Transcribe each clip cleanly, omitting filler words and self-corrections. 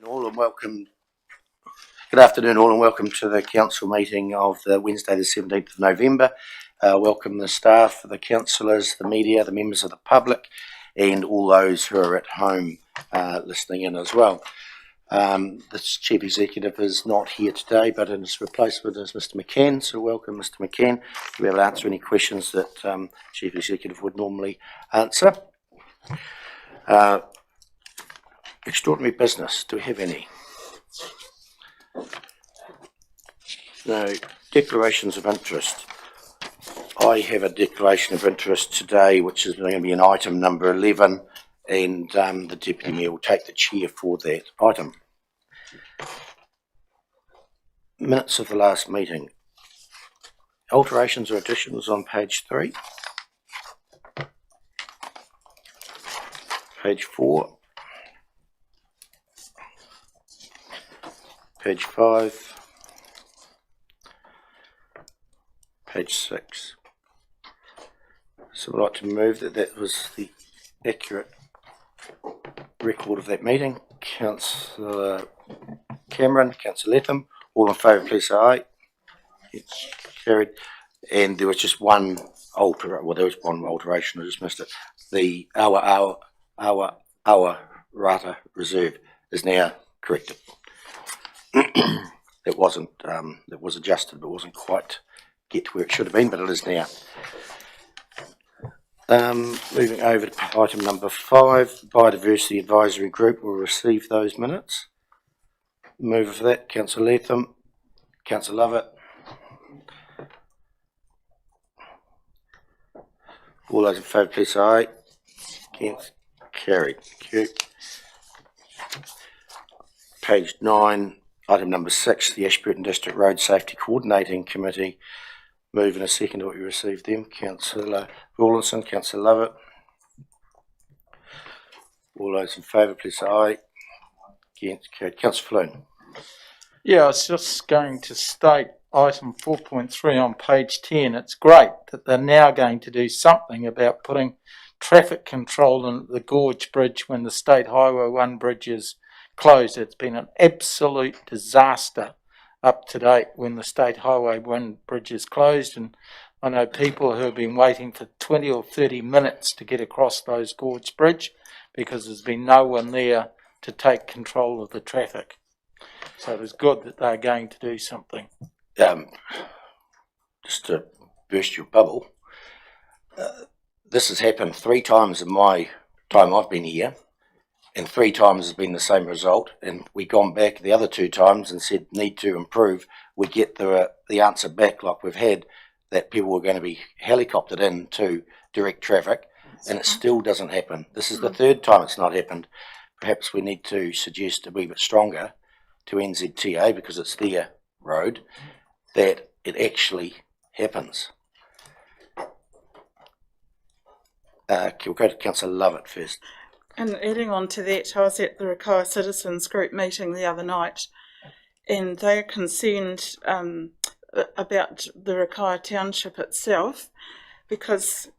All and welcome. Good afternoon, all, and welcome to the council meeting of the Wednesday, the 17th of November. Welcome the staff, the councillors, the media, the members of the public, and all those who are at home listening in as well. The Chief Executive is not here today, but in his replacement is Mr. McCann. So welcome, Mr. McCann. To be able to answer any questions that Chief Executive would normally answer. Extraordinary business. Do we have any? No. Declarations of interest. I have a declaration of interest today, which is going to be an item number 11, and the Deputy Mayor will take the chair for that item. Minutes of the last meeting. Alterations or additions on page 3. Page 4. Page 5. Page 6. So I'd like to move that was the accurate record of that meeting. Councillor Cameron, Councillor Latham, all in favour please say aye. It's carried. And there was just one alteration, I just missed it. The Awa Rata Reserve is now corrected. It wasn't, it was adjusted, but wasn't quite get where it should have been, but it is now. Moving over to item number 5, Biodiversity Advisory Group will receive those minutes. Mover for that, Councillor Latham, Councillor Lovett. All those in favour please say aye. Against, carried. Thank you. Page 9, item number 6, the Ashburton District Road Safety Coordinating Committee. Move in a second to what you received them. Councillor Rawlinson, Councillor Lovett. All those in favour please say aye. Against, carried. Councillor Floon. Yeah, I was just going to state item 4.3 on page 10. It's great that they're now going to do something about putting traffic control in the Gorge Bridge when the State Highway 1 bridge is closed. It's been an absolute disaster up to date when the State Highway 1 bridge is closed, and I know people who have been waiting for 20 or 30 minutes to get across those Gorge Bridge because there's been no one there to take control of the traffic. So it was good that they're going to do something. Just to burst your bubble, this has happened 3 times in my time I've been here, and 3 times has been the same result, and we've gone back the other 2 times and said need to improve. We get the answer back like we've had, that people were going to be helicoptered in to direct traffic, and it still doesn't happen. This is the 3rd time it's not happened. Perhaps we need to suggest a wee bit stronger to NZTA, because it's their road, that it actually happens. We'll go to Councillor Lovett first. And adding on to that, I was at the Rakawa Citizens Group meeting the other night, and they are concerned about the Rakawa Township itself, because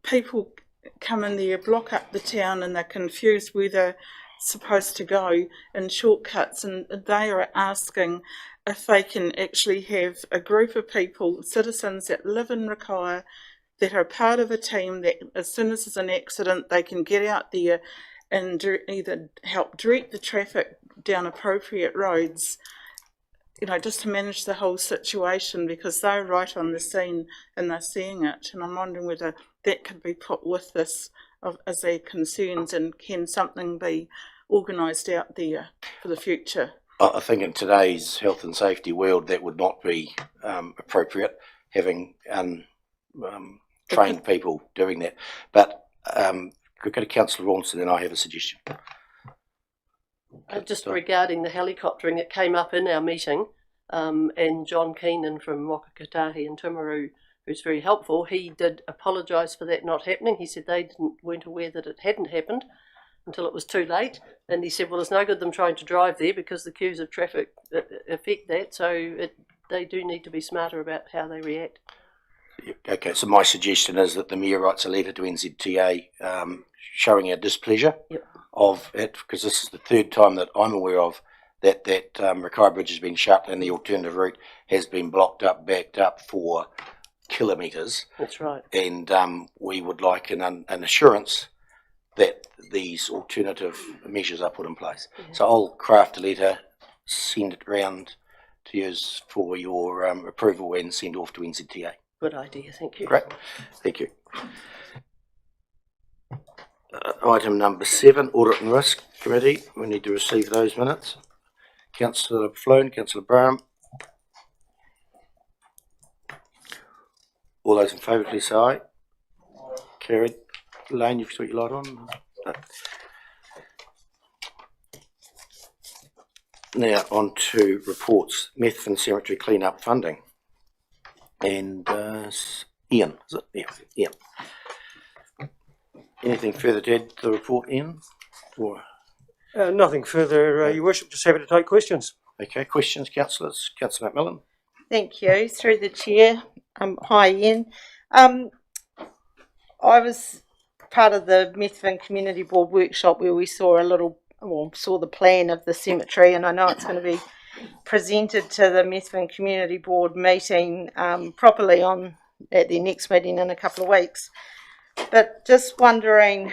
people come in there, block up the town, and they're confused where they're supposed to go in shortcuts, and they are asking if they can actually have a group of people, citizens that live in Rakawa, that are part of a team that as soon as there's an accident they can get out there and either help direct the traffic down appropriate roads, you know, just to manage the whole situation, because they're right on the scene and they're seeing it. And I'm wondering whether that could be put with this as their concerns, and can something be organised out there for the future? I think in today's health and safety world that would not be appropriate, having trained people doing that. But could go to Councillor Rawlinson, and I have a suggestion. Just regarding the helicoptering, it came up in our meeting, and John Keenan from Mokakatahi and Timaru, who's very helpful, he did apologise for that not happening. He said they weren't aware that it hadn't happened until it was too late, and he said, well, it's no good them trying to drive there because the queues of traffic affect that, so they do need to be smarter about how they react. Okay, so my suggestion is that the Mayor writes a letter to NZTA showing our displeasure. Yep. of it, because this is the third time that I'm aware of that Mackay Bridge has been shut and the alternative route has been blocked up, backed up for kilometres. That's right. And we would like an assurance that these alternative measures are put in place. Yeah. So I'll craft a letter, send it round to you for your approval and send off to NZTA. Good idea, thank you. Great, thank you. Item number 7, Audit and Risk Committee. We need to receive those minutes. Councillor Floon, Councillor Brown. All those in favour, please say aye. Carried. Lane, you've got your light on. No. Now on to reports. Methven Cemetery clean-up funding. And Ian, is it? Yeah, Ian. Anything further to add to the report, Ian? Or Nothing further, Your Worship. Just happy to take questions. okay, questions, councillors? Councillor McMillan. Thank you. Through the chair. Hi, Ian. I was part of the Methven Community Board workshop where we saw saw the plan of the cemetery, and I know it's going to be presented to the Methven Community Board meeting properly at their next meeting in a couple of weeks. But just wondering,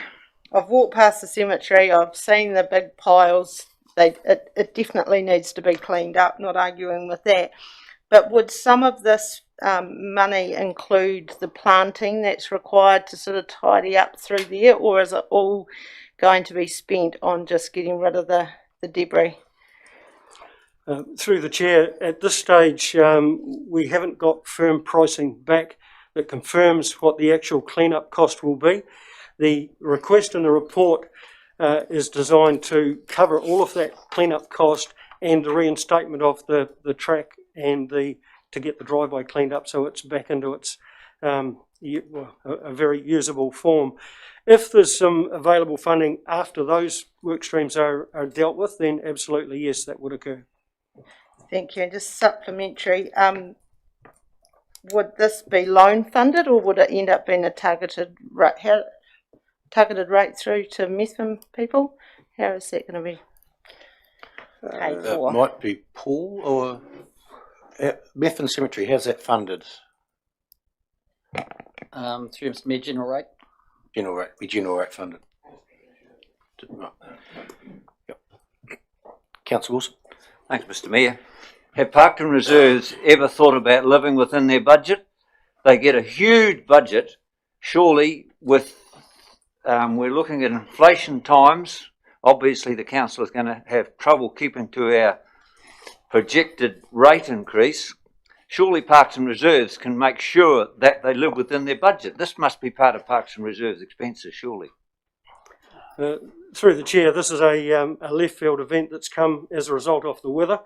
I've walked past the cemetery, I've seen the big piles. It definitely needs to be cleaned up, not arguing with that. But would some of this money include the planting that's required to sort of tidy up through there, or is it all going to be spent on just getting rid of the debris? Through the chair, at this stage, we haven't got firm pricing back that confirms what the actual clean-up cost will be. The request in the report is designed to cover all of that clean-up cost and the reinstatement of the track and to get the driveway cleaned up so it's back into its a very usable form. If there's some available funding after those work streams are dealt with, then absolutely yes, that would occur. Thank you. And just supplementary, would this be loan funded, or would it end up being a targeted rate through to Methven people? How is that going to be paid for? It might be Paul or Methven Cemetery. How's that funded? Through Mr. Mayor, general rate. General rate funded. Right. Yep. Councillor Wilson. Thanks, Mr. Mayor. Have Parkton Reserves ever thought about living within their budget? They get a huge budget. Surely, with we're looking at inflation times. Obviously, the council is going to have trouble keeping to our projected rate increase. Surely Parks and Reserves can make sure that they live within their budget. This must be part of Parks and Reserves expenses, surely. Through the chair, this is a left field event that's come as a result of the weather,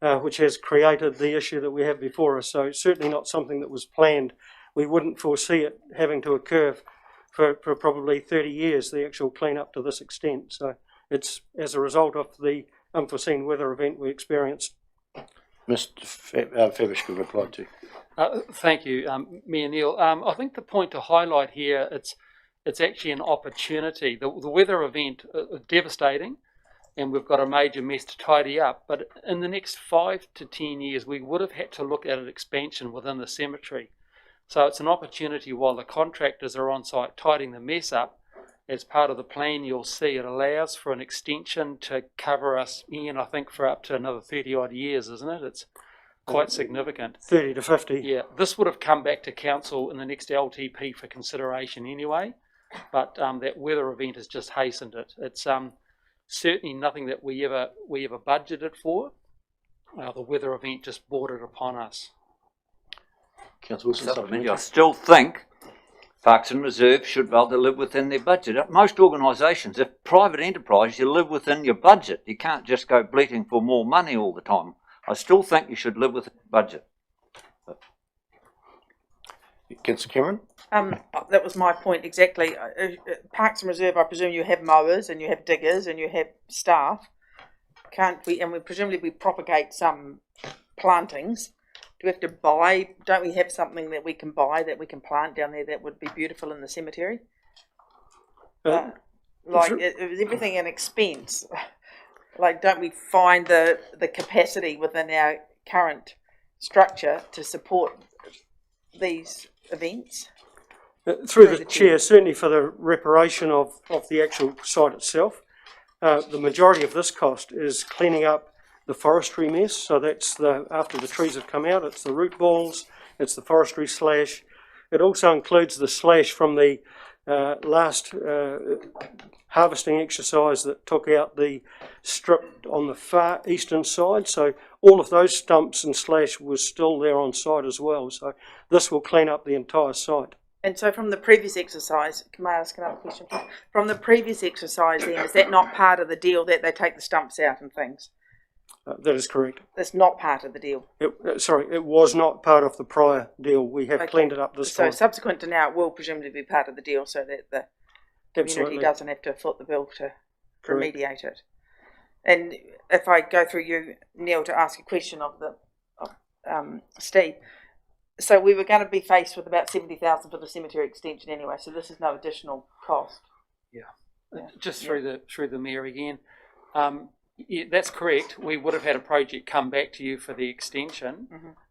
which has created the issue that we have before us. So certainly not something that was planned. We wouldn't foresee it having to occur for probably 30 years, the actual clean up to this extent. So it's as a result of the unforeseen weather event we experienced. Mr. Fabish could reply to. Thank you, Mayor Neil. I think the point to highlight here, it's actually an opportunity. The weather event is devastating, and we've got a major mess to tidy up. But in the next 5 to 10 years, we would have had to look at an expansion within the cemetery. So it's an opportunity while the contractors are on site tidying the mess up. As part of the plan, you'll see it allows for an extension to cover us, Ian, I think for up to another 30 odd years, isn't it? It's quite significant. 30 to 50. Yeah, this would have come back to council in the next LTP for consideration anyway, but that weather event has just hastened it. It's certainly nothing that we ever budgeted for. The weather event just brought it upon us. Councillor Wilson. I still think Parks and Reserve should be able to live within their budget. Most organisations, if private enterprise, you live within your budget. You can't just go bleating for more money all the time. I still think you should live within the budget. Councillor Cameron. That was my point exactly. Parks and Reserve, I presume you have mowers and you have diggers and you have staff. Can't we? And we presumably propagate some plantings. Do we have to buy? Don't we have something that we can buy that we can plant down there that would be beautiful in the cemetery? Like, is everything an expense? Like, don't we find the capacity within our current structure to support these events? Through the chair, certainly for the reparation of the actual site itself, the majority of this cost is cleaning up the forestry mess. So that's after the trees have come out, it's the root balls, it's the forestry slash. It also includes the slash from the last harvesting exercise that took out the strip on the far eastern side. So all of those stumps and slash was still there on site as well. So this will clean up the entire site. And so from the previous exercise, can I ask another question, please? From the previous exercise then, is that not part of the deal that they take the stumps out and things? That is correct. That's not part of the deal? It was not part of the prior deal. We have cleaned it up this time. So subsequent to now, it will presumably be part of the deal so that the community doesn't have to foot the bill to remediate it. And if I go through you, Neil, to ask a question of Steve, so we were going to be faced with about 70,000 for the cemetery extension anyway. So this is no additional cost. Just through the mayor again. Yeah, that's correct. We would have had a project come back to you for the extension.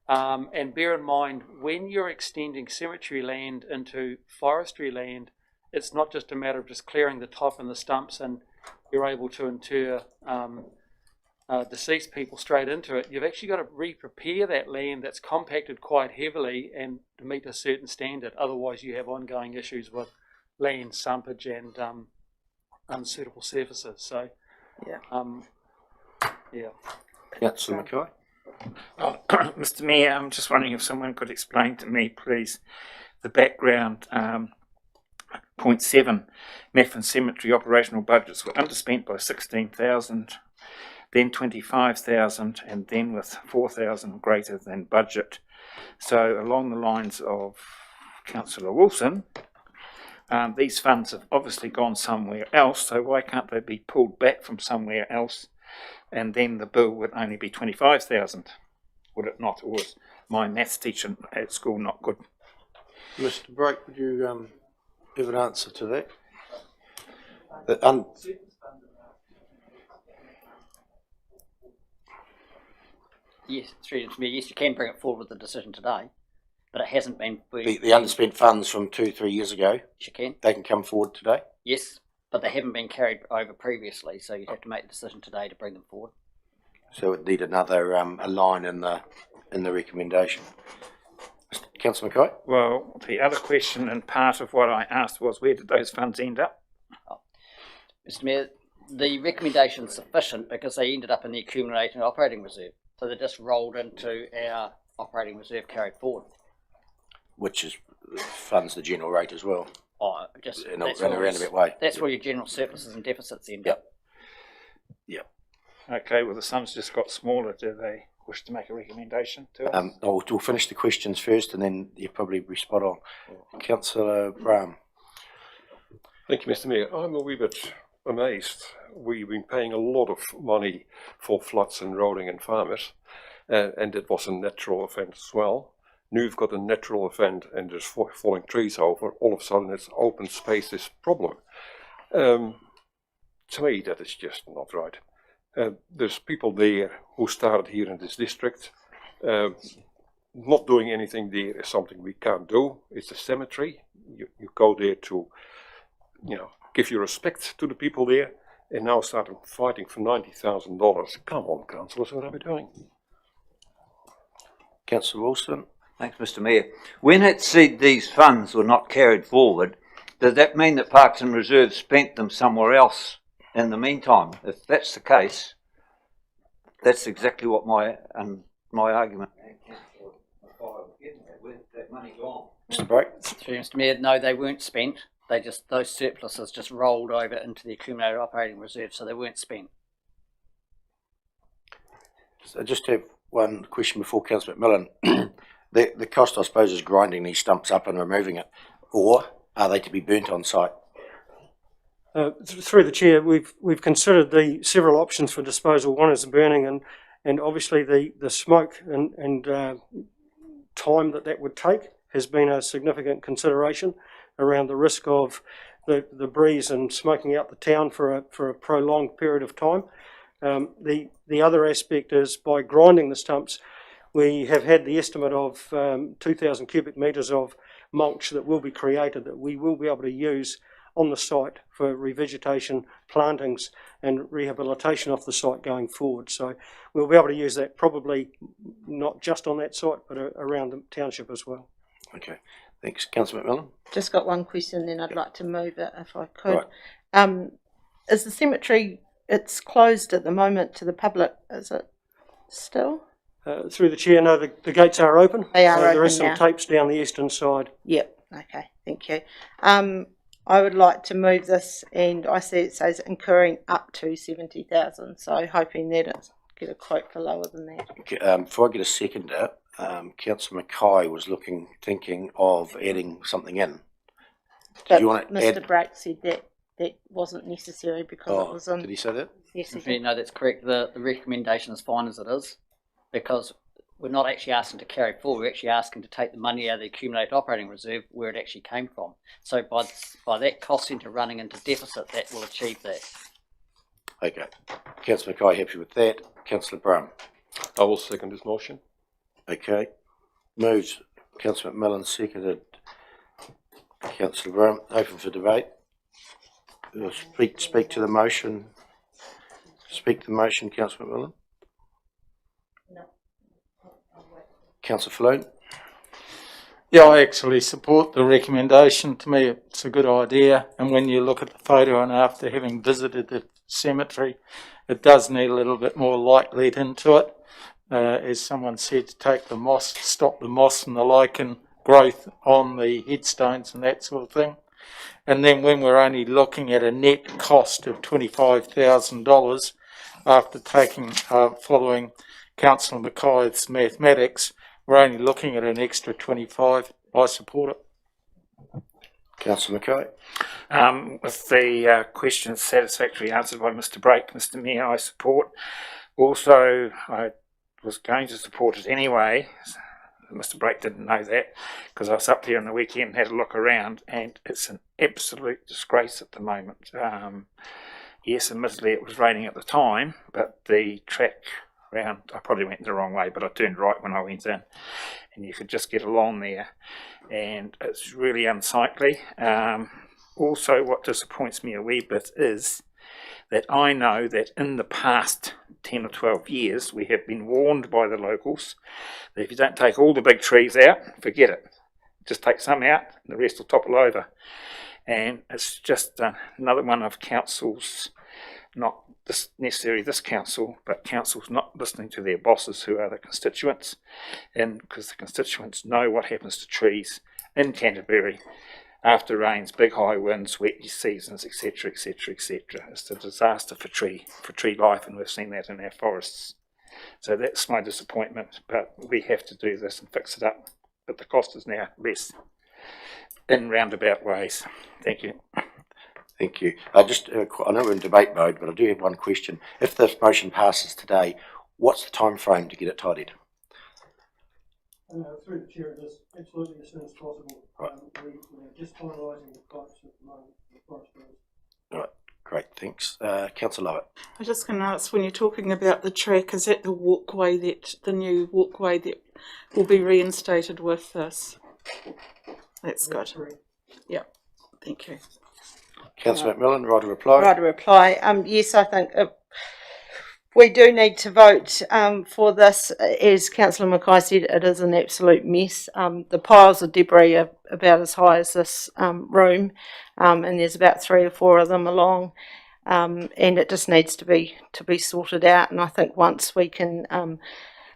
And bear in mind, when you're extending cemetery land into forestry land, it's not just a matter of just clearing the top and the stumps and you're able to inter deceased people straight into it. You've actually got to re-prepare that land that's compacted quite heavily and to meet a certain standard. Otherwise, you have ongoing issues with land stumpage and unsuitable surfaces. So, Councillor Mackay. Mr. Mayor, I'm just wondering if someone could explain to me, please, the background. Point 7, Methven Cemetery operational budgets were underspent by 16,000, then 25,000, and then with 4,000 greater than budget. So along the lines of Councillor Wilson, these funds have obviously gone somewhere else, so why can't they be pulled back from somewhere else and then the bill would only be 25,000? Would it not? Or was my maths teacher at school not good? Mr. Brake, would you give an answer to that? Yes, through to me. Yes, you can bring it forward with the decision today, but it hasn't been. The underspent funds from 2-3 years ago, You can. they can come forward today. Yes, but they haven't been carried over previously, so you'd have to make the decision today to bring them forward. So it need another a line in the recommendation. Councillor Mackay. Well, the other question and part of what I asked was, where did those funds end up? Mr. Mayor, the recommendation is sufficient because they ended up in the accumulating operating reserve. So they just rolled into our operating reserve carried forward. Which is funds the general rate as well. Oh, just in a roundabout way. That's where your general surpluses and deficits end up. Yep. Okay, well the sums just got smaller. Do they wish to make a recommendation to us? We'll finish the questions first and then you'll probably be spot on. Councillor Brown. Thank you, Mr. Mayor. I'm a wee bit amazed. We've been paying a lot of money for floods and roading and farmers, and it was a natural event as well. Now you've got a natural event and there's falling trees over, all of a sudden it's open space, this problem. To me, that is just not right. There's people there who started here in this district. Not doing anything there is something we can't do. It's a cemetery. You go there to, give your respect to the people there, and now start fighting for $90,000. Come on, councillors, what are we doing? Councillor Wilson. Thanks, Mr. Mayor. When it said these funds were not carried forward, does that mean that Parks and Reserve spent them somewhere else in the meantime? If that's the case, that's exactly what my argument. Where's that money gone? Mr. Brake. Through Mr. Mayor, no, they weren't spent. Those surpluses just rolled over into the accumulated operating reserve, so they weren't spent. So just have one question before Councillor McMillan. The cost, I suppose, is grinding these stumps up and removing it, or are they to be burnt on site? Through the chair, we've considered the several options for disposal. One is burning, and obviously the smoke and time that would take has been a significant consideration around the risk of the breeze and smoking out the town for a prolonged period of time. The other aspect is by grinding the stumps, we have had the estimate of 2,000 cubic metres of mulch that will be created that we will be able to use on the site for revegetation, plantings and rehabilitation of the site going forward. So we'll be able to use that probably not just on that site but around the township as well. Okay, thanks. Councillor McMillan? Just got one question, then I'd like to move it if I could. Right. Is the cemetery, it's closed at the moment to the public, is it still? Through the chair, no, the gates are open. They are open there is some now. tapes down the eastern side. Yep, okay, thank you. I would like to move this, and I see it says incurring up to 70,000, so hoping that it's get a quote for lower than that. Okay, before I get a seconder, Councillor Mackay was thinking of adding something in. But you want to Mr. add? Brake said that wasn't necessary because it was in. Did he say that? Yes, he Yeah, did. no, that's correct. The recommendation is fine as it is, because we're not actually asking to carry forward, we're actually asking to take the money out of the accumulated operating reserve where it actually came from. So by that cost centre running into deficit, that will achieve that. Okay. Councillor Mackay, happy with that. Councillor Brown? I will second this motion. Okay. Moved. Councillor McMillan, seconded. Councillor Brown, open for debate. Speak to the motion. Speak to the motion, Councillor McMillan. Councillor Floon? Yeah, I actually support the recommendation. To me, it's a good idea. And when you look at the photo and after having visited the cemetery, it does need a little bit more light let into it. As someone said, to take the moss, stop the moss and the lichen growth on the headstones and that sort of thing. And then when we're only looking at a net cost of $25,000 after following Councillor Mackay's mathematics, we're only looking at an extra 25. I support it. Councillor Mackay? With the question satisfactorily answered by Mr. Brake, Mr. Mayor, I support. Also, I was going to support it anyway. Mr. Brake didn't know that because I was up there on the weekend and had a look around, and it's an absolute disgrace at the moment. Yes, admittedly it was raining at the time, but the track round, I probably went the wrong way, but I turned right when I went in, and you could just get along there, and it's really unsightly. Also, what disappoints me a wee bit is that I know that in the past 10 or 12 years we have been warned by the locals that if you don't take all the big trees out, forget it. Just take some out and the rest will topple over. And it's just another one of councils, not necessarily this council, but councils not listening to their bosses who are the constituents, and because the constituents know what happens to trees in Canterbury after rains, big high winds, wet seasons, etc., etc., etc. It's a disaster for tree life, and we've seen that in our forests. So that's my disappointment, but we have to do this and fix it up. But the cost is now less in roundabout ways. Thank you. Thank you. I know we're in debate mode, but I do have one question. If this motion passes today, what's the time frame to get it tidied? Through the chair, this absolutely as soon as possible. Right. We're just finalising the pipes at the moment. Right, great, thanks. Councillor Lovett. I was just going to ask, when you're talking about the track, is that the new walkway that will be reinstated with this? That's good. Yeah, thank you. Councillor McMillan, right to reply. Right to reply. Yes, I think we do need to vote for this. As Councillor Mackay said, it is an absolute mess. The piles of debris are about as high as this room, and there's about 3 or 4 of them along, and it just needs to be sorted out. And I think once we can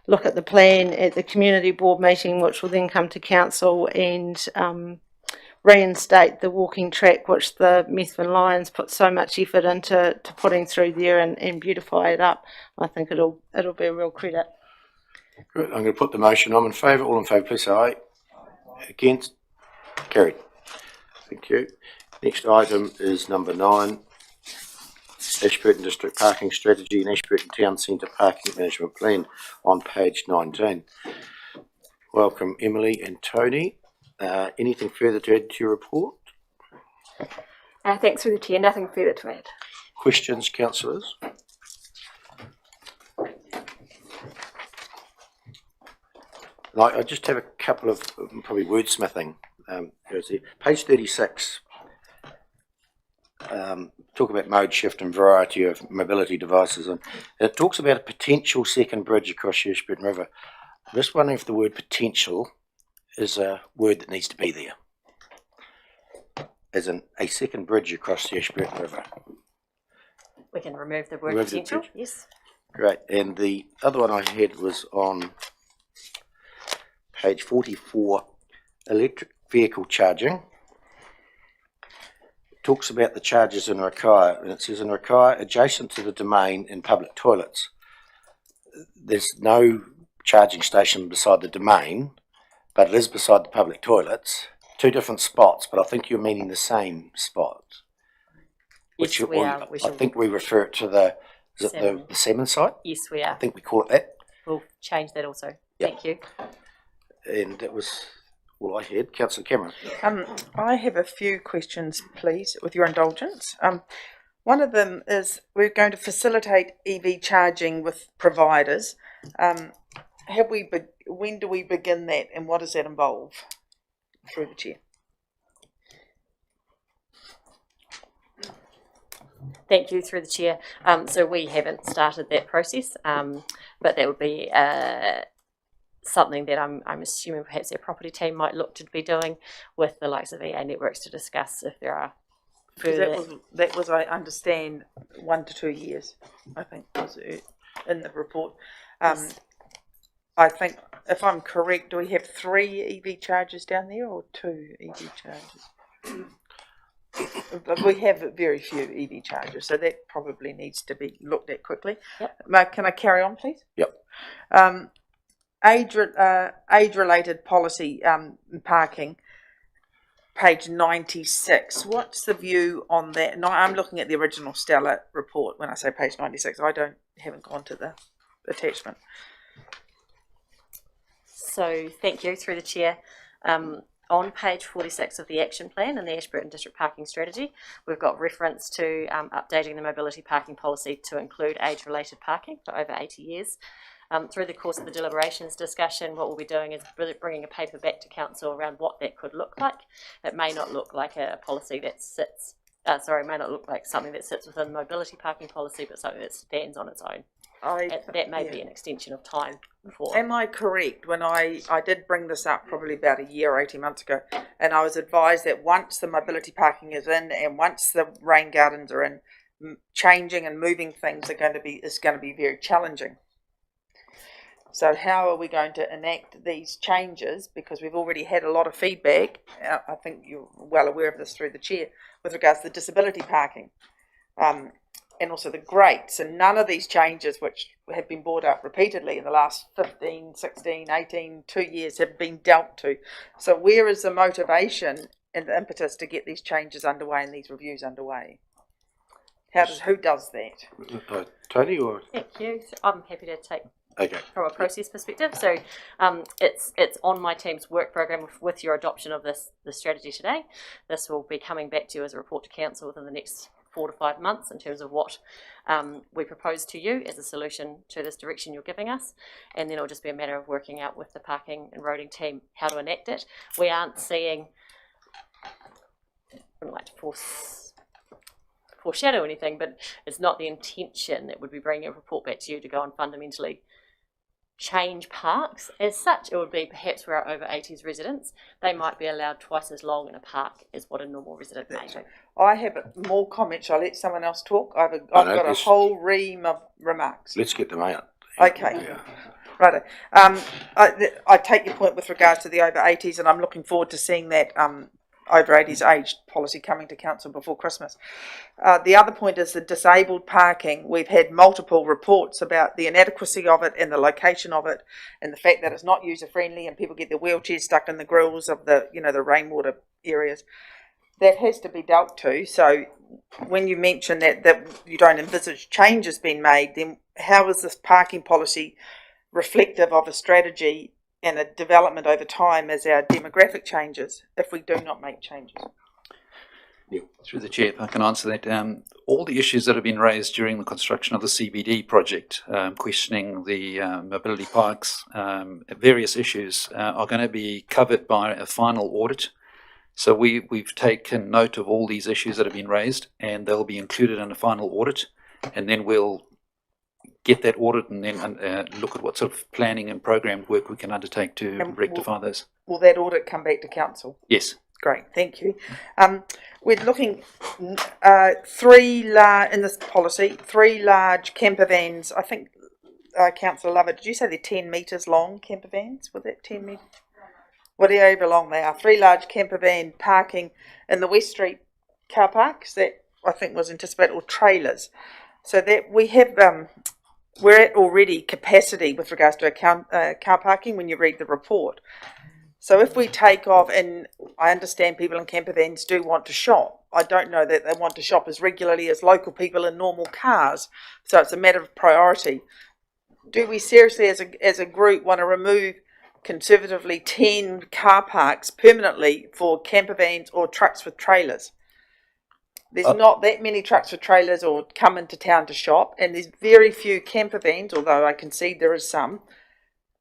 look at the plan at the community board meeting, which will then come to council, and reinstate the walking track, which the Methven Lions put so much effort into putting through there and beautify it up. I think it'll be a real credit. Good. I'm going to put the motion. I'm in favour. All in favour, please say aye. Against? Carried. Thank you. Next item is number 9. Ashburton District Parking Strategy and Ashburton Town Centre Parking Management Plan on page 19. Welcome, Emily and Tony. Anything further to add to your report? Thanks through the chair. Nothing further to add. Questions, councillors? I just have a couple of probably wordsmithing. Page 36. Talk about mode shift and variety of mobility devices, and it talks about a potential second bridge across the Ashburton River. I'm just wondering if the word potential is a word that needs to be there, as in a second bridge across the Ashburton River. We can remove the word potential, yes. Great, and the other one I had was on page 44, electric vehicle charging. Talks about the charges in Rakaia, and it says in Rakaia, adjacent to the domain in public toilets. There's no charging station beside the domain, but it is beside the public toilets. Two different spots, but I think you're meaning the same spot. Yes, we are. I think we refer it to the salmon site? Yes, we are. I think we call it that. We'll change that also. Yep. Thank you. And that was all I had. Councillor Cameron. I have a few questions, please, with your indulgence. One of them is we're going to facilitate EV charging with providers. When do we begin that, and what does that involve? Through the chair. Thank you, through the chair. So we haven't started that process, but that would be something that I'm assuming perhaps our property team might look to be doing with the likes of EA Networks to discuss if there are further. That was, I understand, 1 to 2 years, I think, was in the report. Yes. I think, if I'm correct, do we have 3 EV chargers down there or 2 EV chargers? We have very few EV chargers, so that probably needs to be looked at quickly. Yep. Can I carry on, please? Yep. Age-related policy parking, page 96. What's the view on that? No, I'm looking at the original Stella report when I say page 96. Haven't gone to the attachment. So thank you, through the chair. On page 46 of the action plan and the Ashburton District Parking Strategy, we've got reference to updating the mobility parking policy to include age-related parking for over 80 years. Through the course of the deliberations discussion, what we'll be doing is bringing a paper back to council around what that could look like. It may not look like a policy that sits, may not look like something that sits within the mobility parking policy, but something that stands on its own. That may be an extension of time for. Am I correct when I did bring this up probably about a year or 18 months ago, and I was advised that once the mobility parking is in and once the rain gardens are in, changing and moving things is going to be very challenging. So how are we going to enact these changes? Because we've already had a lot of feedback. I think you're well aware of this through the chair with regards to the disability parking. And also the grates, and none of these changes, which have been brought up repeatedly in the last 15, 16, 18, 2 years, have been dealt to. So where is the motivation and the impetus to get these changes underway and these reviews underway? Who does that? Tony, or? Thank you. So I'm happy to take okay. From a process perspective. So it's on my team's work program with your adoption of this strategy today. This will be coming back to you as a report to council within the next 4 to 5 months in terms of what we propose to you as a solution to this direction you're giving us, and then it'll just be a matter of working out with the parking and roading team how to enact it. We aren't seeing, I wouldn't like to foreshadow anything, but it's not the intention that would be bringing a report back to you to go and fundamentally change parks as such. It would be perhaps where our over 80s residents, they might be allowed twice as long in a park as what a normal resident may do. I have more comments. I'll let someone else talk. I've got a whole ream of remarks. Let's get them out. Okay. Yeah. Right. I take your point with regards to the over 80s, and I'm looking forward to seeing that over 80s aged policy coming to council before Christmas. The other point is the disabled parking. We've had multiple reports about the inadequacy of it and the location of it, and the fact that it's not user friendly and people get their wheelchairs stuck in the grills of the rainwater areas. That has to be dealt to. So when you mention that you don't envisage changes being made, then how is this parking policy reflective of a strategy and a development over time as our demographic changes if we do not make changes? Through the chair, if I can answer that. All the issues that have been raised during the construction of the CBD project, questioning the mobility parks, various issues are going to be covered by a final audit. So we've taken note of all these issues that have been raised, and they'll be included in the final audit, and then we'll get that audit and then look at what sort of planning and programmed work we can undertake to rectify those. Will that audit come back to council? Yes. Great, thank you. We're looking in this policy, 3 large camper vans. I think Councillor Lovett, did you say they're 10 metres long camper vans? Was that 10 metres? Whatever long they are. 3 large camper van parking in the West Street car parks that I think was anticipated, or trailers. So that we have, we're at already capacity with regards to car parking when you read the report. So if we take off, and I understand people in camper vans do want to shop, I don't know that they want to shop as regularly as local people in normal cars. So it's a matter of priority. Do we seriously as a group want to remove conservatively 10 car parks permanently for camper vans or trucks with trailers? There's not that many trucks with trailers or come into town to shop, and there's very few camper vans, although I concede there is some.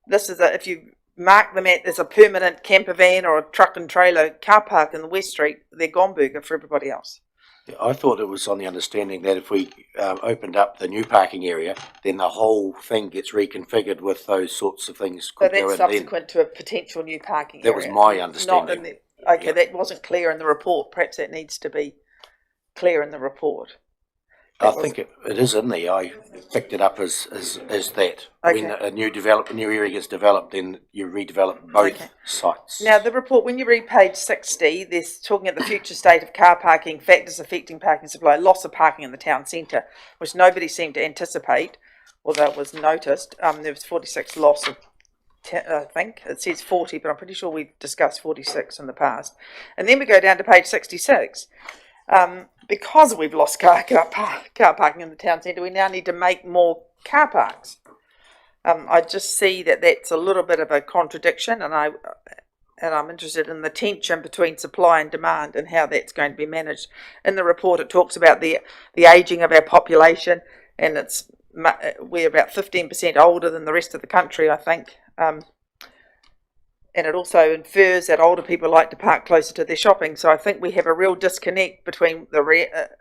This is if you mark them as a permanent camper van or a truck and trailer car park in the West Street, they're gone burger for everybody else. Yeah, I thought it was on the understanding that if we opened up the new parking area, then the whole thing gets reconfigured with those sorts of things. So that's subsequent to a potential new parking area. That was my understanding. Not in the, okay, that wasn't clear in the report. Perhaps that needs to be clear in the report. I think it is in there. I picked it up as that. Okay. When a new area gets developed, then you redevelop both sites. Now, the report, when you read page 60, they're talking at the future state of car parking, factors affecting parking supply, loss of parking in the town centre, which nobody seemed to anticipate, although it was noticed. There was 46 loss of, I think. It says 40, but I'm pretty sure we've discussed 46 in the past. And then we go down to page 66. Because we've lost car parking in the town centre, we now need to make more car parks. I just see that that's a little bit of a contradiction, and I'm interested in the tension between supply and demand and how that's going to be managed. In the report, it talks about the ageing of our population, and we're about 15% older than the rest of the country, I think. And it also infers that older people like to park closer to their shopping. So I think we have a real disconnect between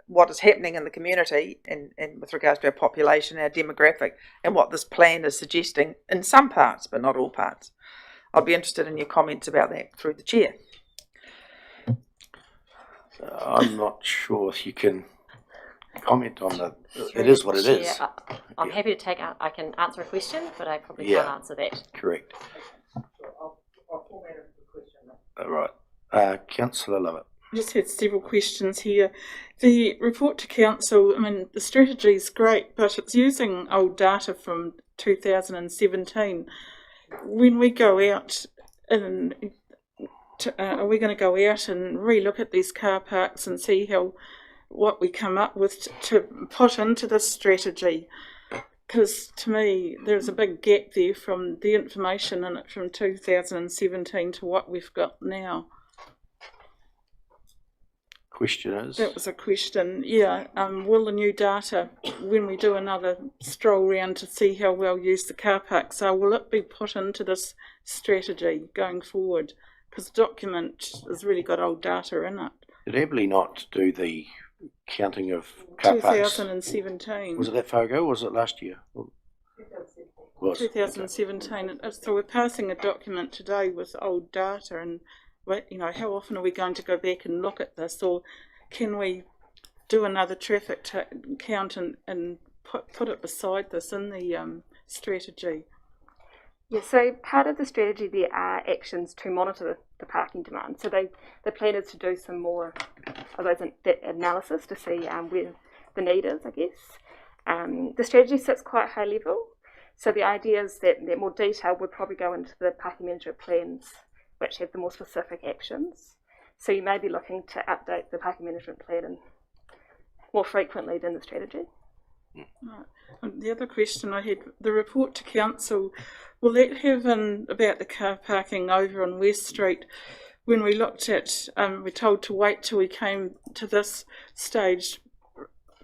what is happening in the community and with regards to our population, our demographic, and what this plan is suggesting in some parts, but not all parts. I'll be interested in your comments about that through the chair. I'm not sure if you can comment on that. It is what it is. I'm happy to take out. I can answer a question, but I probably can't answer that. Correct. Right. Councillor Lovett. I just had several questions here. The report to council, I mean, the strategy is great, but it's using old data from 2017. When we go out, are we going to go out and relook at these car parks and see what we come up with to put into this strategy? Because to me, there's a big gap there from the information in it from 2017 to what we've got now. Question is? That was a question, yeah. Will the new data, when we do another stroll round to see how well used the car parks are, will it be put into this strategy going forward? Because the document has really got old data in it. Did Abley not do the counting of car parks? 2017. Was it that far ago, or was it last year? 2017. So we're passing a document today with old data, and how often are we going to go back and look at this, or can we do another traffic count and put it beside this in the strategy? Yeah, so part of the strategy there are actions to monitor the parking demand. So the plan is to do some more of those analysis to see where the need is, I guess. The strategy sits quite high level. So the idea is that more detail would probably go into the parking management plans, which have the more specific actions. So you may be looking to update the parking management plan more frequently than the strategy. Right. And the other question I had, the report to council, will that have in about the car parking over on West Street, when we looked at, we're told to wait till we came to this stage,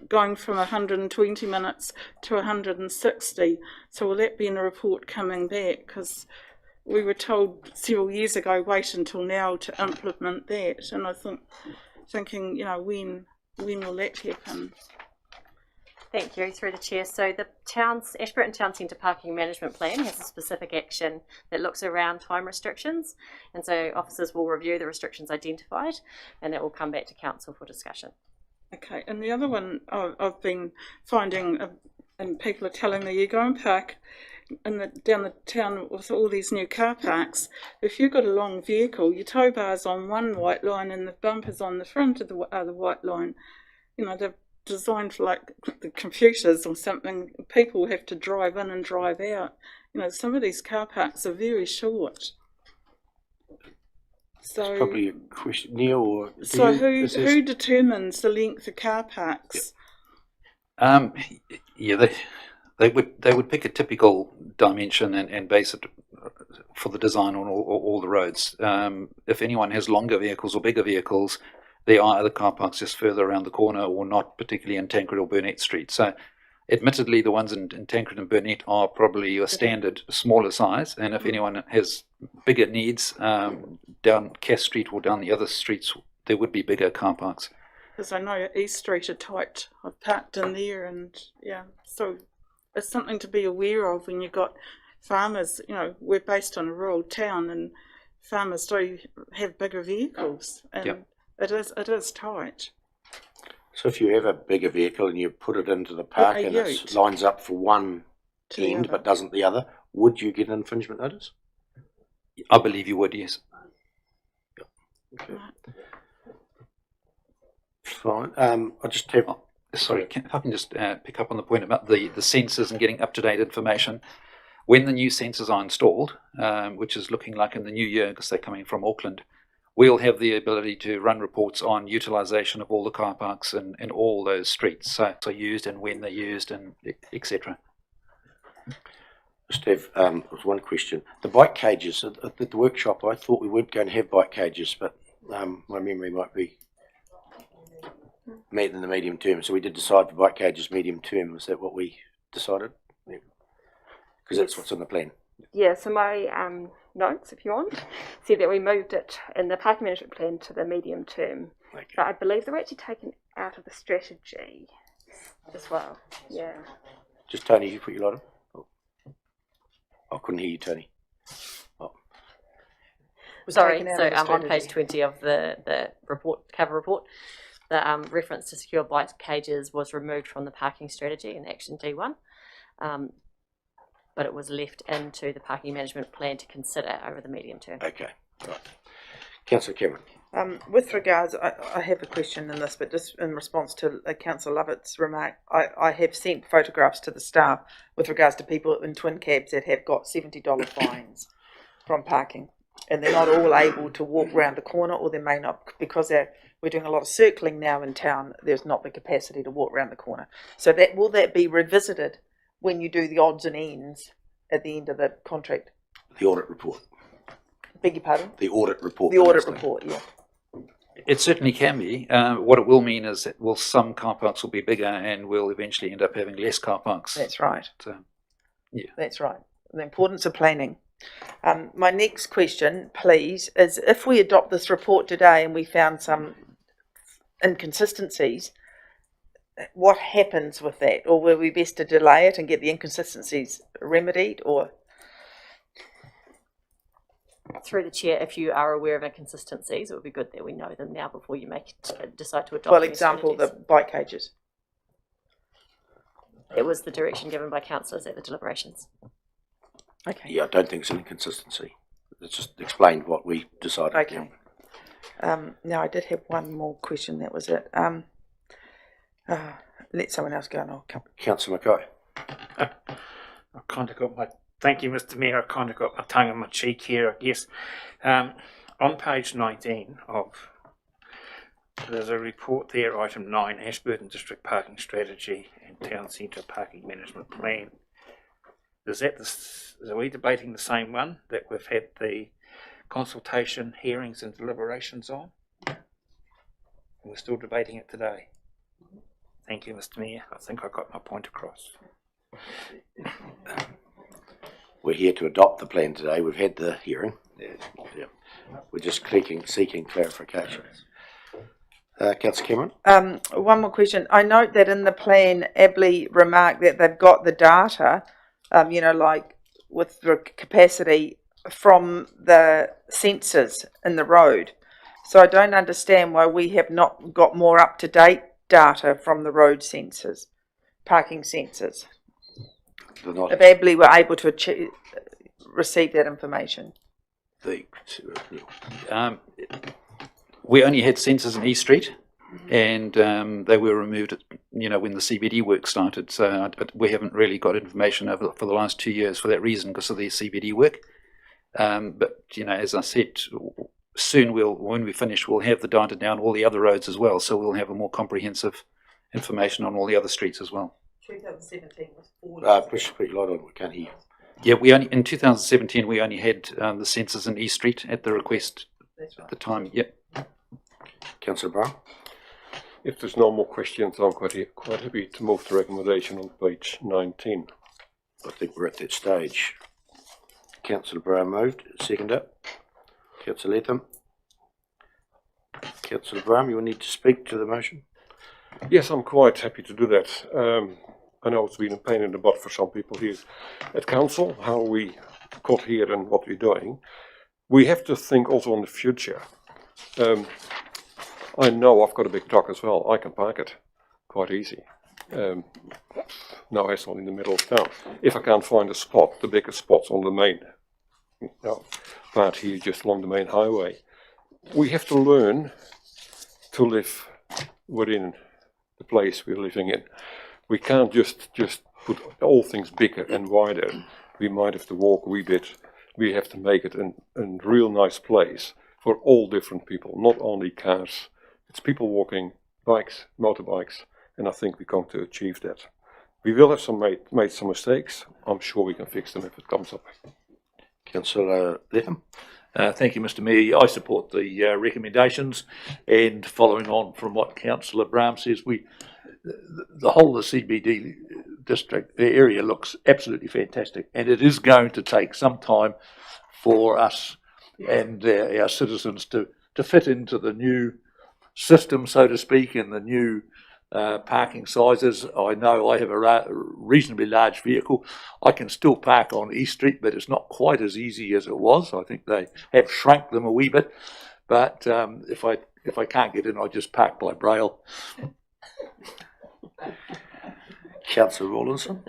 going from 120 minutes to 160. So will that be in a report coming back? Because we were told several years ago, wait until now to implement that. And I think, thinking, you know, when will that happen? Thank you, through the chair. So the Ashburton Town Centre Parking Management Plan has a specific action that looks around time restrictions, and so officers will review the restrictions identified, and that will come back to council for discussion. Okay, and the other one I've been finding, and people are telling me, you go and park down the town with all these new car parks. If you've got a long vehicle, your tow bar's on one white line and the bumper's on the front of the other white line. You know, they're designed for like the computers or something. People have to drive in and drive out. You know, some of these car parks are very short. So it's probably a question, Neil, or so who determines the length of car parks? Yeah, they would pick a typical dimension and base it for the design on all the roads. If anyone has longer vehicles or bigger vehicles, there are other car parks just further around the corner, or not particularly in Tancred or Burnett Street. So admittedly, the ones in Tancred and Burnett are probably a standard smaller size, and if anyone has bigger needs down Cass Street or down the other streets, there would be bigger car parks. Because I know East Street are tight. I've parked in there, and yeah, so it's something to be aware of when you've got farmers. You know, we're based on a rural town, and farmers do have bigger vehicles, and yep. it is tight. So if you have a bigger vehicle and you put it into the park and it lines up for one end but doesn't the other, would you get an infringement notice? I believe you would, yes. Okay. Fine. I just have... Sorry, if I can just pick up on the point about the sensors and getting up-to-date information. When the new sensors are installed, which is looking like in the new year because they're coming from Auckland, we'll have the ability to run reports on utilisation of all the car parks in all those streets. So are used and when they're used and etc. Just have one question. The bike cages at the workshop, I thought we weren't going to have bike cages, but my memory might be met in the medium term. So we did decide for bike cages medium term. Was that what we decided? Because that's what's on the plan. Yeah, so my notes, if you want, see that we moved it in the parking management plan to the medium term. Okay. But I believe they were actually taken out of the strategy as well. Yeah. Just Tony, you put your light on? Oh. I couldn't hear you, Tony. Oh. Sorry, so on page 20 of the report, cover report, the reference to secure bike cages was removed from the parking strategy in action D1. But it was left into the parking management plan to consider over the medium term. Okay, right. Councillor Cameron. With regards, I have a question in this, but just in response to Councillor Lovett's remark, I have sent photographs to the staff with regards to people in twin cabs that have got $70 fines from parking, and they're not all able to walk round the corner, or they may not, because we're doing a lot of circling now in town. There's not the capacity to walk round the corner. So will that be revisited when you do the odds and ends at the end of the contract? The audit report. Beg your pardon? The audit report. The audit report, yeah. It certainly can be. What it will mean is that some car parks will be bigger and we'll eventually end up having less car parks. That's right. So, yeah. That's right. The importance of planning. My next question, please, is if we adopt this report today and we found some inconsistencies, what happens with that? Or will we best to delay it and get the inconsistencies remedied? Or through the chair, if you are aware of inconsistencies, it would be good that we know them now before you decide to adopt. Well, example, the bike cages. It was the direction given by councillors at the deliberations. Okay. Yeah, I don't think it's an inconsistency. It's just explained what we decided. Okay. Now, I did have one more question. That was it. Let someone else go and I'll come. Councillor Mackay. I kind of got my... Thank you, Mr Mayor. I kind of got my tongue in my cheek here, I guess. On page 19 of... There's a report there, item 9, Ashburton District Parking Strategy and Town Centre Parking Management Plan. Are we debating the same one? That we've had the consultation, hearings and deliberations on. We're still debating it today. Thank you, Mr. Mayor. I think I got my point across. We're here to adopt the plan today. We've had the hearing. Yeah. We're just seeking clarifications. Councillor Cameron? One more question. I note that in the plan, Abley remarked that they've got the data, like with the capacity from the sensors in the road. So I don't understand why we have not got more up-to-date data from the road sensors, parking sensors. If Abley were able to receive that information. We only had sensors in East Street, and they were removed, when the CBD work started. So we haven't really got information for the last 2 years for that reason, because of the CBD work. But as I said, soon when we finish, we'll have the data down all the other roads as well. So we'll have a more comprehensive information on all the other streets as well. 2017 was Push your light on. We can't hear. Yeah, in 2017 we only had the sensors in East Street at the request at the time. Yep. Councillor Brown? If there's no more questions, I'm quite happy to move the recommendation on page 19. I think we're at that stage. Councillor Brown moved. Seconder. Councillor Latham. Councillor Brown, you will need to speak to the motion. Yes, I'm quite happy to do that. I know it's been a pain in the butt for some people here at council, how we got here and what we're doing. We have to think also on the future. I know I've got a big truck as well. I can park it quite easy. No hassle in the middle of town. If I can't find a spot, the biggest spot's on the main part here, just along the main highway. We have to learn to live within the place we're living in. We can't just put all things bigger and wider. We might have to walk a wee bit. We have to make it a real nice place for all different people, not only cars. It's people walking, bikes, motorbikes, and I think we're going to achieve that. We will have made some mistakes. I'm sure we can fix them if it comes up. Councillor Latham. Thank you, Mr. Mayor. I support the recommendations, and following on from what Councillor Brown says, the whole of the CBD district area looks absolutely fantastic, and it is going to take some time for us and our citizens to fit into the new system, so to speak, and the new parking sizes. I know I have a reasonably large vehicle. I can still park on East Street, but it's not quite as easy as it was. I think they have shrunk them a wee bit, but if I can't get in, I just park by Braille. Councillor Rawlinson.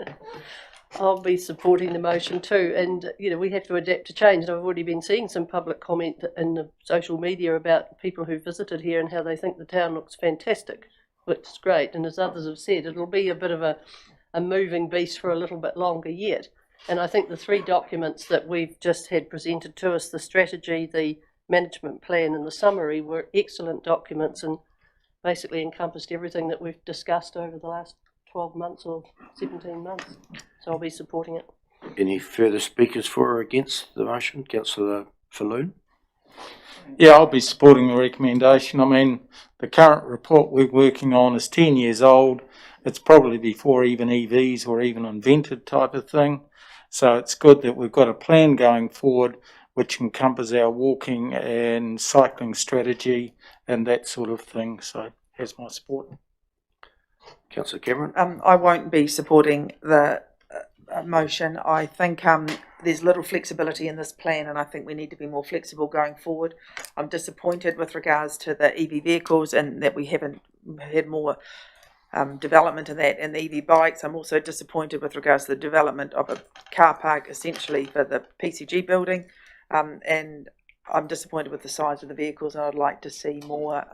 I'll be supporting the motion too, and we have to adapt to change. And I've already been seeing some public comment in the social media about people who visited here and how they think the town looks fantastic, which is great. And as others have said, it'll be a bit of a moving beast for a little bit longer yet. And I think the three documents that we've just had presented to us, the strategy, the management plan and the summary, were excellent documents and basically encompassed everything that we've discussed over the last 12 months or 17 months. So I'll be supporting it. Any further speakers for or against the motion? Councillor Falloon? Yeah, I'll be supporting the recommendation. I mean, the current report we're working on is 10 years old. It's probably before even EVs were even invented, type of thing. So it's good that we've got a plan going forward which encompasses our walking and cycling strategy and that sort of thing. So it has my support. Councillor Cameron? I won't be supporting the motion. I think there's little flexibility in this plan, and I think we need to be more flexible going forward. I'm disappointed with regards to the EV vehicles and that we haven't had more development of that, and the EV bikes. I'm also disappointed with regards to the development of a car park essentially for the PCG building, and I'm disappointed with the size of the vehicles, and I'd like to see more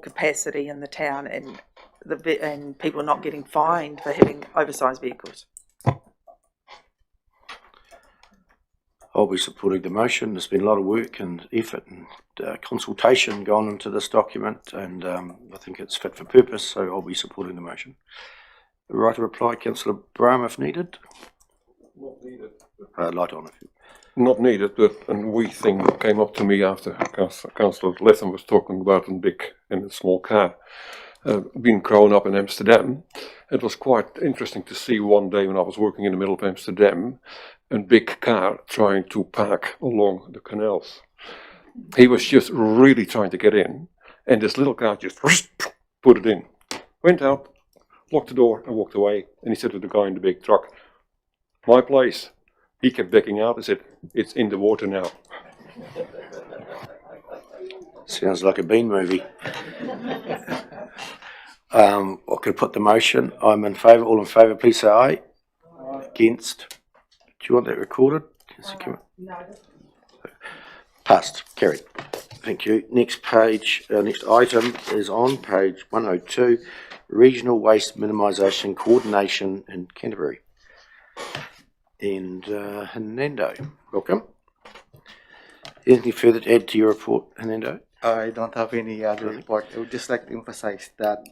capacity in the town and people not getting fined for having oversized vehicles. I'll be supporting the motion. There's been a lot of work and effort and consultation gone into this document, and I think it's fit for purpose, so I'll be supporting the motion. Right to reply, Councillor Brown, if needed. Not needed. Light on. not needed, but a wee thing came up to me after Councillor Lethem was talking about a big and a small car. Being grown up in Amsterdam, it was quite interesting to see one day when I was working in the middle of Amsterdam, a big car trying to park along the canals. He was just really trying to get in, and this little car just put it in, went out, locked the door and walked away. And he said to the guy in the big truck, "My place." He kept backing out and said, "It's in the water now." Sounds like a Bean movie. I could put the motion. I'm in favour. All in favour, please say aye. Against. Do you want that recorded? No. Passed. Carried. Thank you. Next page, next item is on page 102, Regional Waste Minimisation Coordination in Canterbury. And Hernando, welcome. Anything further to add to your report, Hernando? I don't have any other report. I would just like to emphasize that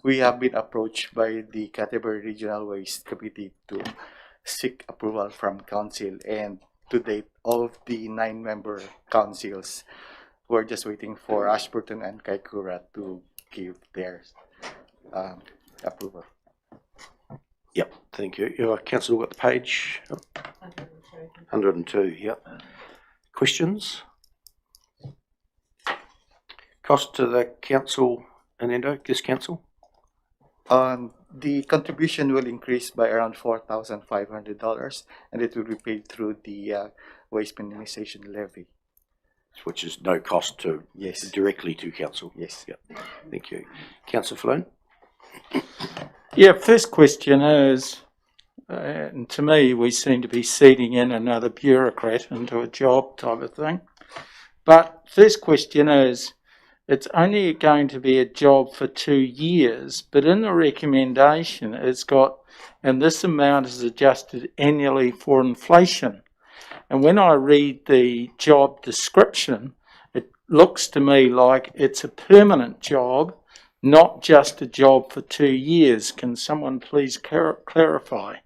we have been approached by the Canterbury Regional Waste Committee to seek approval from Council, and to date, all of the 9-member councils were just waiting for Ashburton and Kaikoura to give their approval. Yep, thank you. Council got the page? 102, yep. Questions? Cost to the council, Hernando, this council? The contribution will increase by around $4,500, and it will be paid through the waste minimisation levy, which is no cost to directly to council. Yes. Yep. Thank you, Councillor Floon. Yeah, first question is, and to me, we seem to be seeding in another bureaucrat into a job type of thing. But first question is, it's only going to be a job for 2 years, but in the recommendation, it's got, and this amount is adjusted annually for inflation. And when I read the job description, it looks to me like it's a permanent job, not just a job for 2 years. Can someone please clarify?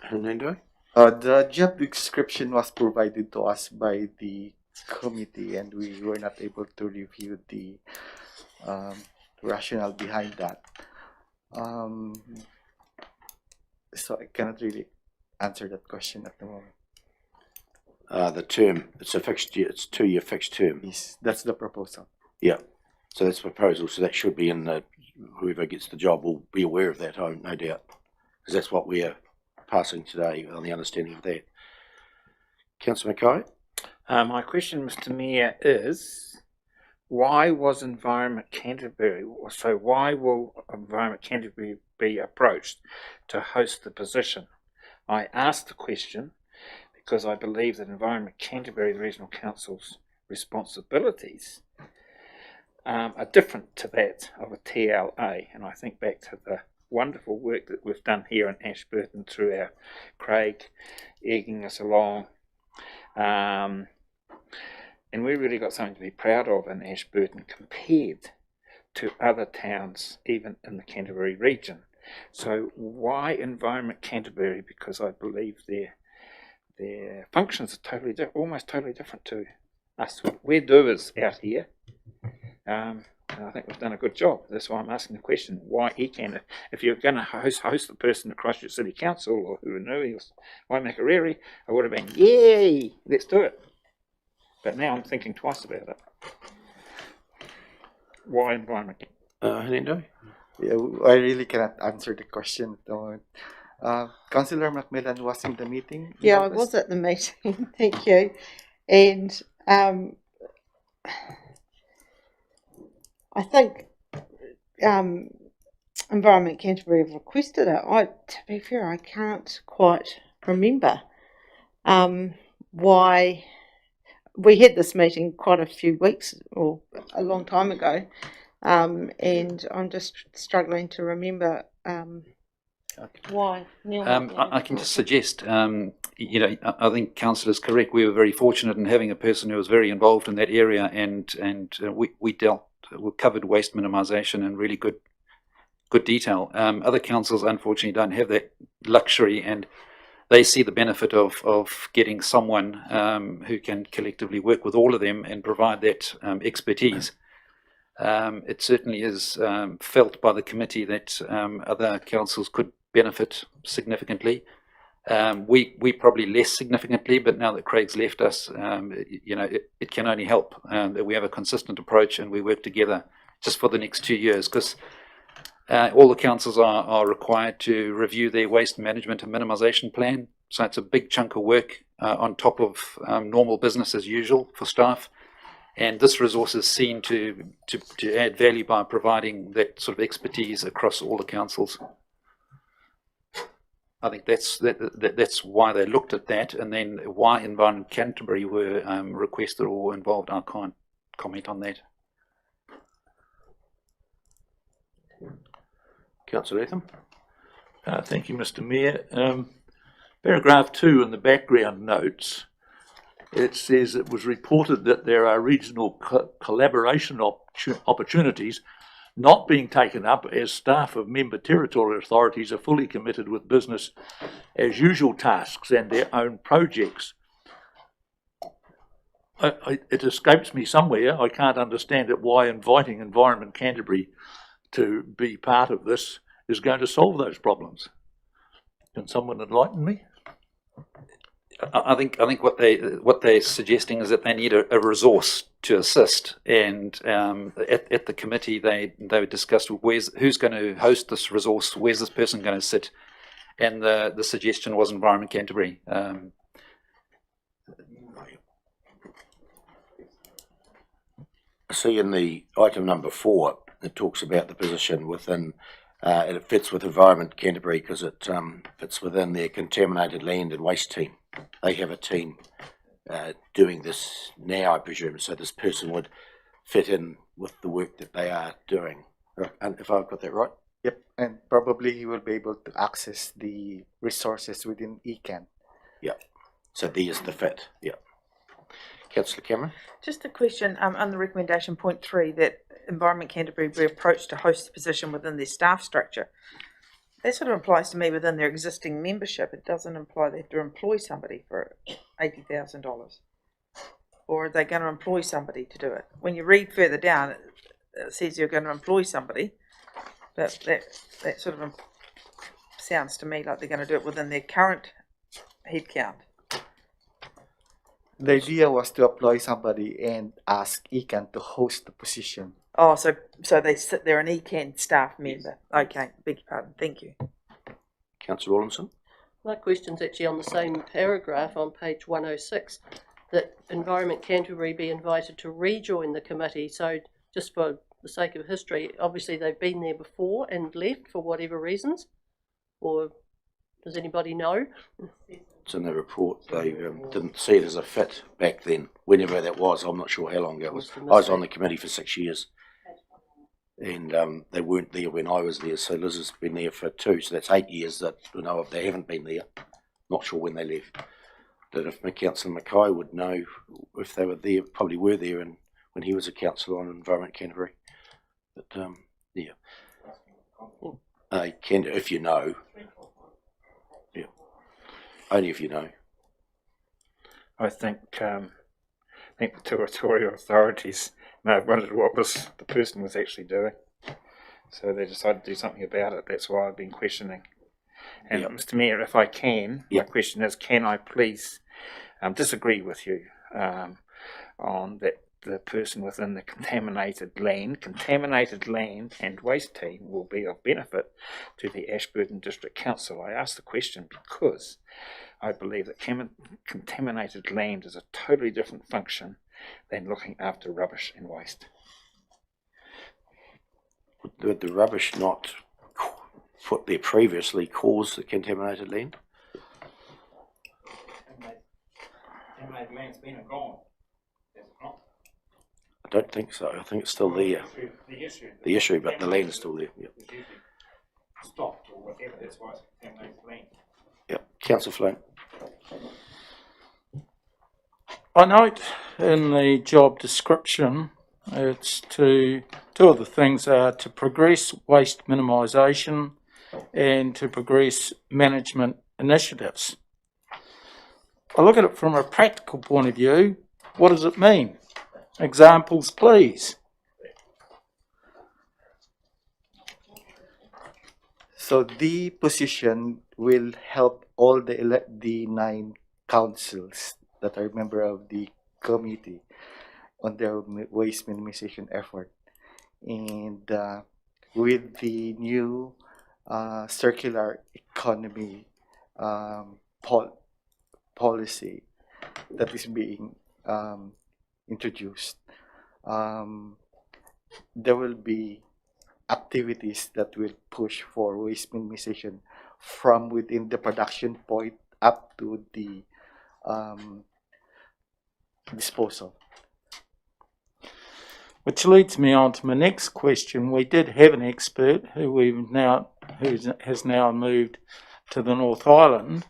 Hernando? The job description was provided to us by the committee, and we were not able to review the rationale behind that. So I cannot really answer that question at the moment. The term, it's a fixed year, it's 2-year fixed term. Yes, that's the proposal. Yeah, so that's the proposal, so that should be in the, whoever gets the job will be aware of that, no doubt, because that's what we are passing today on the understanding of that. Councillor Mackay? My question, Mr. Mayor, is why was Environment Canterbury, so why will Environment Canterbury be approached to host the position? I asked the question because I believe that Environment Canterbury, the Regional Council's responsibilities, are different to that of a TLA, and I think back to the wonderful work that we've done here in Ashburton through our Craig egging us along. And we really got something to be proud of in Ashburton compared to other towns, even in the Canterbury region. So why Environment Canterbury? Because I believe their functions are totally almost totally different to us. We're doers out here. And I think we've done a good job. That's why I'm asking the question, why ECAN? If you're going to host the person across your city council, or who knew he was Waimakariri, I would have been, yay, let's do it. But now I'm thinking twice about it. Why Environment? Hernando? Yeah, I really cannot answer the question at the moment. Councillor Macmillan was in the meeting. Yeah, I was at the meeting. Thank you. And I think Environment Canterbury have requested it. To be fair, I can't quite remember why. We had this meeting quite a few weeks or a long time ago, and I'm just struggling to remember why. Neil, I can just suggest, I think Councillor is correct. We were very fortunate in having a person who was very involved in that area, and we covered waste minimisation in really good detail. Other councils, unfortunately, don't have that luxury, and they see the benefit of getting someone who can collectively work with all of them and provide that expertise. It certainly is felt by the committee that other councils could benefit significantly. We probably less significantly, but now that Craig's left us, it can only help that we have a consistent approach and we work together just for the next 2 years, because all the councils are required to review their waste management and minimisation plan. So it's a big chunk of work on top of normal business as usual for staff. And this resource is seen to add value by providing that sort of expertise across all the councils. I think that's why they looked at that, and then why Environment Canterbury were requested or involved. I can't comment on that. Councillor Latham. Thank you, Mr. Mayor. Paragraph 2 in the background notes, it says it was reported that there are regional collaboration opportunities not being taken up as staff of member territorial authorities are fully committed with business as usual tasks and their own projects. It escapes me somewhere. I can't understand it, why inviting Environment Canterbury to be part of this is going to solve those problems. Can someone enlighten me? I think what they're suggesting is that they need a resource to assist, and at the committee they discussed who's going to host this resource, where's this person going to sit, and the suggestion was Environment Canterbury. See in the item number 4, it talks about the position within, and it fits with Environment Canterbury because it fits within their contaminated land and waste team. They have a team doing this now, I presume, so this person would fit in with the work that they are doing. And if I've got that right? Yep, and probably he will be able to access the resources within ECAN. Yep, so there's the fit, yep. Councillor Cameron? Just a question on the recommendation point 3 that Environment Canterbury be approached to host the position within their staff structure. That sort of implies to me within their existing membership. It doesn't imply they have to employ somebody for $80,000. Or are they going to employ somebody to do it? When you read further down, it says you're going to employ somebody, but that sort of sounds to me like they're going to do it within their current headcount. The idea was to employ somebody and ask ECAN to host the position. Oh, so they're an ECAN staff member. Okay, beg your pardon. Thank you. Councillor Rawlinson? My question's actually on the same paragraph on page 106, that Environment Canterbury be invited to rejoin the committee. So just for the sake of history, obviously they've been there before and left for whatever reasons, or does anybody know? It's in the report. They didn't see it as a fit back then, whenever that was. I'm not sure how long ago it was. I was on the committee for 6 years. And they weren't there when I was there, so Liz has been there for 2, so that's 8 years that we know of. They haven't been there. Not sure when they left. But if Councillor Mackay would know if they were there, probably were there when he was a councillor on Environment Canterbury. But yeah, can if you know. Yeah, only if you know. I think the territorial authorities wondered what the person was actually doing, so they decided to do something about it. That's why I've been questioning. And Mr. Mayor, if I can, my question is: can I please disagree with you on that the person within the contaminated land and waste team will be of benefit to the Ashburton District Council? I ask the question because I believe that contaminated land is a totally different function than looking after rubbish and waste. Would the rubbish not put there previously cause the contaminated land? Contaminated land's been and gone. I don't think so. I think it's still there. The issue, but the land is still there. Yep. Stopped or whatever, that's why it's contaminated land. Yep. Councillor Flown. I note in the job description, it's two of the things are to progress waste minimisation and to progress management initiatives. I look at it from a practical point of view. What does it mean? Examples, please. So the position will help all the 9 councils that are member of the committee on their waste minimization effort. And with the new circular economy policy that is being introduced, there will be activities that will push for waste minimization from within the production point up to the disposal. Which leads me on to my next question. We did have an expert who has now moved to the North Island.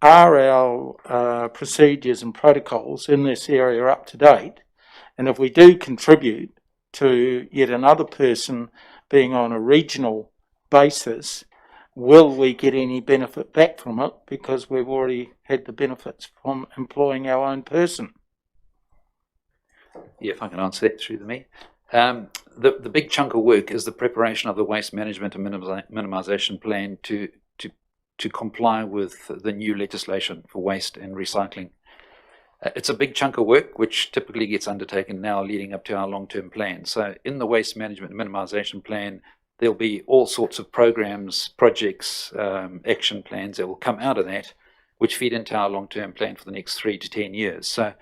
Are our procedures and protocols in this area up to date? And if we do contribute to yet another person being on a regional basis, will we get any benefit back from it because we've already had the benefits from employing our own person? Yeah, if I can answer that through the Mayor. The big chunk of work is the preparation of the waste management and minimisation plan to comply with the new legislation for waste and recycling. It's a big chunk of work which typically gets undertaken now leading up to our long-term plan. So in the waste management and minimisation plan, there'll be all sorts of programs, projects, action plans that will come out of that, which feed into our long-term plan for the next 3 to 10 years. So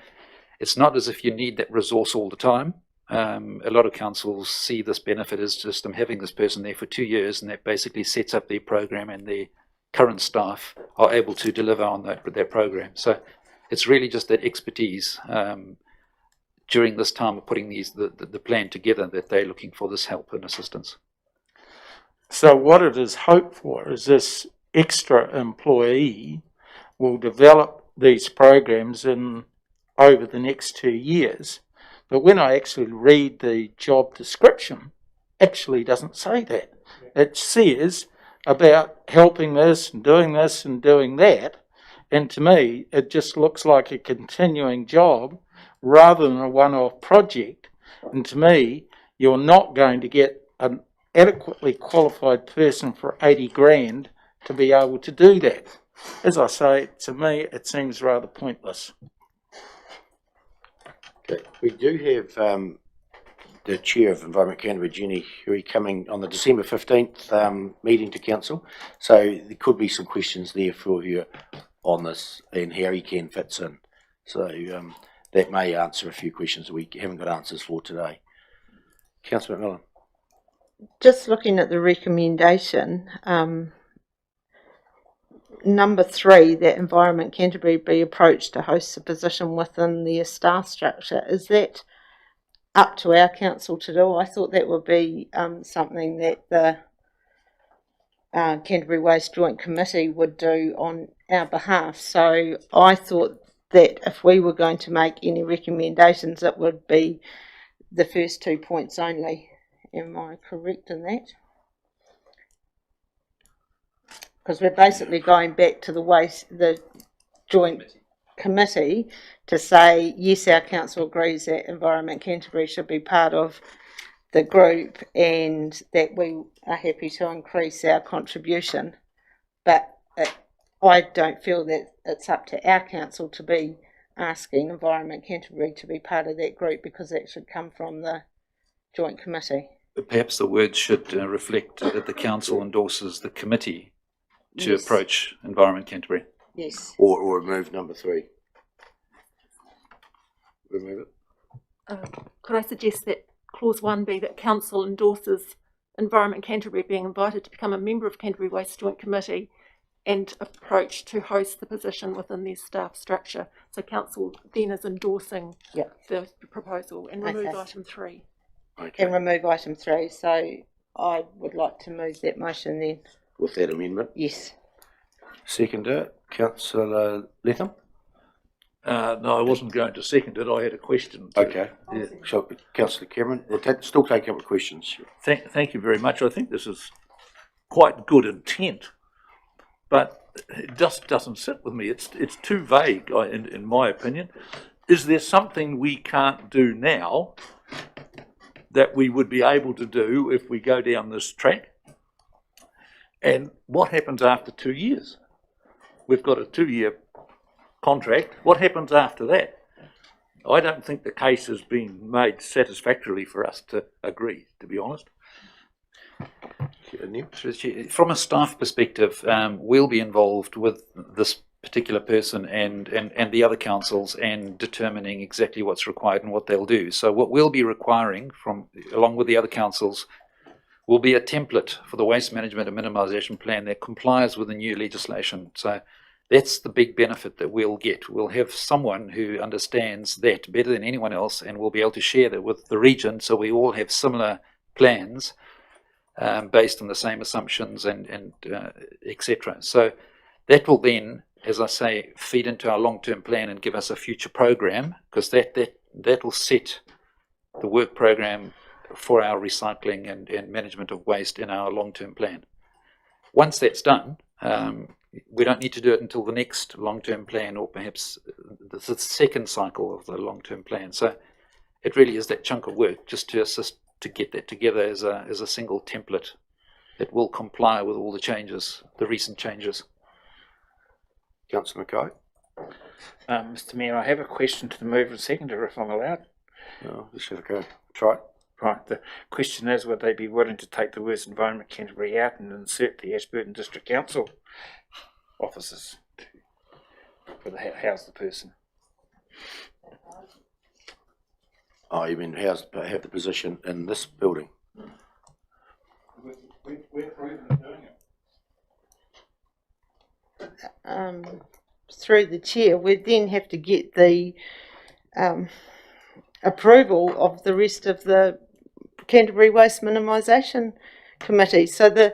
it's not as if you need that resource all the time. A lot of councils see this benefit as just them having this person there for 2 years, and that basically sets up their program, and their current staff are able to deliver on their program. So it's really just that expertise during this time of putting the plan together that they're looking for this help and assistance. So what it is hoped for is this extra employee will develop these programs over the next 2 years. But when I actually read the job description, actually doesn't say that. It says about helping this and doing that. And to me, it just looks like a continuing job rather than a one-off project. And to me, you're not going to get an adequately qualified person for 80 grand to be able to do that. As I say, to me, it seems rather pointless. Okay. We do have the Chair of Environment Canterbury, Jenny Huey, coming on the December 15th meeting to Council. So there could be some questions there for you on this and how he can fits in. So that may answer a few questions that we haven't got answers for today. Councillor McMillan. Just looking at the recommendation, number 3, that Environment Canterbury be approached to host a position within their staff structure. Is that up to our council to do? I thought that would be something that the Canterbury Waste Joint Committee would do on our behalf. So I thought that if we were going to make any recommendations, it would be the first 2 points only. Am I correct in that? Because we're basically going back to the joint committee to say, yes, our council agrees that Environment Canterbury should be part of the group and that we are happy to increase our contribution. But I don't feel that it's up to our council to be asking Environment Canterbury to be part of that group, because that should come from the joint committee. Perhaps the words should reflect that the council endorses the committee to approach Environment Canterbury. Yes. Or remove number 3. Remove it. Could I suggest that clause 1 be that council endorses Environment Canterbury being invited to become a member of Canterbury Waste Joint Committee and approach to host the position within their staff structure. So council then is endorsing the proposal, and remove item 3. Okay. And remove item 3. So I would like to move that motion then. With that amendment? Yes. Seconder, Councillor Letham? No, I wasn't going to second it. I had a question. Okay. Yeah. So, Councillor Cameron, we'll still take up the questions. Thank you very much. I think this is quite good intent, but it just doesn't sit with me. It's too vague, in my opinion. Is there something we can't do now that we would be able to do if we go down this track? And what happens after 2 years? We've got a 2-year contract. What happens after that? I don't think the case has been made satisfactorily for us to agree, to be honest. From a staff perspective, we'll be involved with this particular person and the other councils and determining exactly what's required and what they'll do. So what we'll be requiring along with the other councils, will be a template for the waste management and minimisation plan that complies with the new legislation. So that's the big benefit that we'll get. We'll have someone who understands that better than anyone else, and we'll be able to share that with the region, so we all have similar plans based on the same assumptions and etc. So that will then, as I say, feed into our long-term plan and give us a future program, because that will set the work program for our recycling and management of waste in our long-term plan. Once that's done, we don't need to do it until the next long-term plan, or perhaps the second cycle of the long-term plan. So it really is that chunk of work just to assist to get that together as a single template that will comply with all the changes, the recent changes. Councillor Mackay. Mr. Mayor, I have a question to the mover and seconder, if I'm allowed. No, let's have a go. Try it. Right. The question is, would they be willing to take the words Environment Canterbury out and insert the Ashburton District Council offices for the house the person? Oh, you mean have the position in this building? We're proven of doing it. Through the chair, we then have to get the approval of the rest of the Canterbury Waste Minimisation Committee. So this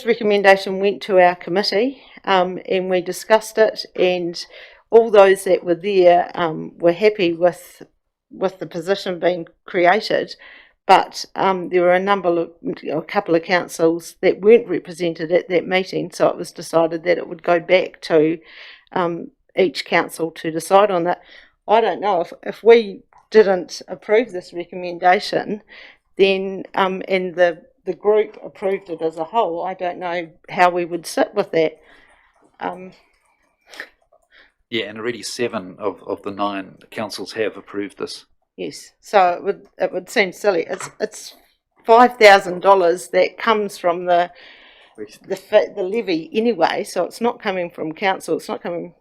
recommendation went to our committee, and we discussed it, and all those that were there were happy with the position being created. But there were a couple of councils that weren't represented at that meeting, so it was decided that it would go back to each council to decide on that. I don't know if we didn't approve this recommendation, then and the group approved it as a whole, I don't know how we would sit with that. Yeah, and already 7 of the 9 councils have approved this. Yes, so it would seem silly. It's $5,000 that comes from the levy anyway, so it's not coming from council. It's not coming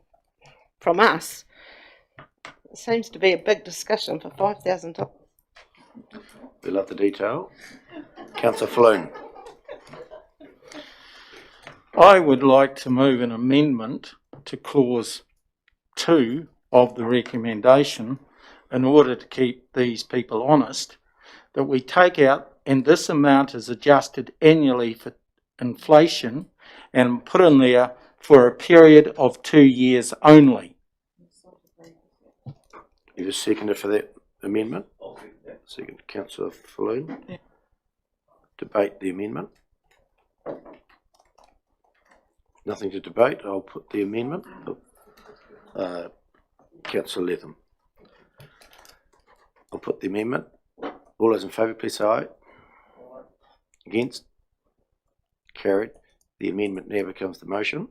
from us. It seems to be a big discussion for $5,000. We love the detail. Councillor Floon. I would like to move an amendment to clause 2 of the recommendation, in order to keep these people honest, that we take out, and this amount is adjusted annually for inflation, and put in there for a period of 2 years only. You just seconded for that amendment? Second, Councillor Floon. Yeah. Debate the amendment. Nothing to debate. I'll put the amendment. Councillor Latham. I'll put the amendment. All those in favour, please say aye. Against? Carried. The amendment now becomes the motion.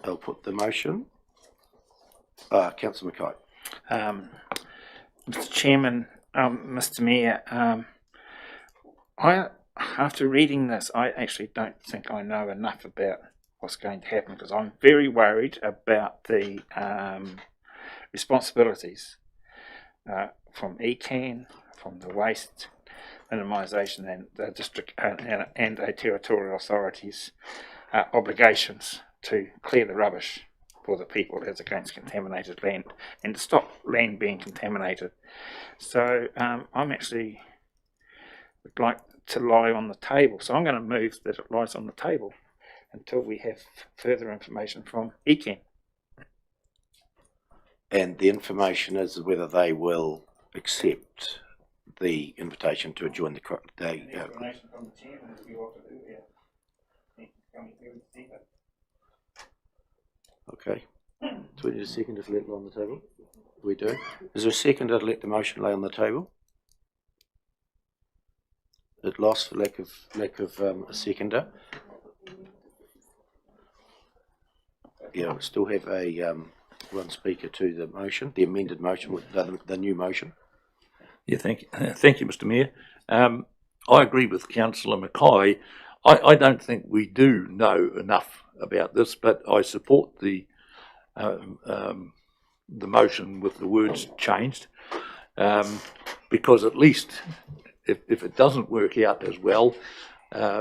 I'll put the motion. Councillor Mackay. Mr. Chairman, Mr. Mayor, after reading this, I actually don't think I know enough about what's going to happen, because I'm very worried about the responsibilities from ECAN, from the waste minimisation and the district and a territorial authority's obligations to clear the rubbish for the people as against contaminated land, and to stop land being contaminated. So I'm actually would like to lie on the table. So I'm going to move that it lies on the table until we have further information from ECAN. And the information is whether they will accept the invitation to join the okay. Do we need a second to let it on the table? We do. Is there a second to let the motion lay on the table? It lost for lack of a seconder. Yeah, we still have a one speaker to the motion, the amended motion with the new motion. Yeah, thank you, Mr. Mayor. I agree with Councillor Mackay. I don't think we do know enough about this, but I support the motion with the words changed, because at least if it doesn't work out as well,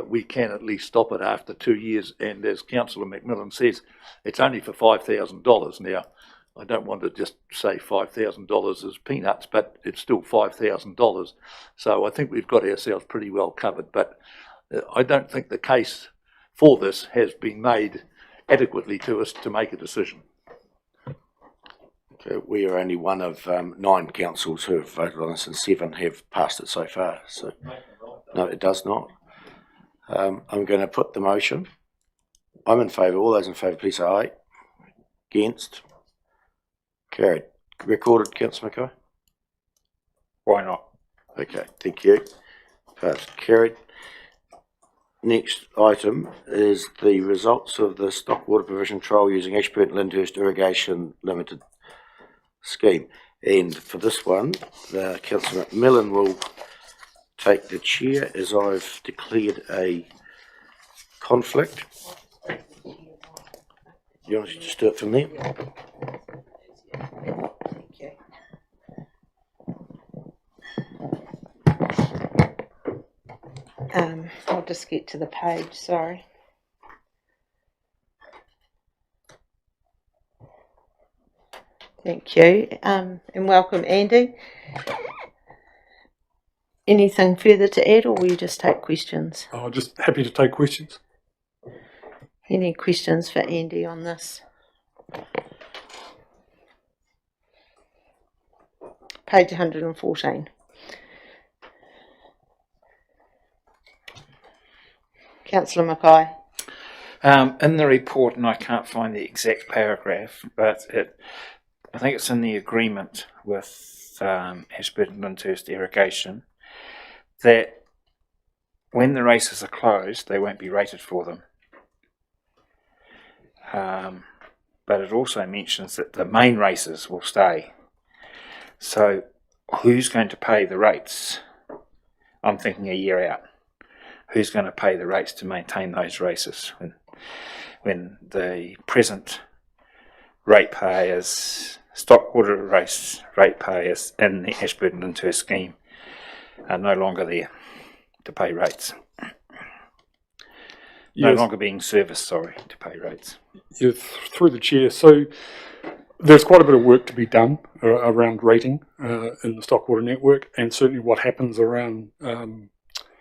we can at least stop it after 2 years. And as Councillor McMillan says, it's only for $5,000. Now, I don't want to just say $5,000 is peanuts, but it's still $5,000. So I think we've got ourselves pretty well covered. But I don't think the case for this has been made adequately to us to make a decision. Okay, we are only one of 9 councils who have voted on this, and 7 have passed it so far. So no, it does not. I'm going to put the motion. I'm in favour. All those in favour, please say aye. Against? Carried. Recorded, Councillor Mackay? Why not? Okay, thank you. Passed. Carried. Next item is the results of the stock water provision trial using Ashburton Lyndhurst Irrigation Limited scheme. And for this one, Councillor McMillan will take the chair as I've declared a conflict. You want to just do it from there? Thank you. I'll just get to the page, sorry. Thank you, and welcome, Andy. Anything further to add, or will you just take questions? Oh, just happy to take questions. Any questions for Andy on this? Page 114. Councillor Mackay. In the report, and I can't find the exact paragraph, but I think it's in the agreement with Ashburton Lyndhurst Irrigation that when the races are closed, they won't be rated for them. But it also mentions that the main races will stay. So who's going to pay the rates? I'm thinking a year out. Who's going to pay the rates to maintain those races when the present ratepayers, stockwater race ratepayers in the Ashburton Lyndhurst scheme are no longer there to pay rates? No longer being serviced, to pay rates. Yeah, through the chair. So there's quite a bit of work to be done around rating in the stockwater network, and certainly what happens around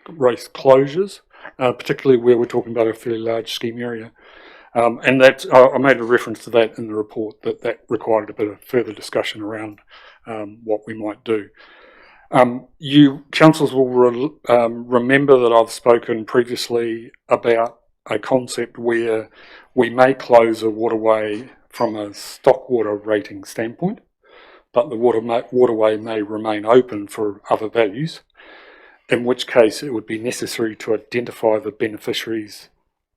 race closures, particularly where we're talking about a fairly large scheme area. And that I made a reference to that in the report, that required a bit of further discussion around what we might do. You councillors will remember that I've spoken previously about a concept where we may close a waterway from a stockwater rating standpoint, but the waterway may remain open for other values, in which case it would be necessary to identify the beneficiaries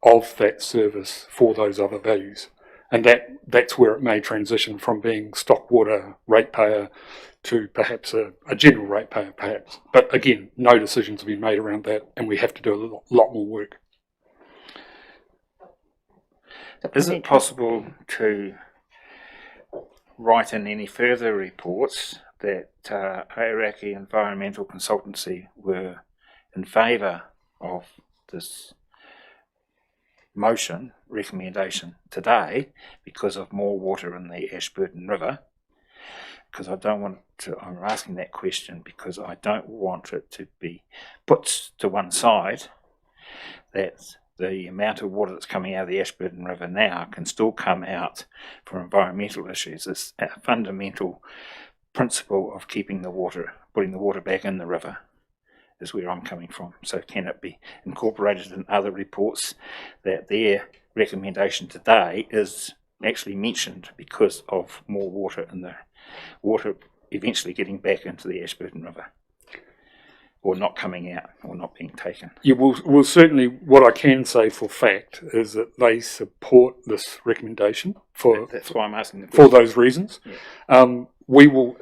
of that service for those other values. And that's where it may transition from being stockwater ratepayer to perhaps a general ratepayer, perhaps. But again, no decisions have been made around that, and we have to do a lot more work. Is it possible to write in any further reports that Aoraki Environmental Consultancy were in favour of this recommendation today because of more water in the Ashburton River? Because I'm asking that question because I don't want it to be put to one side that the amount of water that's coming out of the Ashburton River now can still come out for environmental issues. It's a fundamental principle of keeping the water putting the water back in the river, is where I'm coming from. So can it be incorporated in other reports that their recommendation today is actually mentioned because of more water in the water eventually getting back into the Ashburton River, or not coming out, or not being taken? Yeah, well, certainly what I can say for fact is that they support this recommendation for That's why I'm asking the for question. those reasons. Yeah. We will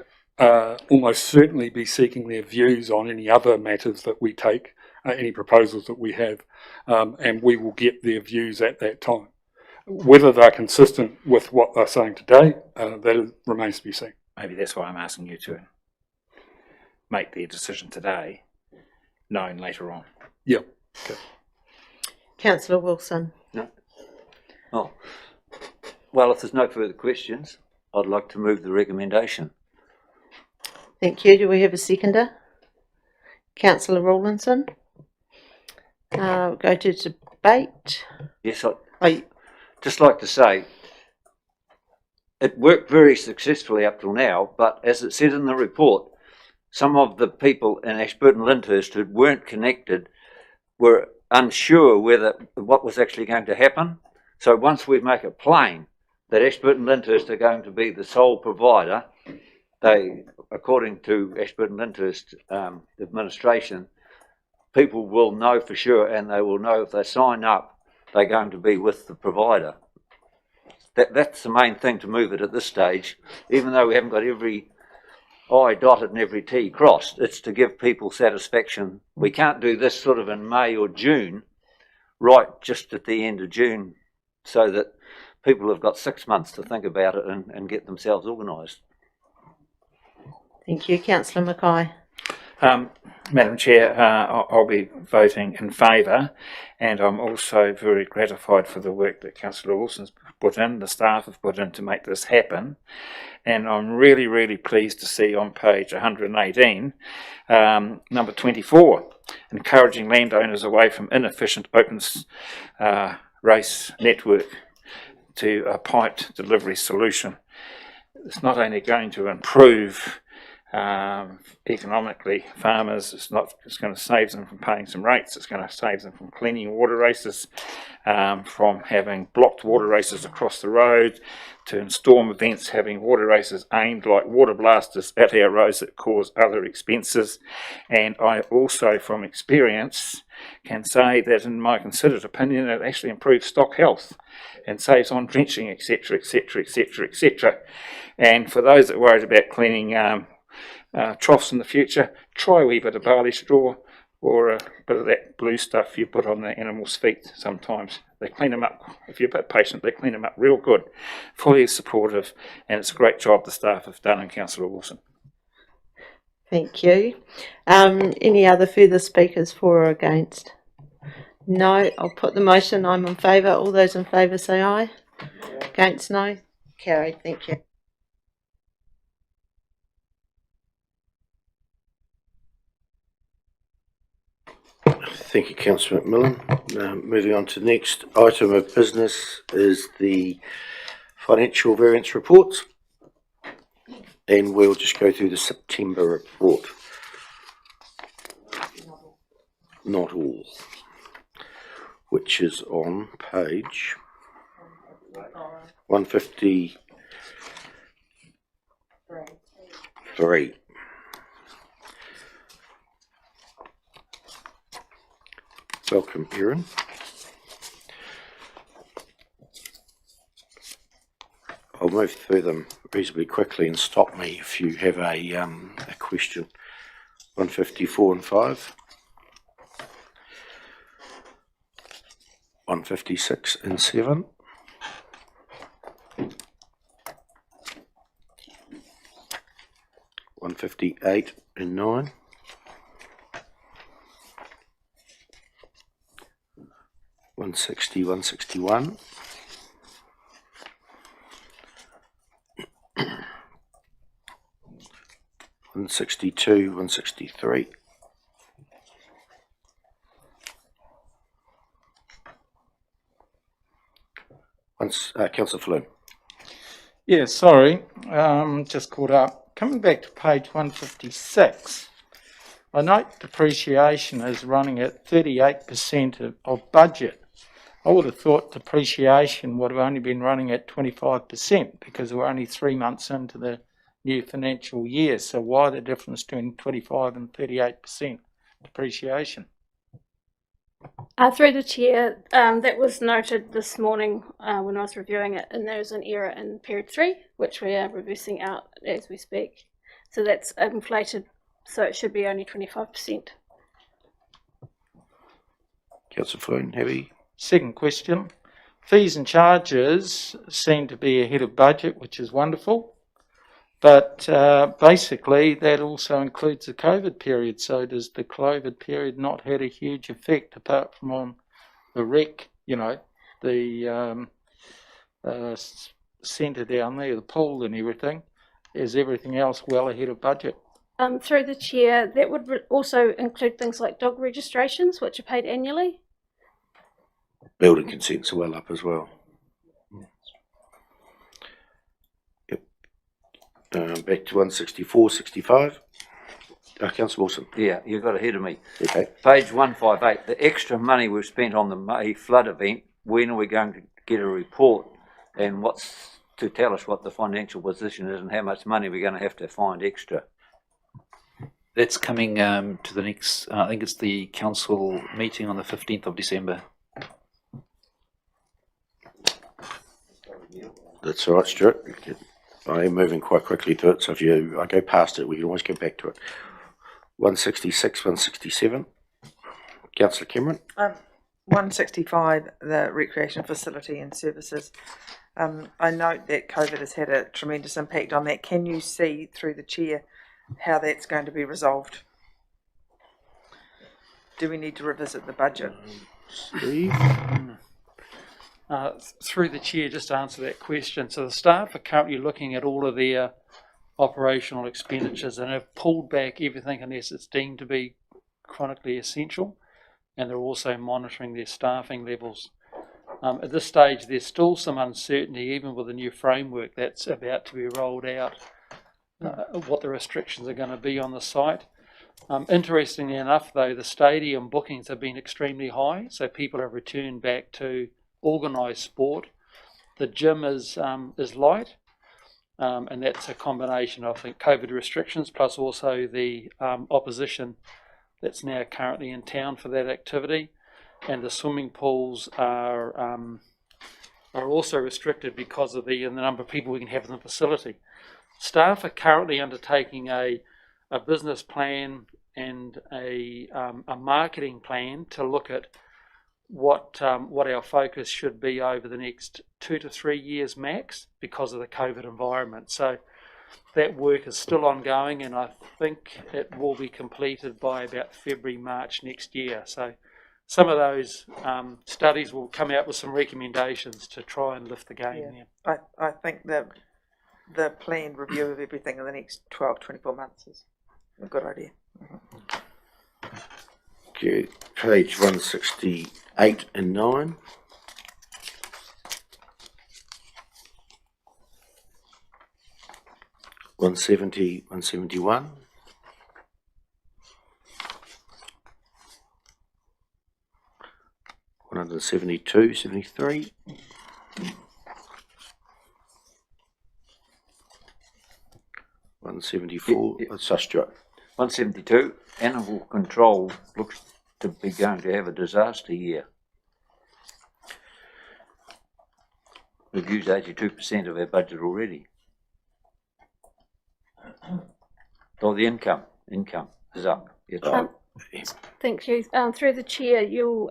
almost certainly be seeking their views on any other matters that we take, any proposals that we have, and we will get their views at that time. Whether they're consistent with what they're saying today, remains to be seen. Maybe that's why I'm asking you to make their decision today, knowing later on. Yeah. Okay. Councillor Wilson. No. Oh. Well, if there's no further questions, I'd like to move the recommendation. Thank you. Do we have a seconder? Councillor Rawlinson. Go to debate. Yes, I'd just like to say it worked very successfully up till now, but as it said in the report, some of the people in Ashburton Lyndhurst who weren't connected were unsure what was actually going to happen. So once we make it plain that Ashburton Lyndhurst are going to be the sole provider, they, according to Ashburton Lyndhurst administration, people will know for sure, and they will know if they sign up, they're going to be with the provider. That's the main thing to move it at this stage, even though we haven't got every I dotted and every T crossed. It's to give people satisfaction. We can't do this sort of in May or June, right just at the end of June, so that people have got 6 months to think about it and get themselves organised. Thank you. Councillor Mackay. Madam Chair, I'll be voting in favour, and I'm also very gratified for the work that Councillor Wilson's put in, the staff have put in to make this happen. And I'm really, really pleased to see on page 118, number 24, encouraging landowners away from inefficient open race network to a piped delivery solution. It's not only going to improve economically farmers, it's going to save them from paying some rates, it's going to save them from cleaning water races, from having blocked water races across the road, to in storm events having water races aimed like water blasters at our roads that cause other expenses. And I also from experience can say that in my considered opinion it actually improves stock health and saves on drenching, etc, etc, etc, etc. And for those that are worried about cleaning troughs in the future, try a wee bit of barley straw or a bit of that blue stuff you put on the animals' feet sometimes. They clean them up. If you're a bit patient, they clean them up real good. Fully supportive, and it's a great job the staff have done, and Councillor Wilson. Thank you. Any other further speakers for or against? No, I'll put the motion. I'm in favour. All those in favour say aye. Against, no. Carried. Thank you. Thank you, Councillor McMillan. Moving on to the next item of business is the financial variance reports. And we'll just go through the September report. Not all. Which is on page 153. Welcome, Erin. I'll move through them reasonably quickly and stop me if you have a question. 154 and 5. 156 and 7. 158 and 9. 160, 161. 162, 163. Councillor Flynn. Yeah, sorry, just caught up. coming back to page 156, I note depreciation is running at 38% of budget. I would have thought depreciation would have only been running at 25% because we're only 3 months into the new financial year. So why the difference between 25 and 38% depreciation? Through the chair, that was noted this morning when I was reviewing it, and there's an error in period 3, which we are reversing out as we speak. So that's inflated, so it should be only 25%. Councillor Floon, heavy. Second question. Fees and charges seem to be ahead of budget, which is wonderful. But basically, that also includes the COVID period. So does the COVID period not had a huge effect apart from on the rec, the centre down there, the pool and everything? Is everything else well ahead of budget? Through the chair, that would also include things like dog registrations, which are paid annually. Building consents are well up as well. Back to 164, 65. Councillor Wilson. Yeah, you got ahead of me. Okay. Page 158, the extra money we've spent on the May flood event, when are we going to get a report and what's to tell us what the financial position is and how much money we're going to have to find extra? That's coming to the next, I think it's the council meeting on the 15th of December. That's all right, Stuart. I am moving quite quickly to it, so if I go past it, we can always get back to it. 166, 167. Councillor Cameron. 165, the recreation facility and services. I note that COVID has had a tremendous impact on that. Can you see through the chair how that's going to be resolved? Do we need to revisit the budget? Steve? Through the chair, just to answer that question. So the staff are currently looking at all of their operational expenditures and have pulled back everything unless it's deemed to be chronically essential, and they're also monitoring their staffing levels. At this stage, there's still some uncertainty, even with the new framework that's about to be rolled out, what the restrictions are going to be on the site. Interestingly enough, though, the stadium bookings have been extremely high, so people have returned back to organised sport. The gym is light, and that's a combination of, I think, COVID restrictions plus also the opposition that's now currently in town for that activity. And the swimming pools are also restricted because of the number of people we can have in the facility. Staff are currently undertaking a business plan and a marketing plan to look at what our focus should be over the next 2 to 3 years max because of the COVID environment. So that work is still ongoing, and I think it will be completed by about February, March next year. So some of those studies will come out with some recommendations to try and lift the game. Yeah. I think that the planned review of everything in the next 12, 24 months is a good idea. Okay, page 168 and 9. $170, $171. $172, $73. $174. That's Stuart. 172. Animal control looks to be going to have a disaster year. We've used 82% of our budget already. Or the income is up. Thank you. Through the chair, you'll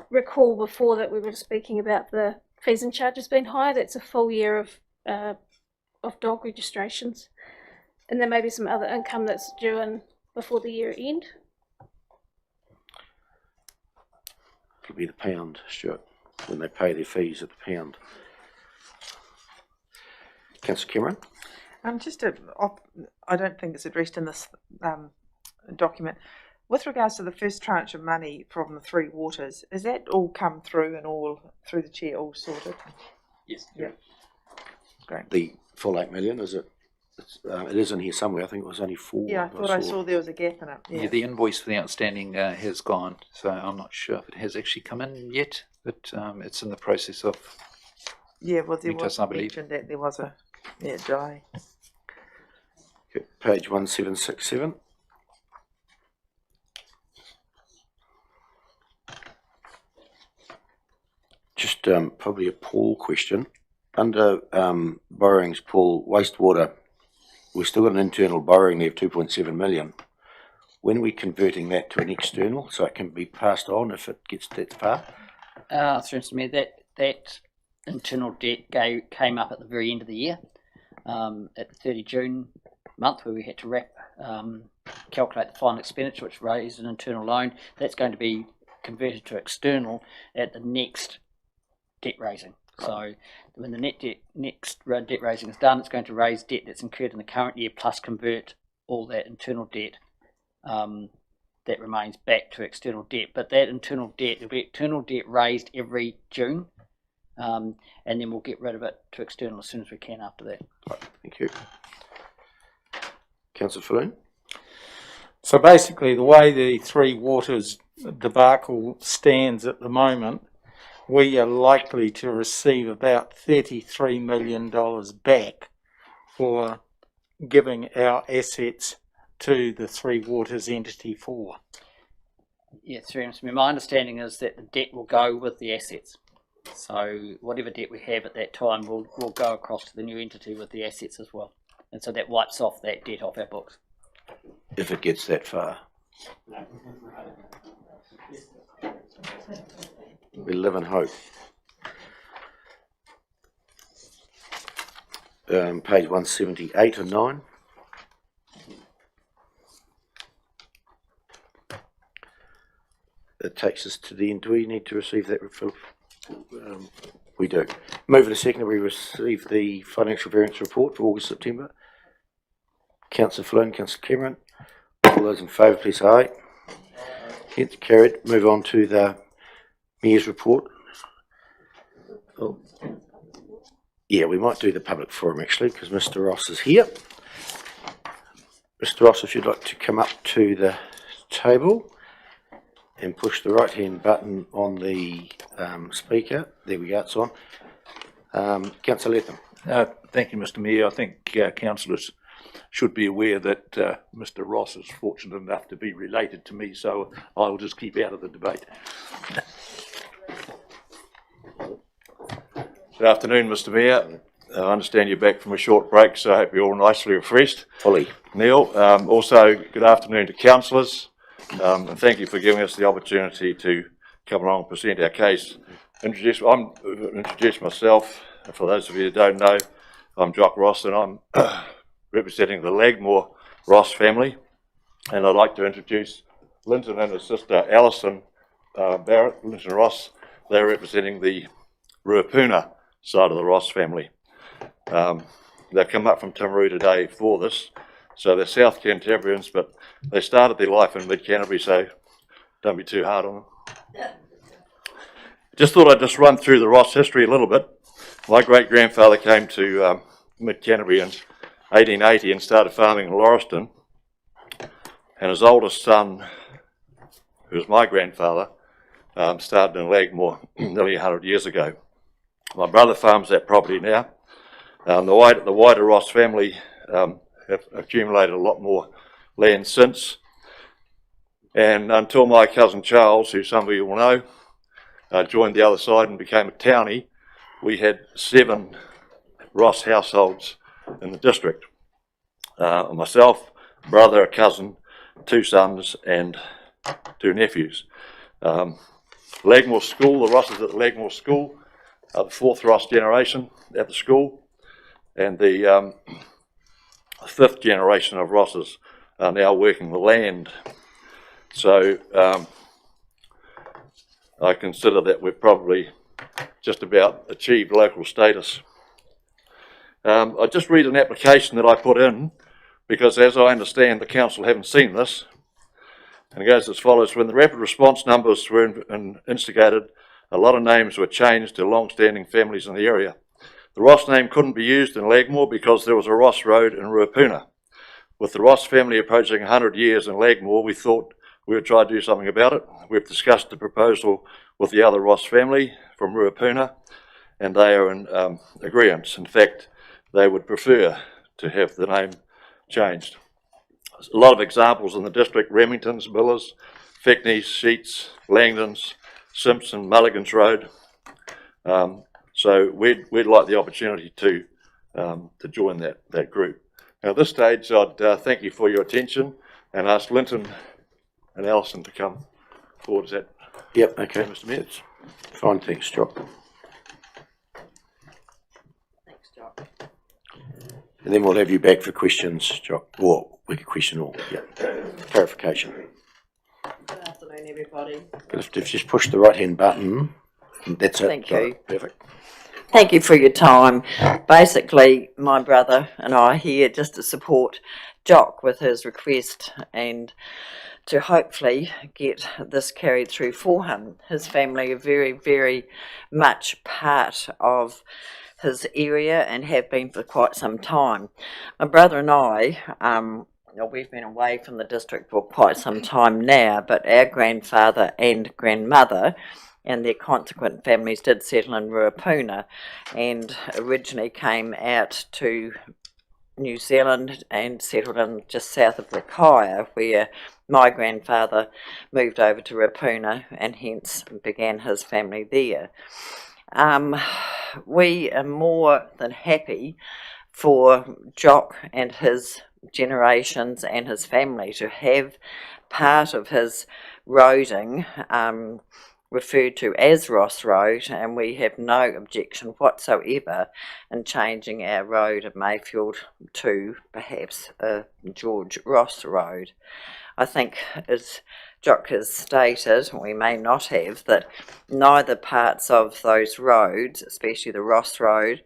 recall before that we were speaking about the fees and charges being higher. That's a full year of dog registrations, and there may be some other income that's due in before the year end. It'll be the pound, Stuart, when they pay their fees at the pound. Councillor Cameron? I don't think it's addressed in this document. With regards to the first tranche of money from the Three Waters, is that all come through and all through the chair, all sorted? Yes. Yeah. Great. The full $8 million, is it? It is in here somewhere. I think it was only 4. Yeah, I thought I saw there was a gap in it. Yeah, the invoice for the outstanding has gone, so I'm not sure if it has actually come in yet, but it's in the process of. Yeah, well, there Mutas, was I believe. mentioned that there was a delay. Okay, page 1767. Just probably a Paul question. Under borrowings, Paul, wastewater, we've still got an internal borrowing there of 2.7 million. When are we converting that to an external so it can be passed on if it gets that far? Through Mr. Mayor, that internal debt came up at the very end of the year, at the 30 June month, where we had to calculate the final expenditure, which raised an internal loan. That's going to be converted to external at the next debt raising. So when the next debt raising is done, it's going to raise debt that's incurred in the current year plus convert all that internal debt that remains back to external debt. But that internal debt, there'll be internal debt raised every June, and then we'll get rid of it to external as soon as we can after that. Right, thank you. Councillor Falloon? So basically, the way the Three Waters debacle stands at the moment, we are likely to receive about $33 million back for giving our assets to the Three Waters entity 4. Yeah, through Mr. Mayor, my understanding is that the debt will go with the assets. So whatever debt we have at that time will go across to the new entity with the assets as well. And so that wipes off that debt off our books. If it gets that far. We live in hope. Page 178 and 9. It takes us to the end. Do we need to receive that? We do. Moving to second, we receive the financial variance report for August, September. Councillor Flynn, Councillor Cameron. All those in favour, please say aye. It's carried. Move on to the Mayor's report. Oh. Yeah, we might do the public forum actually, because Mr. Ross is here. Mr. Ross, if you'd like to come up to the table and push the right-hand button on the speaker. There we go, it's on. Councillor Latham. Thank you, Mr. Mayor. I think councillors should be aware that Mr. Ross is fortunate enough to be related to me, so I will just keep out of the debate. Good afternoon, Mr. Mayor. I understand you're back from a short break, so I hope you're all nicely refreshed. Fully. Neil, also good afternoon to councillors, and thank you for giving us the opportunity to come along and present our case. Introduce myself. For those of you who don't know, I'm Jock Ross, and I'm representing the Lagmore Ross family. And I'd like to introduce Linton and her sister Alison Barrett, Linton Ross. They're representing the Ruapuna side of the Ross family. They've come up from Timaru today for this, so they're South Cantabrians, but they started their life in Mid-Canterbury, so don't be too hard on them. Just thought I'd just run through the Ross history a little bit. My great-grandfather came to Mid-Canterbury in 1880 and started farming in Lauriston, and his oldest son, who was my grandfather, started in Lagmore nearly 100 years ago. My brother farms that property now. The wider Ross family have accumulated a lot more land since, and until my cousin Charles, who some of you will know, joined the other side and became a townie, we had 7 Ross households in the district. Myself, brother, a cousin, 2 sons and 2 nephews. Lagmore School, the Rosses at the Lagmore School are the 4th Ross generation at the school, and the 5th generation of Rosses are now working the land. So I consider that we've probably just about achieved local status. I just read an application that I put in, because as I understand the council haven't seen this, and it goes as follows. When the rapid response numbers were instigated, a lot of names were changed to long-standing families in the area. The Ross name couldn't be used in Lagmore because there was a Ross Road in Ruapuna. With the Ross family approaching 100 years in Lagmore, we thought we would try to do something about it. We've discussed the proposal with the other Ross family from Ruapuna, and they are in agreement. In fact, they would prefer to have the name changed. There's a lot of examples in the district: Remingtons, Millers, Feckneys, Sheets, Langdons, Simpson, Mulligan's Road. So we'd like the opportunity to join that group. Now at this stage, I'd thank you for your attention and ask Linton and Alison to come forward. Is that? Yep, okay. Mr. Mayor? Fine, thanks, Jock. Thanks, Jock. And then we'll have you back for questions, Jock, or we could question or clarification. Good afternoon, everybody. But if you just push the right-hand button, that's it. Thank you. Perfect. Thank you for your time. Basically, my brother and I are here just to support Jock with his request and to hopefully get this carried through for him. His family are very, very much part of his area and have been for quite some time. My brother and I, we've been away from the district for quite some time now, but our grandfather and grandmother and their consequent families did settle in Ruapuna and originally came out to New Zealand and settled in just south of Rakaia, where my grandfather moved over to Ruapuna and hence began his family there. We are more than happy for Jock and his generations and his family to have part of his roading referred to as Ross Road, and we have no objection whatsoever in changing our road at Mayfield to perhaps George Ross Road. I think, as Jock has stated, we may not have, that neither parts of those roads, especially the Ross Road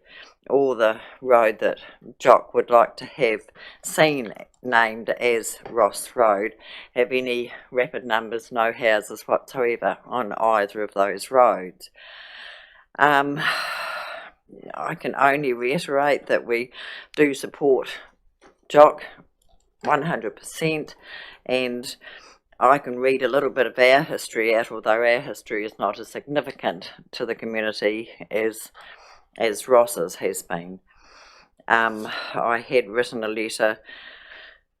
or the road that Jock would like to have seen named as Ross Road, have any rapid numbers, no houses whatsoever on either of those roads. I can only reiterate that we do support Jock 100%, and I can read a little bit of our history out, although our history is not as significant to the community as Ross's has been. I had written a letter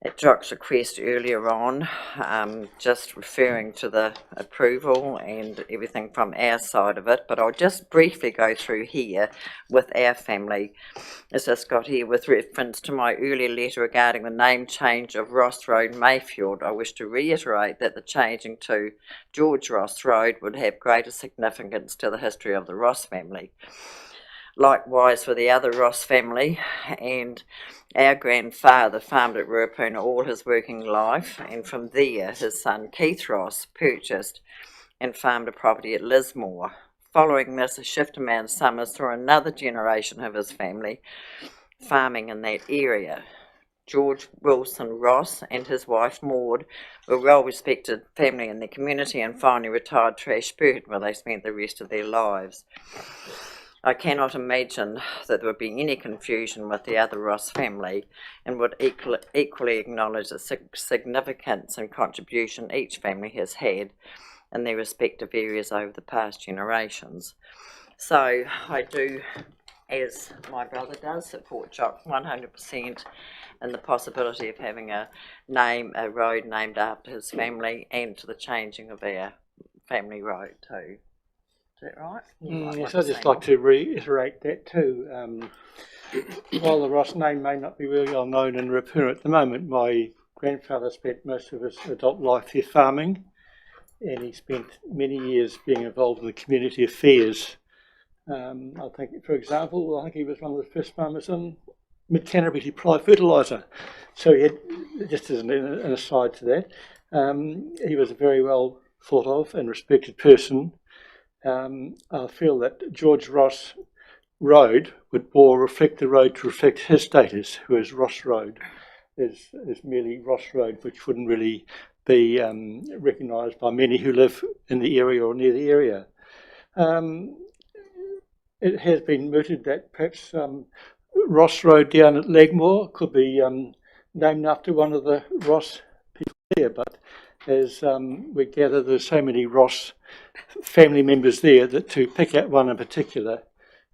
at Jock's request earlier on, just referring to the approval and everything from our side of it, but I'll just briefly go through here with our family. As this got here, with reference to my earlier letter regarding the name change of Ross Road Mayfield, I wish to reiterate that the changing to George Ross Road would have greater significance to the history of the Ross family. Likewise for the other Ross family, and our grandfather farmed at Ruapuna all his working life, and from there his son Keith Ross purchased and farmed a property at Lismore. Following this, a shift in Mount Summers saw another generation of his family farming in that area. George Wilson Ross and his wife Maud were well-respected family in the community and finally retired to Ashburton, where they spent the rest of their lives. I cannot imagine that there would be any confusion with the other Ross family, and would equally acknowledge the significance and contribution each family has had in their respective areas over the past generations. So I do, as my brother does, support Jock 100% in the possibility of having a road named after his family, and to the changing of our family road too. Is that right? Yes, I'd just like to reiterate that too. While the Ross name may not be really well known in Ruapuna at the moment, my grandfather spent most of his adult life here farming, and he spent many years being involved in the community affairs. I think, for example, he was one of the first farmers in Mid-Canterbury to apply fertiliser. So he had, just as an aside to that, he was a very well thought of and respected person. I feel that George Ross Road would more reflect the road to reflect his status, whereas Ross Road is merely Ross Road, which wouldn't really be recognised by many who live in the area or near the area. it has been mooted that perhaps Ross Road down at Legmore could be named after one of the Ross people there, but as we gather, there's so many Ross family members there that to pick out one in particular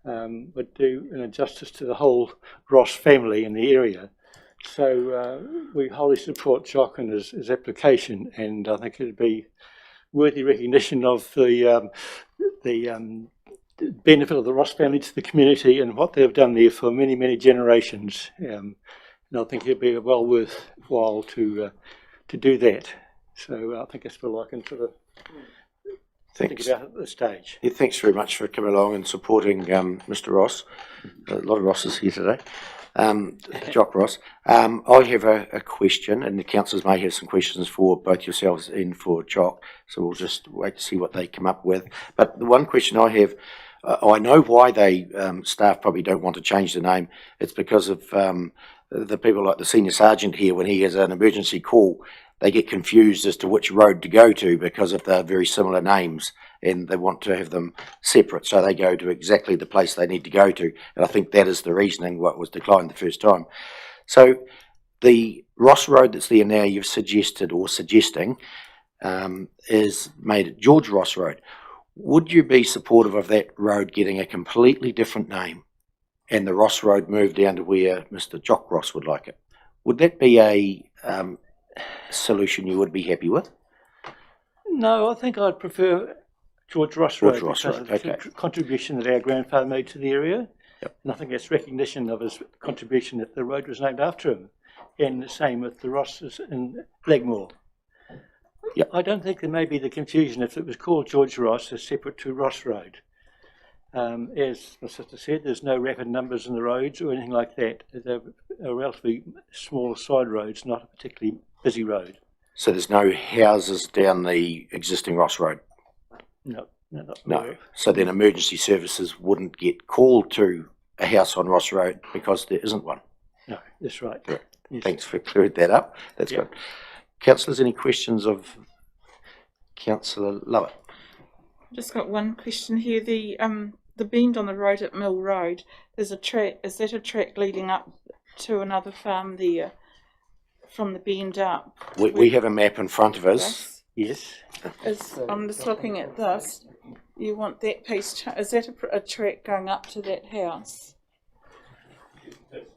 would do an injustice to the whole Ross family in the area. So we wholly support Jock and his application, and I think it'd be worthy recognition of the benefit of the Ross family to the community and what they've done there for many, many generations. And I think it'd be well worthwhile to do that. So I think that's what I can sort of think about at this stage. Yeah, thanks very much for coming along and supporting Mr. Ross. A lot of Rosses here today. Jock Ross. I have a question, and the councillors may have some questions for both yourselves and for Jock, so we'll just wait to see what they come up with. But the one question I have, I know why they staff probably don't want to change the name. It's because of the people like the senior sergeant here, when he has an emergency call, they get confused as to which road to go to because of the very similar names, and they want to have them separate, so they go to exactly the place they need to go to. And I think that is the reasoning what was declined the first time. So the Ross Road that's there now, you've suggested or suggesting, is made George Ross Road. Would you be supportive of that road getting a completely different name and the Ross Road moved down to where Mr. Jock Ross would like it? Would that be a solution you would be happy with? No, I think I'd prefer George Ross Road Ross because Road, of the contribution that our grandfather made to the area. Yep. And I think that's recognition of his contribution that the road was named after him. And the same with the Rosses in Legmore. Yep. I don't think there may be the confusion if it was called George Ross as separate to Ross Road. As my sister said, there's no rapid numbers in the roads or anything like that. They're a relatively small side roads, not a particularly busy road. So there's no houses down the existing Ross Road? No. No. So then emergency services wouldn't get called to a house on Ross Road because there isn't one? No, that's right. Correct. Yes. Thanks for clearing that up. That's good. Councillors, any questions of Councillor Lovett? Just got one question here. The bend on the road at Mill Road, there's a track. Is that a track leading up to another farm there from the bend up? We have a map in front of us. Yes. I'm just looking at this. You want that piece? Is that a track going up to that house?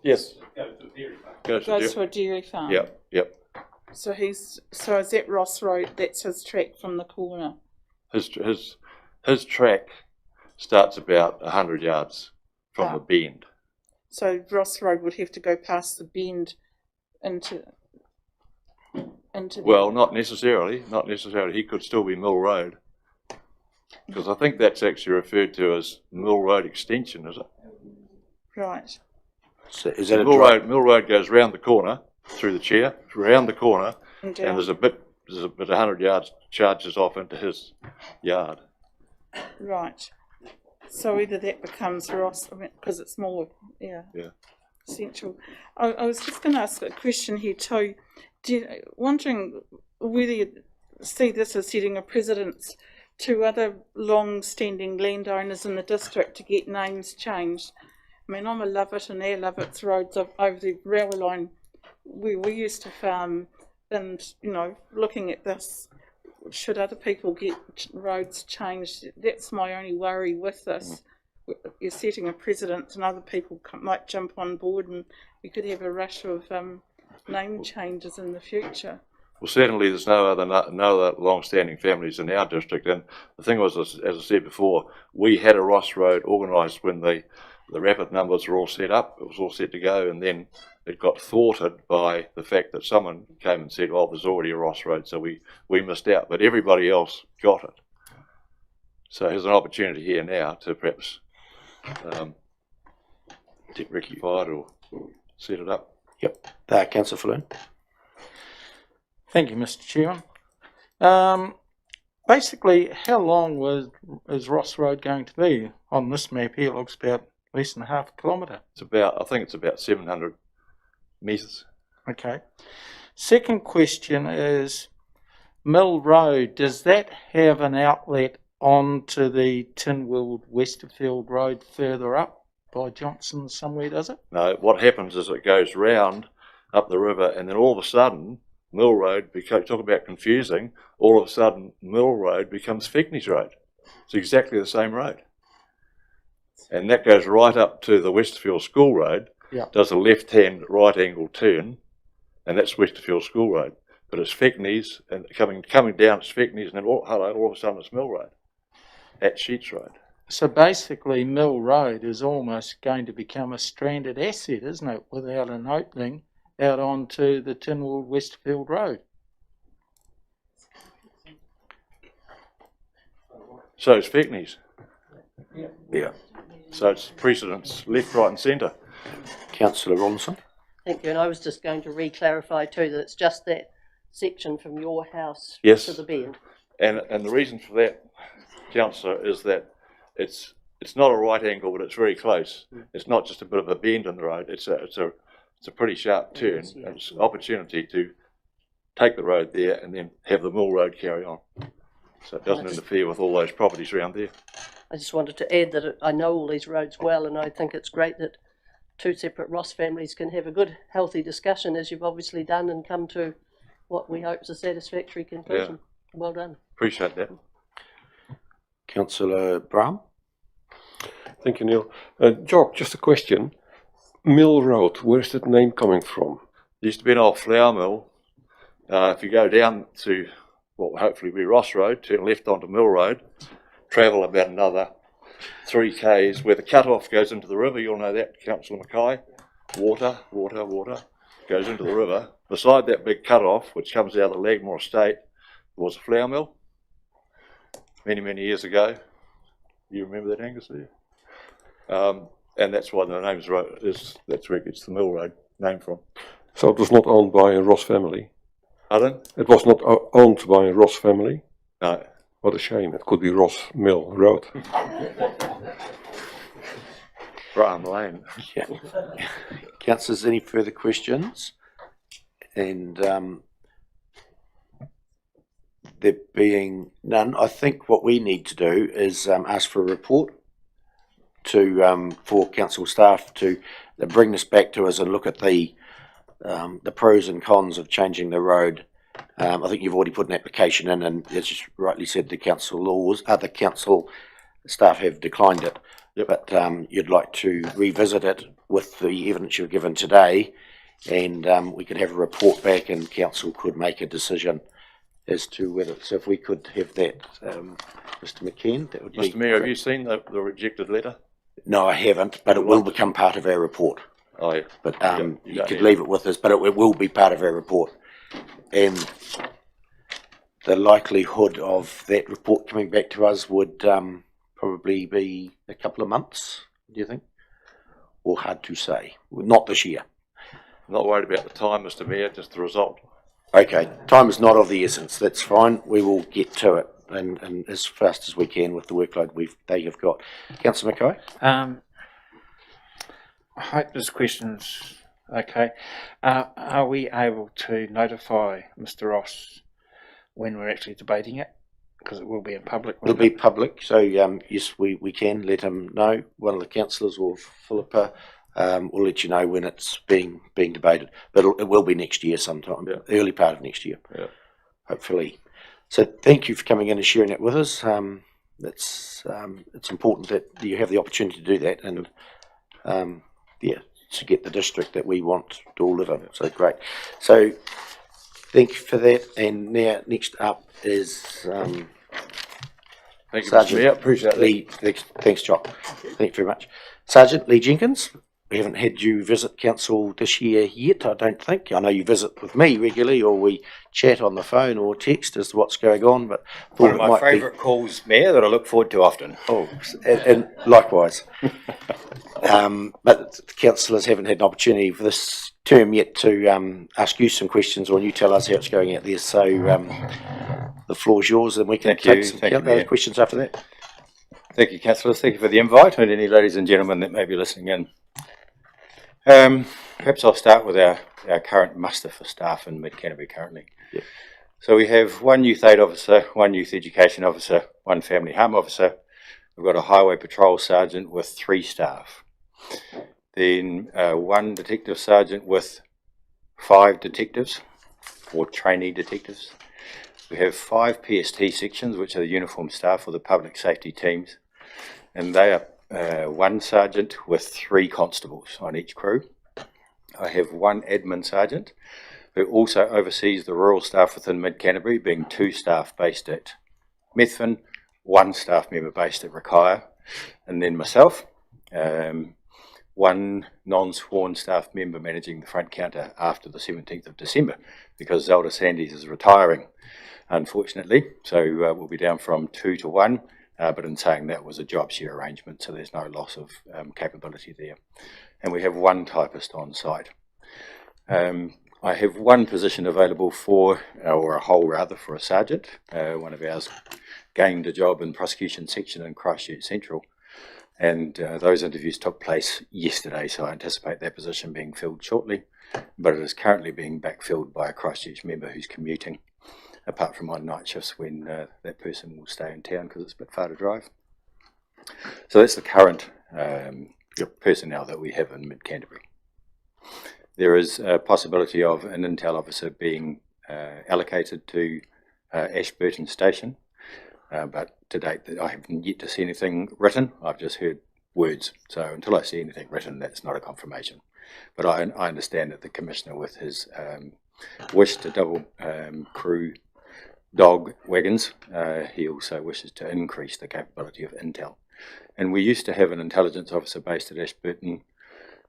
Yes. Goes to a dairy farm. Yep. So is that Ross Road? That's his track from the corner. His track starts about 100 yards from the bend. So Ross Road would have to go past the bend into. Well, not necessarily. Not necessarily. He could still be Mill Road, because I think that's actually referred to as Mill Road Extension, is it? Right. So is that Mill Road goes round the corner through the chair, round the corner, and there's a bit 100 yards charges off into his yard. Right. So either that becomes Ross, because it's more, essential. I was just going to ask a question here too. Wondering whether you see this as setting a precedence to other long-standing landowners in the district to get names changed. I mean, I'm a Lovett, and our Lovett's roads over the railway line where we used to farm, and looking at this, should other people get roads changed? That's my only worry with this. You're setting a precedent, and other people might jump on board, and we could have a rush of name changes in the future. Well, certainly there's no other long-standing families in our district, and the thing was, as I said before, we had a Ross Road organised when the rapid numbers were all set up. It was all set to go, and then it got thwarted by the fact that someone came and said, well, there's already a Ross Road, so we missed out, but everybody else got it. So there's an opportunity here now to perhaps rectify it or set it up. Yep. Councillor Falloon. Thank you, Mr. Chairman. Basically, how long is Ross Road going to be? On this map here, it looks about less than half a kilometre. I think it's about 700 metres. Okay. Second question is, Mill Road, does that have an outlet on to the Tinwald Westerfield Road further up by Johnson somewhere, does it? No, what happens is it goes round up the river, and then all of a sudden, Mill Road, talk about confusing, all of a sudden Mill Road becomes Feckney's Road. It's exactly the same road. And that goes right up to the Westerfield School Road, does a left-hand right-angle turn, and that's Westerfield School Road. But it's Feckney's, and coming down it's Feckney's, and then all of a sudden it's Mill Road, at Sheets Road. So basically Mill Road is almost going to become a stranded asset, isn't it, without an opening out onto the Tinwald Westfield Road. So it's Feckney's. Yeah. So it's precedence, left, right and centre. Councillor Ronson. Thank you, and I was just going to re-clarify too that it's just that section from your house Yes. to the bend. And the reason for that, Councillor, is that it's not a right angle, but it's very close. It's not just a bit of a bend in the road. It's a pretty sharp turn. Yes, yeah. And it's an opportunity to take the road there and then have the Mill Road carry on. So it doesn't interfere with all those properties around there. I just wanted to add that I know all these roads well, and I think it's great that two separate Ross families can have a good, healthy discussion, as you've obviously done, and come to what we hope is a satisfactory conclusion. Yeah. Well done. Appreciate that. Councillor Brown. Thank you, Neil. Jock, just a question. Mill Road, where's that name coming from? There used to be an old flour mill. If you go down to what will hopefully be Ross Road, turn left onto Mill Road, travel about another 3 k's where the cut-off goes into the river. You'll know that, Councillor Mackay. Water goes into the river. Beside that big cut-off, which comes out of the Lagmore Estate, was a flour mill many, many years ago. You remember that, Angus, do you? And that's why the name's road that's where it gets the Mill Road name from. So it was not owned by a Ross family? Pardon? It was not owned by a Ross family? No. What a shame. It could be Ross Mill Road. Graham Lane. Yeah. Councillors, any further questions? And there being none, I think what we need to do is ask for a report for council staff to bring this back to us and look at the pros and cons of changing the road. I think you've already put an application in, and as you rightly said, the council staff have declined it. Yep. But you'd like to revisit it with the evidence you've given today, and we could have a report back, and council could make a decision as to whether. So if we could have that, Mr. McKean, that would be. Mr. Mayor, have you seen the rejected letter? No, I haven't, but it will become part of our report. Oh, yeah. But you could leave it with us, but it will be part of our report. And the likelihood of that report coming back to us would probably be a couple of months, do you think? Or hard to say. Not this year. I'm not worried about the time, Mr. Mayor, just the result. Okay, time is not of the essence. That's fine. We will get to it, and as fast as we can with the workload they have got. Councillor Mackay? I hope this question's okay. Are we able to notify Mr. Ross when we're actually debating it? Because it will be in public. It'll be public, so yes, we can let him know. One of the councillors or Philippa will let you know when it's being debated. But it will be next year sometime, early part of next year, hopefully. So thank you for coming in and sharing it with us. It's important that you have the opportunity to do that, and to get the district that we want to all live in. So great. So thank you for that. And now next up is thank you, Sergeant Mr. Mayor. Appreciate Lee. Thanks, Jock. Thank you very much. Sergeant Lee Jenkins. We haven't had you visit council this year yet, I don't think. I know you visit with me regularly, or we chat on the phone or text as to what's going on. But one of my favourite calls, Mayor, that I look forward to often. Oh, and likewise. But the councillors haven't had an opportunity for this term yet to ask you some questions, or you tell us how it's going out there. So the floor's yours, and we can take some other questions after that. Thank you, councillors. Thank you for the invite, and any ladies and gentlemen that may be listening in. Perhaps I'll start with our current muster for staff in Mid Canterbury currently. Yep. So we have one youth aid officer, one youth education officer, one family harm officer. We've got a highway patrol sergeant with 3 staff. Then one detective sergeant with 5 detectives, or trainee detectives. We have 5 PST sections, which are the uniformed staff for the public safety teams. And they are 1 sergeant with 3 constables on each crew. I have 1 admin sergeant who also oversees the rural staff within Mid-Canterbury, being 2 staff based at Methven, 1 staff member based at Rakaia, and then myself, 1 non-sworn staff member managing the front counter after the 17th of December, because Zelda Sandys is retiring, unfortunately, so we'll be down from 2 to 1, but in saying that was a job share arrangement, so there's no loss of capability there. And we have 1 typist on site. I have 1 position available for, or a hole rather, for a sergeant. One of ours gained a job in prosecution section in Christchurch Central, and those interviews took place yesterday, so I anticipate that position being filled shortly, but it is currently being backfilled by a Christchurch member who's commuting, apart from on night shifts when that person will stay in town because it's a bit far to drive. So that's the current personnel that we have in Mid-Canterbury. There is a possibility of an intel officer being allocated to Ashburton Station, but to date I haven't yet to see anything written. I've just heard words, so until I see anything written, that's not a confirmation. But I understand that the Commissioner, with his wish to double crew dog wagons, he also wishes to increase the capability of intel. And we used to have an intelligence officer based at Ashburton,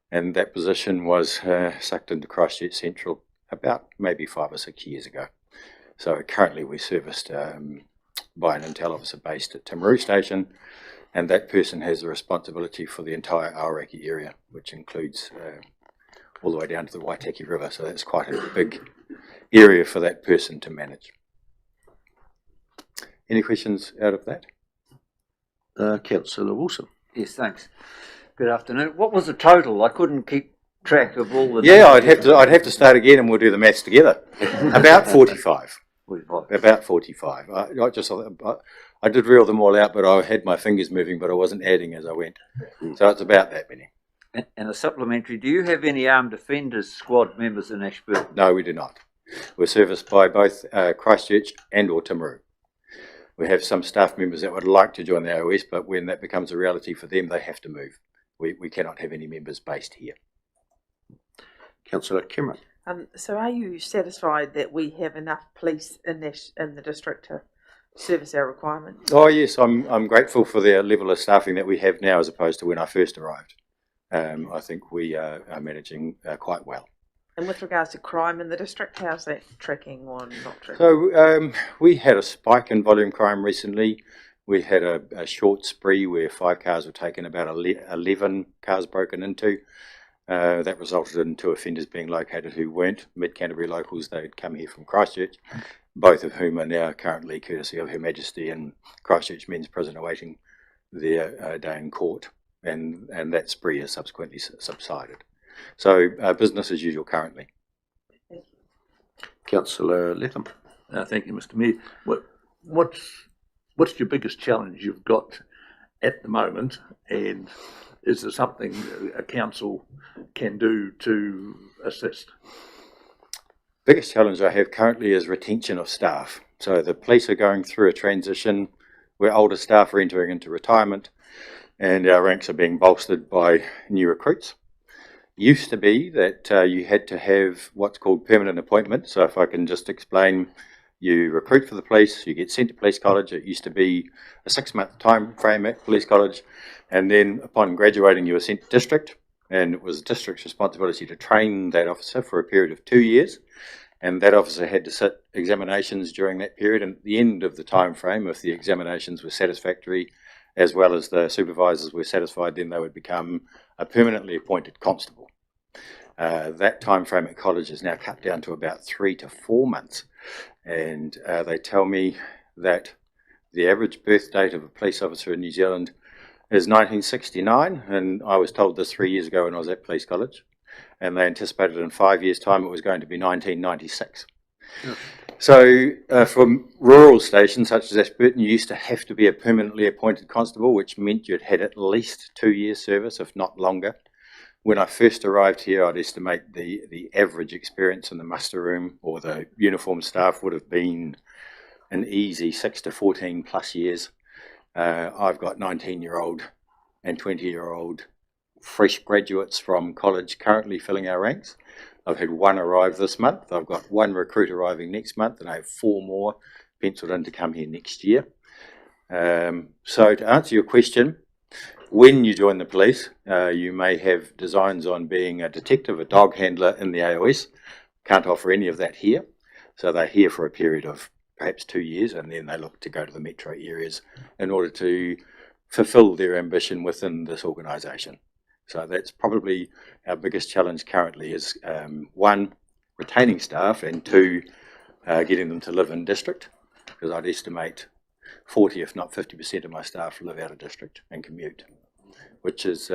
and that position was sucked into Christchurch Central about maybe 5 or 6 years ago. So currently we're serviced by an intel officer based at Timaru Station, and that person has the responsibility for the entire Aoraki area, which includes all the way down to the Waitaki River, so that's quite a big area for that person to manage. Any questions out of that? Councillor Wilson. Yes, thanks. Good afternoon. What was the total? I couldn't keep track of all the... Yeah, I'd have to start again and we'll do the maths together. About 45. 45. About 45. I did reel them all out, but I had my fingers moving, but I wasn't adding as I went. So it's about that many. And a supplementary, do you have any armed offenders squad members in Ashburton? No, we do not. We're serviced by both Christchurch and or Timaru. We have some staff members that would like to join the AOS, but when that becomes a reality for them, they have to move. We cannot have any members based here. Councillor Cameron. So are you satisfied that we have enough police in the district to service our requirements? Oh yes, I'm grateful for the level of staffing that we have now as opposed to when I first arrived. I think we are managing quite well. And with regards to crime in the district, how's that tracking or not tracking? So we had a spike in volume crime recently. We had a short spree where 5 cars were taken, about 11 cars broken into. That resulted in 2 offenders being located who weren't Mid-Canterbury locals. They'd come here from Christchurch, both of whom are now currently, courtesy of Her Majesty, in Christchurch Men's Prison awaiting their day in court. And that spree has subsequently subsided. So business as usual currently. Councillor Latham. Thank you, Mr. Mayor. What's your biggest challenge you've got at the moment, and is there something a council can do to assist? Biggest challenge I have currently is retention of staff. So the police are going through a transition where older staff are entering into retirement, and our ranks are being bolstered by new recruits. Used to be that you had to have what's called permanent appointment. So if I can just explain, you recruit for the police, you get sent to police college. It used to be a 6-month time frame at police college, and then upon graduating you were sent to district, and it was the district's responsibility to train that officer for a period of 2 years, and that officer had to sit examinations during that period, and at the end of the time frame, if the examinations were satisfactory as well as the supervisors were satisfied, then they would become a permanently appointed constable. That time frame at college is now cut down to about 3 to 4 months, and they tell me that the average birth date of a police officer in New Zealand is 1969, and I was told this 3 years ago when I was at police college, and they anticipated in 5 years' time it was going to be 1996. So for rural stations such as Ashburton, you used to have to be a permanently appointed constable, which meant you'd had at least 2 years service, if not longer. When I first arrived here, I'd estimate the average experience in the muster room or the uniform staff would have been an easy 6 to 14 plus years. I've got 19-year-old and 20-year-old fresh graduates from college currently filling our ranks. I've had one arrive this month. I've got one recruit arriving next month, and I have 4 more penciled in to come here next year. So to answer your question, when you join the police, you may have designs on being a detective, a dog handler in the AOS. Can't offer any of that here. So they're here for a period of perhaps 2 years, and then they look to go to the metro areas in order to fulfill their ambition within this organisation. So that's probably our biggest challenge currently is 1, retaining staff, and 2, getting them to live in district, because I'd estimate 40 if not 50% of my staff live out of district and commute, which is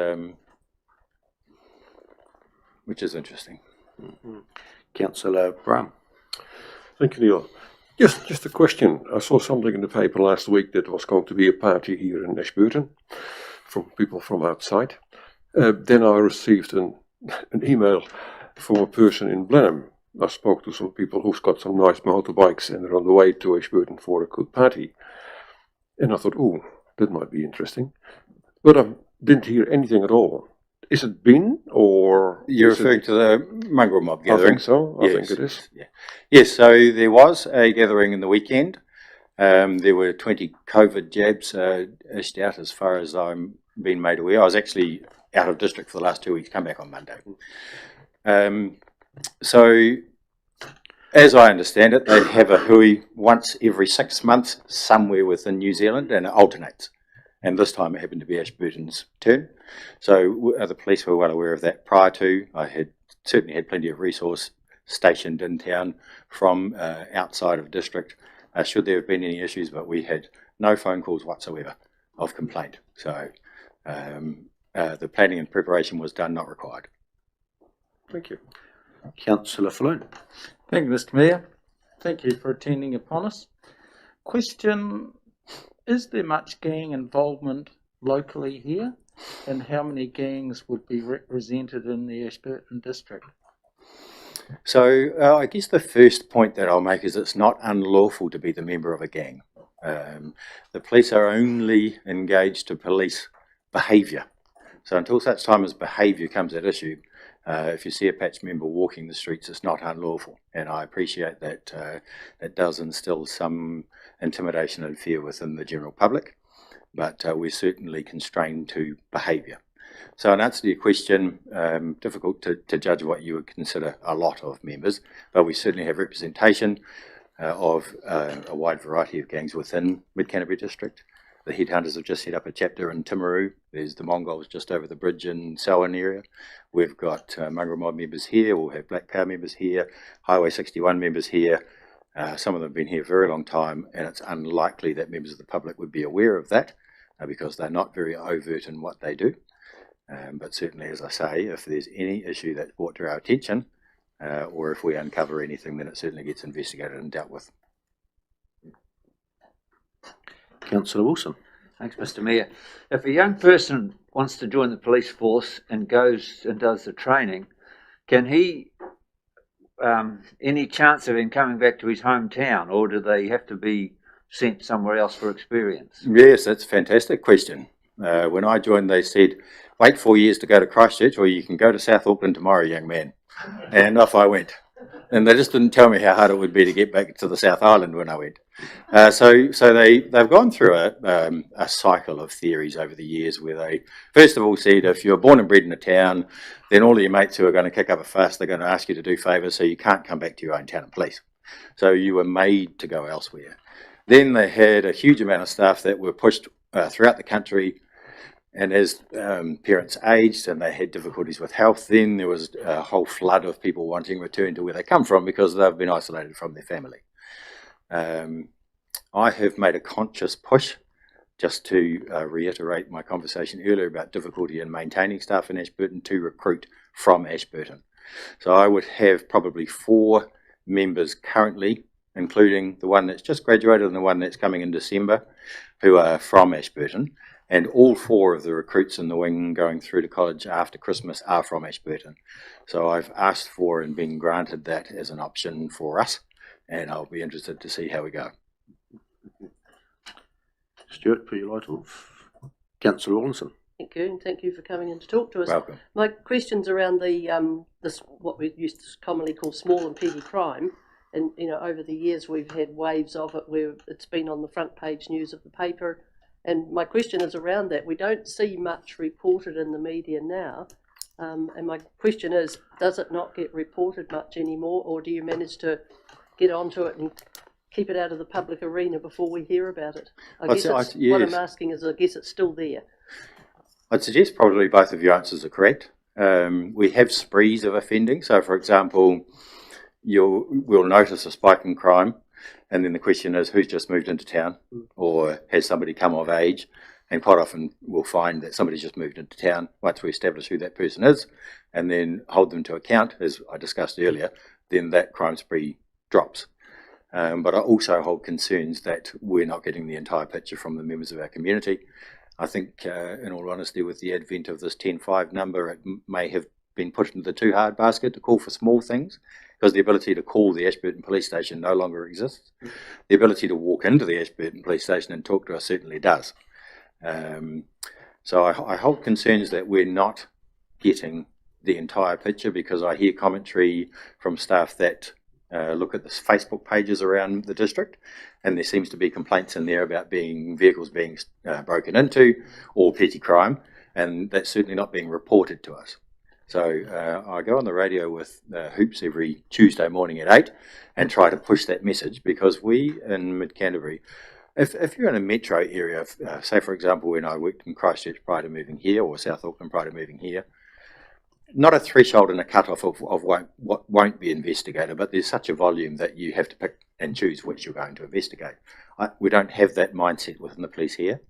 interesting. Mm-hmm. Councillor Brown. Thank you, Neil. Just a question. I saw something in the paper last week that was going to be a party here in Ashburton from people from outside. Then I received an email from a person in Blenheim. I spoke to some people who've got some nice motorbikes and they're on the way to Ashburton for a good party. And I thought, oh, that might be interesting. But I didn't hear anything at all. Is it been, or... You're referring to the mongrel mob gathering? I think so. I Yes. think it is. Yeah. Yes, so there was a gathering in the weekend. There were 20 COVID jabs issued out as far as I'm being made aware. I was actually out of district for the last 2 weeks, come back on Monday. So, as I understand it, they have a hui once every 6 months somewhere within New Zealand, and it alternates. And this time it happened to be Ashburton's turn. So the police were well aware of that prior to. I had certainly had plenty of resource stationed in town from outside of district, should there have been any issues, but we had no phone calls whatsoever of complaint. So the planning and preparation was done, not required. Thank you. Councillor Falloon. Thank you, Mr. Mayor. Thank you for attending upon us. Question, is there much gang involvement locally here? And how many gangs would be represented in the Ashburton district? So I guess the first point that I'll make is it's not unlawful to be the member of a gang. The police are only engaged to police behaviour. So until such time as behaviour comes at issue, if you see a patch member walking the streets, it's not unlawful. And I appreciate that it does instill some intimidation and fear within the general public, but we're certainly constrained to behaviour. So in answer to your question, difficult to judge what you would consider a lot of members, but we certainly have representation of a wide variety of gangs within Mid-Canterbury District. The Headhunters have just set up a chapter in Timaru. There's the Mongols just over the bridge in Selwyn area. We've got mongrel mob members here. We'll have Black Power members here, Highway 61 members here. Some of them have been here a very long time, and it's unlikely that members of the public would be aware of that because they're not very overt in what they do. But certainly, as I say, if there's any issue that's brought to our attention, or if we uncover anything, then it certainly gets investigated and dealt with. Councillor Wilson. Thanks, Mr. Mayor. If a young person wants to join the police force and goes and does the training, can he, any chance of him coming back to his hometown, or do they have to be sent somewhere else for experience? Yes, that's a fantastic question. When I joined, they said, wait 4 years to go to Christchurch, or you can go to South Auckland tomorrow, young man. And off I went. And they just didn't tell me how hard it would be to get back to the South Island when I went. So they've gone through a cycle of theories over the years where they, first of all, said if you're born and bred in a town, then all of your mates who are going to kick up a fuss, they're going to ask you to do favours, so you can't come back to your own town and police. So you were made to go elsewhere. Then they had a huge amount of staff that were pushed throughout the country. And as parents aged and they had difficulties with health, then there was a whole flood of people wanting to return to where they come from because they've been isolated from their family. I have made a conscious push, just to reiterate my conversation earlier about difficulty in maintaining staff in Ashburton, to recruit from Ashburton. So I would have probably 4 members currently including the one that's just graduated and the one that's coming in December, who are from Ashburton. And all 4 of the recruits in the wing going through to college after Christmas are from Ashburton. So I've asked for and been granted that as an option for us, and I'll be interested to see how we go. Stuart, for your light off. Councillor Rawlinson. Thank you, and thank you for coming in to talk to us. Welcome. My question's around the this what we used to commonly call small and petty crime, and over the years we've had waves of it where it's been on the front page news of the paper, and my question is around that. We don't see much reported in the media now, and my question is, does it not get reported much anymore, or do you manage to get onto it and keep it out of the public arena before we hear about it? What I'm asking is, I guess it's still there. I'd suggest probably both of your answers are correct. We have sprees of offending. So, for example, we'll notice a spike in crime, and then the question is, who's just moved into town, or has somebody come of age? And quite often we'll find that somebody's just moved into town. Once we establish who that person is, and then hold them to account, as I discussed earlier, then that crime spree drops. But I also hold concerns that we're not getting the entire picture from the members of our community. I think, in all honesty, with the advent of this 10.5 number, it may have been put into the too hard basket to call for small things, because the ability to call the Ashburton Police Station no longer exists. The ability to walk into the Ashburton Police Station and talk to us certainly does. So I hold concerns that we're not getting the entire picture, because I hear commentary from staff that look at the Facebook pages around the district, and there seems to be complaints in there about vehicles being broken into or petty crime, and that's certainly not being reported to us. So I go on the radio with Hoops every Tuesday morning at 8 and try to push that message, because we in Mid-Canterbury, if you're in a metro area, say for example when I worked in Christchurch prior to moving here, or South Auckland prior to moving here, not a threshold and a cut-off of what won't be investigated, but there's such a volume that you have to pick and choose which you're going to investigate. We don't have that mindset within the police here.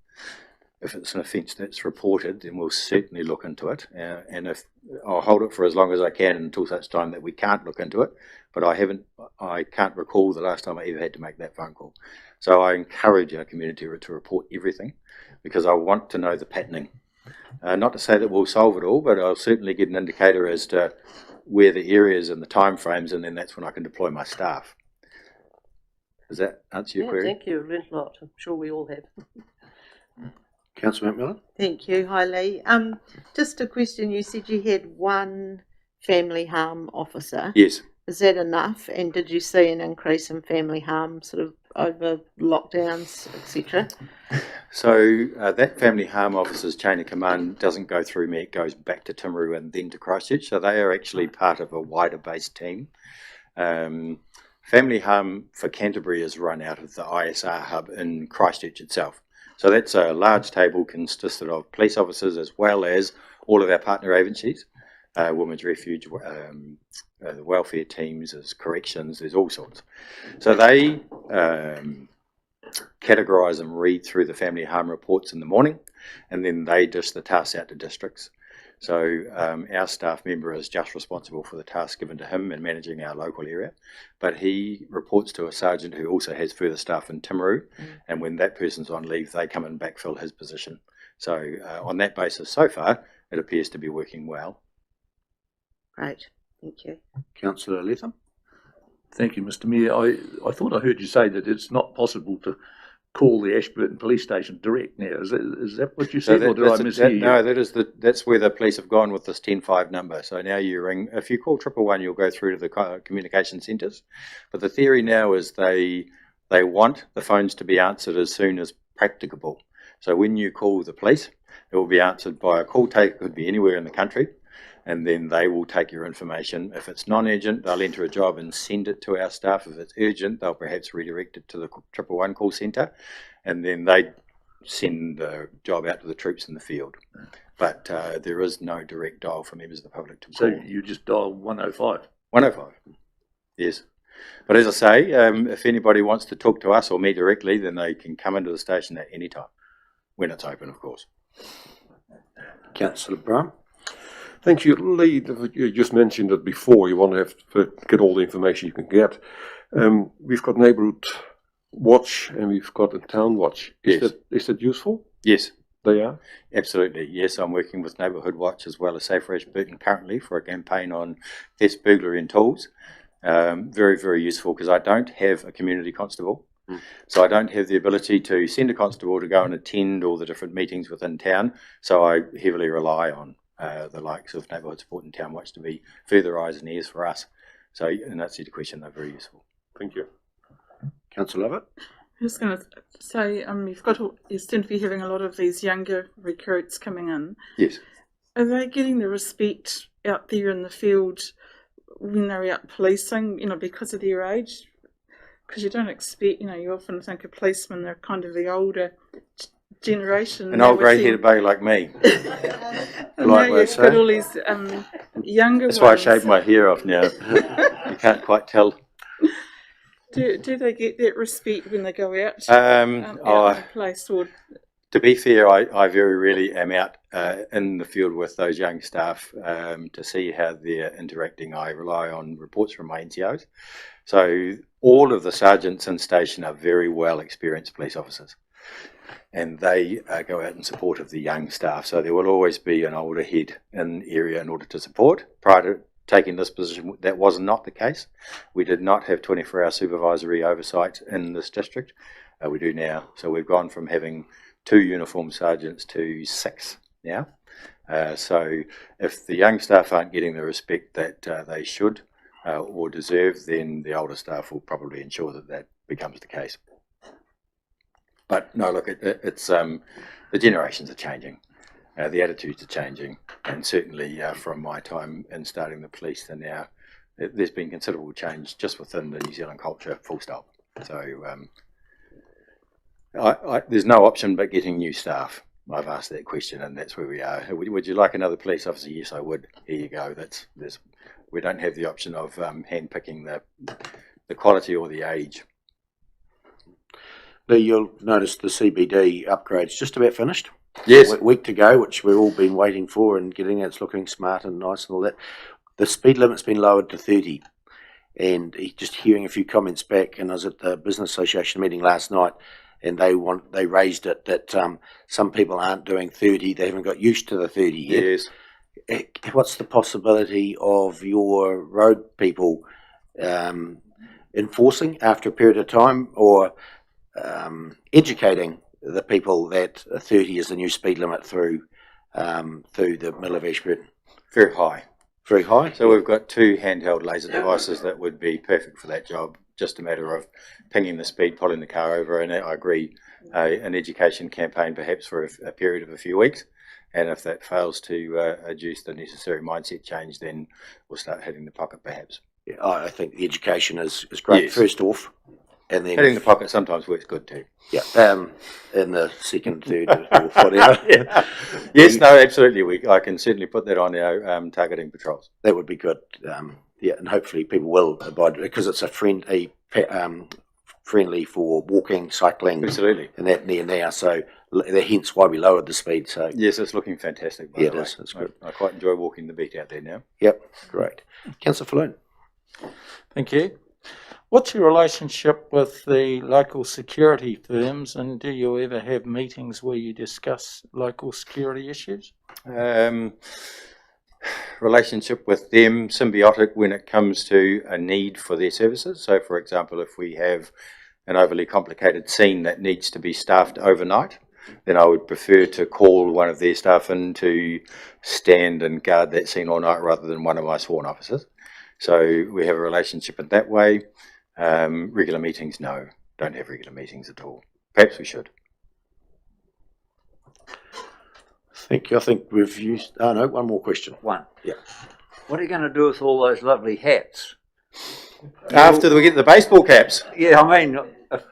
If it's an offence that's reported, then we'll certainly look into it, and if I'll hold it for as long as I can until such time that we can't look into it. But I can't recall the last time I ever had to make that phone call. So I encourage our community to report everything, because I want to know the patterning. Not to say that we'll solve it all, but I'll certainly get an indicator as to where the areas and the time frames, and then that's when I can deploy my staff. Does that answer your query? Thank you, learned a lot. I'm sure we all have. Councillor McMillan. Thank you. Hi, Lee. Just a question. You said you had one family harm officer. Yes. Is that enough? And did you see an increase in family harm sort of over lockdowns, etc.? So that family harm officer's chain of command doesn't go through me. It goes back to Timaru and then to Christchurch. So they are actually part of a wider based team. Family harm for Canterbury is run out of the ISR hub in Christchurch itself. So that's a large table consisted of police officers as well as all of our partner agencies, Women's Refuge, the welfare teams, there's corrections, there's all sorts. So they categorise and read through the family harm reports in the morning, and then they dish the tasks out to districts. So our staff member is just responsible for the task given to him in managing our local area, but he reports to a sergeant who also has further staff in Timaru, and when that person's on leave, they come and backfill his position. So on that basis, so far, it appears to be working well. Great, thank you. Councillor Latham. Thank you, Mr. Mayor. I thought I heard you say that it's not possible to call the Ashburton Police Station direct now. Is that what you said, so or did I mishear you? No, that's where the police have gone with this 10.5 number. So now you ring, if you call 111, you'll go through to the communication centres. But the theory now is they want the phones to be answered as soon as practicable. So when you call the police, it will be answered by a call taker, could be anywhere in the country, and then they will take your information. If it's non-urgent, they'll enter a job and send it to our staff. If it's urgent, they'll perhaps redirect it to the 111 call centre, and then they send the job out to the troops in the field. But there is no direct dial for members of the public to call. So you just dial 105? 105, yes. But as I say, if anybody wants to talk to us or me directly, then they can come into the station at any time, when it's open, of course. Councillor Brown. Thank you, Lee. You just mentioned it before. You want to have to get all the information you can get. We've got Neighbourhood Watch and we've got a Town Watch. Is that useful? Yes. They are? Absolutely, yes. I'm working with Neighbourhood Watch as well as Safe for Ashburton currently for a campaign on theft, burglary and tools. Very, very useful because I don't have a community constable. So I don't have the ability to send a constable to go and attend all the different meetings within town. So I heavily rely on the likes of Neighbourhood Support and Town Watch to be further eyes and ears for us. So in answer to the question, they're very useful. Thank you. Councillor Lovett? I was going to say, you seem to be having a lot of these younger recruits coming in. Yes. Are they getting the respect out there in the field when they're out policing, because of their age? Because you don't expect, you often think of policemen, they're kind of the older generation. An old grey-headed bugger like me. Now you've got all these younger That's why I ones. shaved my hair off now. You can't quite tell. Do they get that respect when they go out, out in the place? Or to be fair, I very rarely am out in the field with those young staff to see how they're interacting. I rely on reports from my NCOs. So all of the sergeants in station are very well experienced police officers. And they go out in support of the young staff. So there will always be an older head in area in order to support. Prior to taking this position, that was not the case. We did not have 24-hour supervisory oversight in this district. We do now. So we've gone from having 2 uniformed sergeants to 6 now. So if the young staff aren't getting the respect that they should or deserve, then the older staff will probably ensure that that becomes the case. But no, look, it's the generations are changing. The attitudes are changing, and certainly from my time in starting the police to now, there's been considerable change just within the New Zealand culture, full stop. So there's no option but getting new staff. I've asked that question, and that's where we are. Would you like another police officer? Yes, I would. Here you go. We don't have the option of hand-picking the quality or the age. Lee, you'll notice the CBD upgrades just about finished. Yes. A week to go, which we've all been waiting for and getting it. It's looking smart and nice and all that. The speed limit's been lowered to 30. And just hearing a few comments back, and I was at the Business Association meeting last night, and they raised it that some people aren't doing 30. They haven't got used to the 30 yet. Yes. What's the possibility of your road people enforcing after a period of time, or educating the people that 30 is the new speed limit through the middle of Ashburton? Very high. Very high? So we've got 2 handheld laser devices that would be perfect for that job. Just a matter of pinging the speed, pulling the car over, and I agree, an education campaign perhaps for a period of a few weeks. And if that fails to induce the necessary mindset change, then we'll start hitting the pocket perhaps. Yeah, I think the education is great, yes, first off. And then hitting the pocket sometimes works good too. Yeah, in the second, third, or whatever. Yeah. Yes, no, absolutely. I can certainly put that on our targeting patrols. That would be good. Yeah, and hopefully people will abide, because it's a friendly for walking, cycling, absolutely, and that near now. So hence why we lowered the speed. So yes, it's looking fantastic. By the way. It is. It's good. I quite enjoy walking the beat out there now. Yep, great. Councillor Falloon. Thank you. What's your relationship with the local security firms, and do you ever have meetings where you discuss local security issues? Relationship with them, symbiotic when it comes to a need for their services. So, for example, if we have an overly complicated scene that needs to be staffed overnight, then I would prefer to call one of their staff in to stand and guard that scene all night rather than one of my sworn officers. So we have a relationship in that way. Regular meetings, no, don't have regular meetings at all. Perhaps we should. I think we've used. Oh no, one more question. One. Yeah. What are you going to do with all those lovely hats? After we get the baseball caps. Yeah, I mean,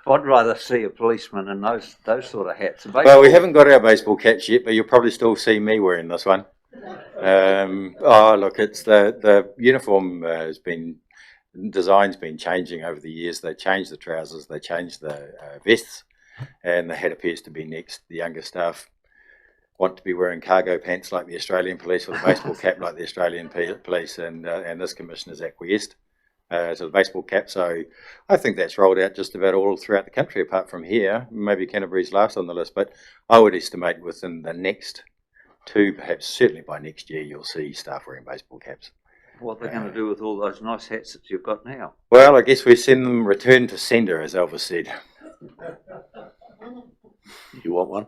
I'd rather see a policeman in those sort of hats. Well, we haven't got our baseball caps yet, but you'll probably still see me wearing this one. Look, it's the uniform design's been changing over the years. They changed the trousers, they changed the vests, and the hat appears to be next. The younger staff want to be wearing cargo pants like the Australian police or the baseball cap like the Australian police, and this commission has acquiesced to the baseball cap. So I think that's rolled out just about all throughout the country, apart from here. Maybe Canterbury's last on the list, but I would estimate within the next 2, perhaps certainly by next year, you'll see staff wearing baseball caps. What are they going to do with all those nice hats that you've got now? Well, I guess we send them return to sender, as Elvis said. You want one?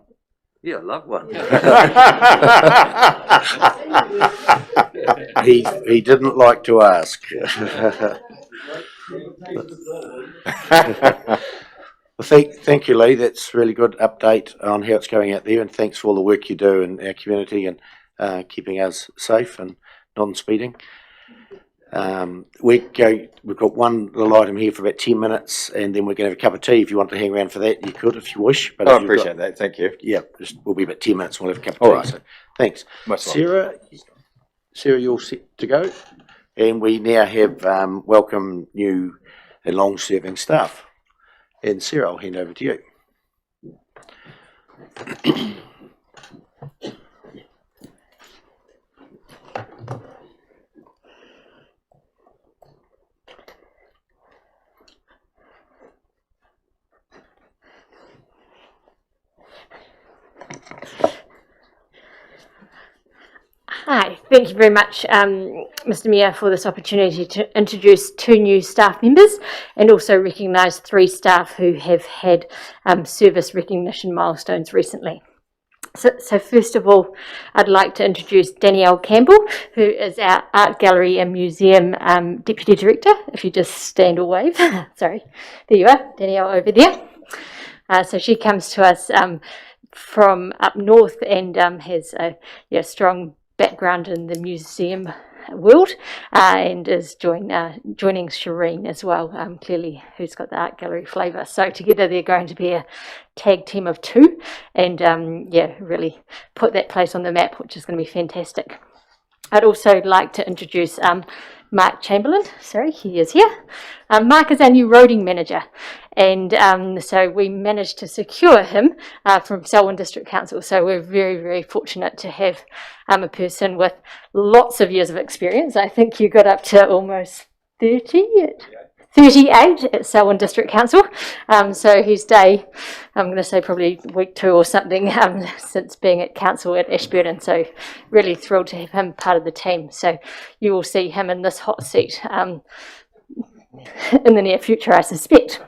Yeah, I love one. He didn't like to ask. Well, thank you, Lee. That's a really good update on how it's going out there, and thanks for all the work you do in our community and keeping us safe and non-speeding. We've got one little item here for about 10 minutes, and then we're going to have a cup of tea. If you want to hang around for that, you could, if you wish. But I appreciate that. Thank you. Yeah, we'll be about 10 minutes. And we'll have a cup of All tea. right. So, thanks, Most Sarah. Sarah, you're set to go, and we now have welcome new and long-serving staff. And Sarah, I'll hand over to you. Hi, thank you very much, Mr Mayor, for this opportunity to introduce 2 new staff members and also recognise 3 staff who have had service recognition milestones recently. So first of all, I'd like to introduce Danielle Campbell, who is our Art Gallery and Museum Deputy Director. If you just stand or wave. Sorry, there you are, Danielle over there. So she comes to us from up north and has a strong background in the museum world and is joining Shireen as well, clearly, who's got the art gallery flavour. So together they're going to be a tag team of 2 and really put that place on the map, which is going to be fantastic. I'd also like to introduce Mark Chamberlain. Sorry, he is here. Mark is our new roading manager, and so we managed to secure him from Selwyn District Council. So we're very, very fortunate to have a person with lots of years of experience. I think you got up to almost 38 at Selwyn District Council. So his day, I'm going to say probably week 2 or something since being at council at Ashburton. So really thrilled to have him part of the team. So you will see him in this hot seat in the near future, I suspect.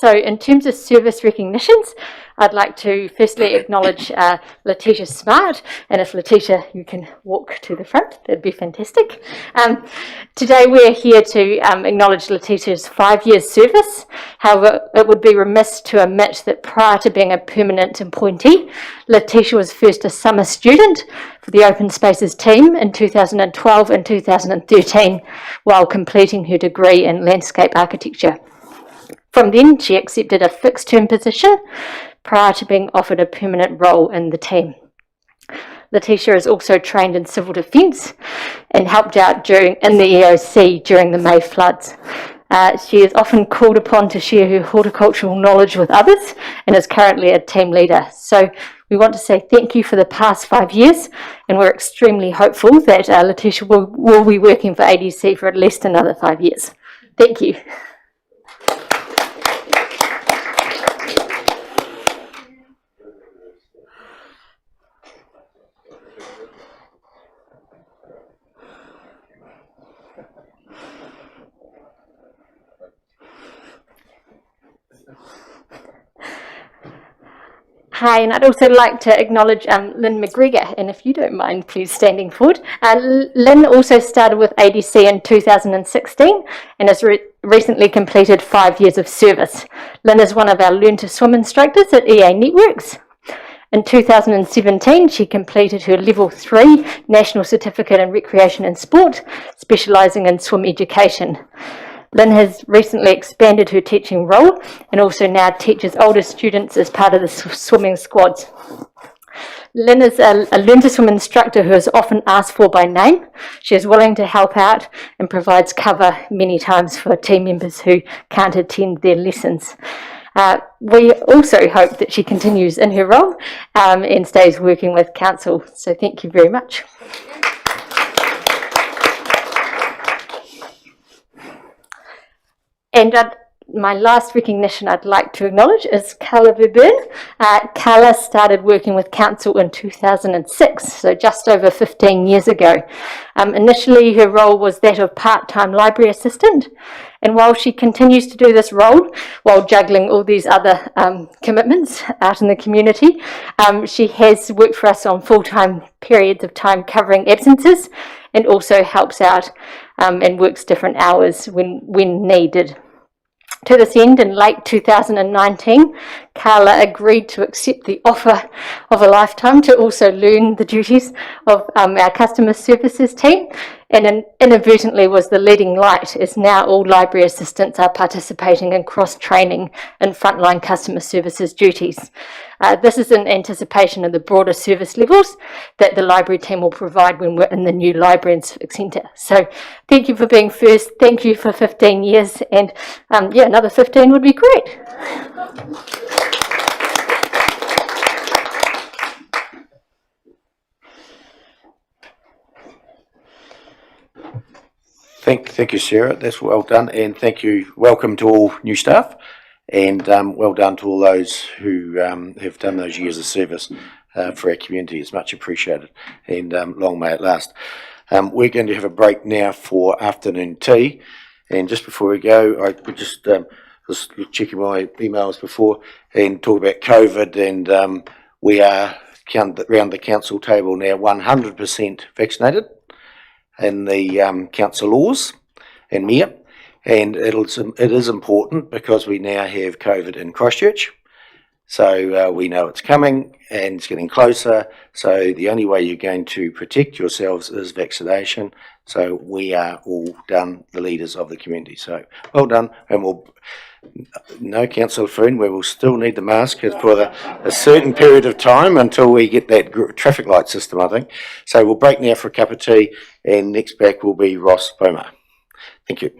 So in terms of service recognitions, I'd like to firstly acknowledge Letitia Smart, and if Letitia, you can walk to the front, that'd be fantastic. Today we're here to acknowledge Letitia's 5 years service. However, it would be remiss to omit that prior to being a permanent appointee, Letitia was first a summer student for the Open Spaces team in 2012 and 2013 while completing her degree in landscape architecture. From then, she accepted a fixed-term position prior to being offered a permanent role in the team. Letitia is also trained in civil defence and helped out in the EOC during the May floods. She is often called upon to share her horticultural knowledge with others and is currently a team leader. So we want to say thank you for the past 5 years, and we're extremely hopeful that Letitia will be working for ADC for at least another 5 years. Thank you. Hi, and I'd also like to acknowledge Lynn Mcgregor, and if you don't mind, please standing forward. Lynn also started with ADC in 2016 and has recently completed 5 years of service. Lynn is one of our Learn to Swim instructors at EA Networks. In 2017, she completed her Level 3 National Certificate in Recreation and Sport, specialising in swim education. Lynn has recently expanded her teaching role and also now teaches older students as part of the swimming squads. Lynn is a Learn to Swim instructor who is often asked for by name. She is willing to help out and provides cover many times for team members who can't attend their lessons. We also hope that she continues in her role and stays working with council. So thank you very much. And my last recognition I'd like to acknowledge is Carla Verburn. Carla started working with council in 2006, so just over 15 years ago. Initially her role was that of part-time library assistant, and while she continues to do this role while juggling all these other commitments out in the community, she has worked for us on full-time periods of time covering absences, and also helps out and works different hours when needed. To this end, in late 2019, Carla agreed to accept the offer of a lifetime to also learn the duties of our customer services team, and inadvertently was the leading light, as now all library assistants are participating in cross-training in frontline customer services duties. This is in anticipation of the broader service levels that the library team will provide when we're in the new library and civic centre. So thank you for being first, thank you for 15 years, and yeah, another 15 would be great. Thank you, Sarah. That's well done, and thank you. Welcome to all new staff, and well done to all those who have done those years of service for our community. It's much appreciated, and long may it last. We're going to have a break now for afternoon tea, and just before we go, I would just was checking my emails before and talk about COVID, and we are around the council table now 100% vaccinated in the council laws and mayor, and it is important because we now have COVID in Christchurch, so we know it's coming and it's getting closer, so the only way you're going to protect yourselves is vaccination. So we are all done, the leaders of the community, so well done. And no council food, we will still need the mask for a certain period of time until we get that traffic light system, I think. So we'll break now for a cup of tea, and next back will be Ross Boma. Thank you.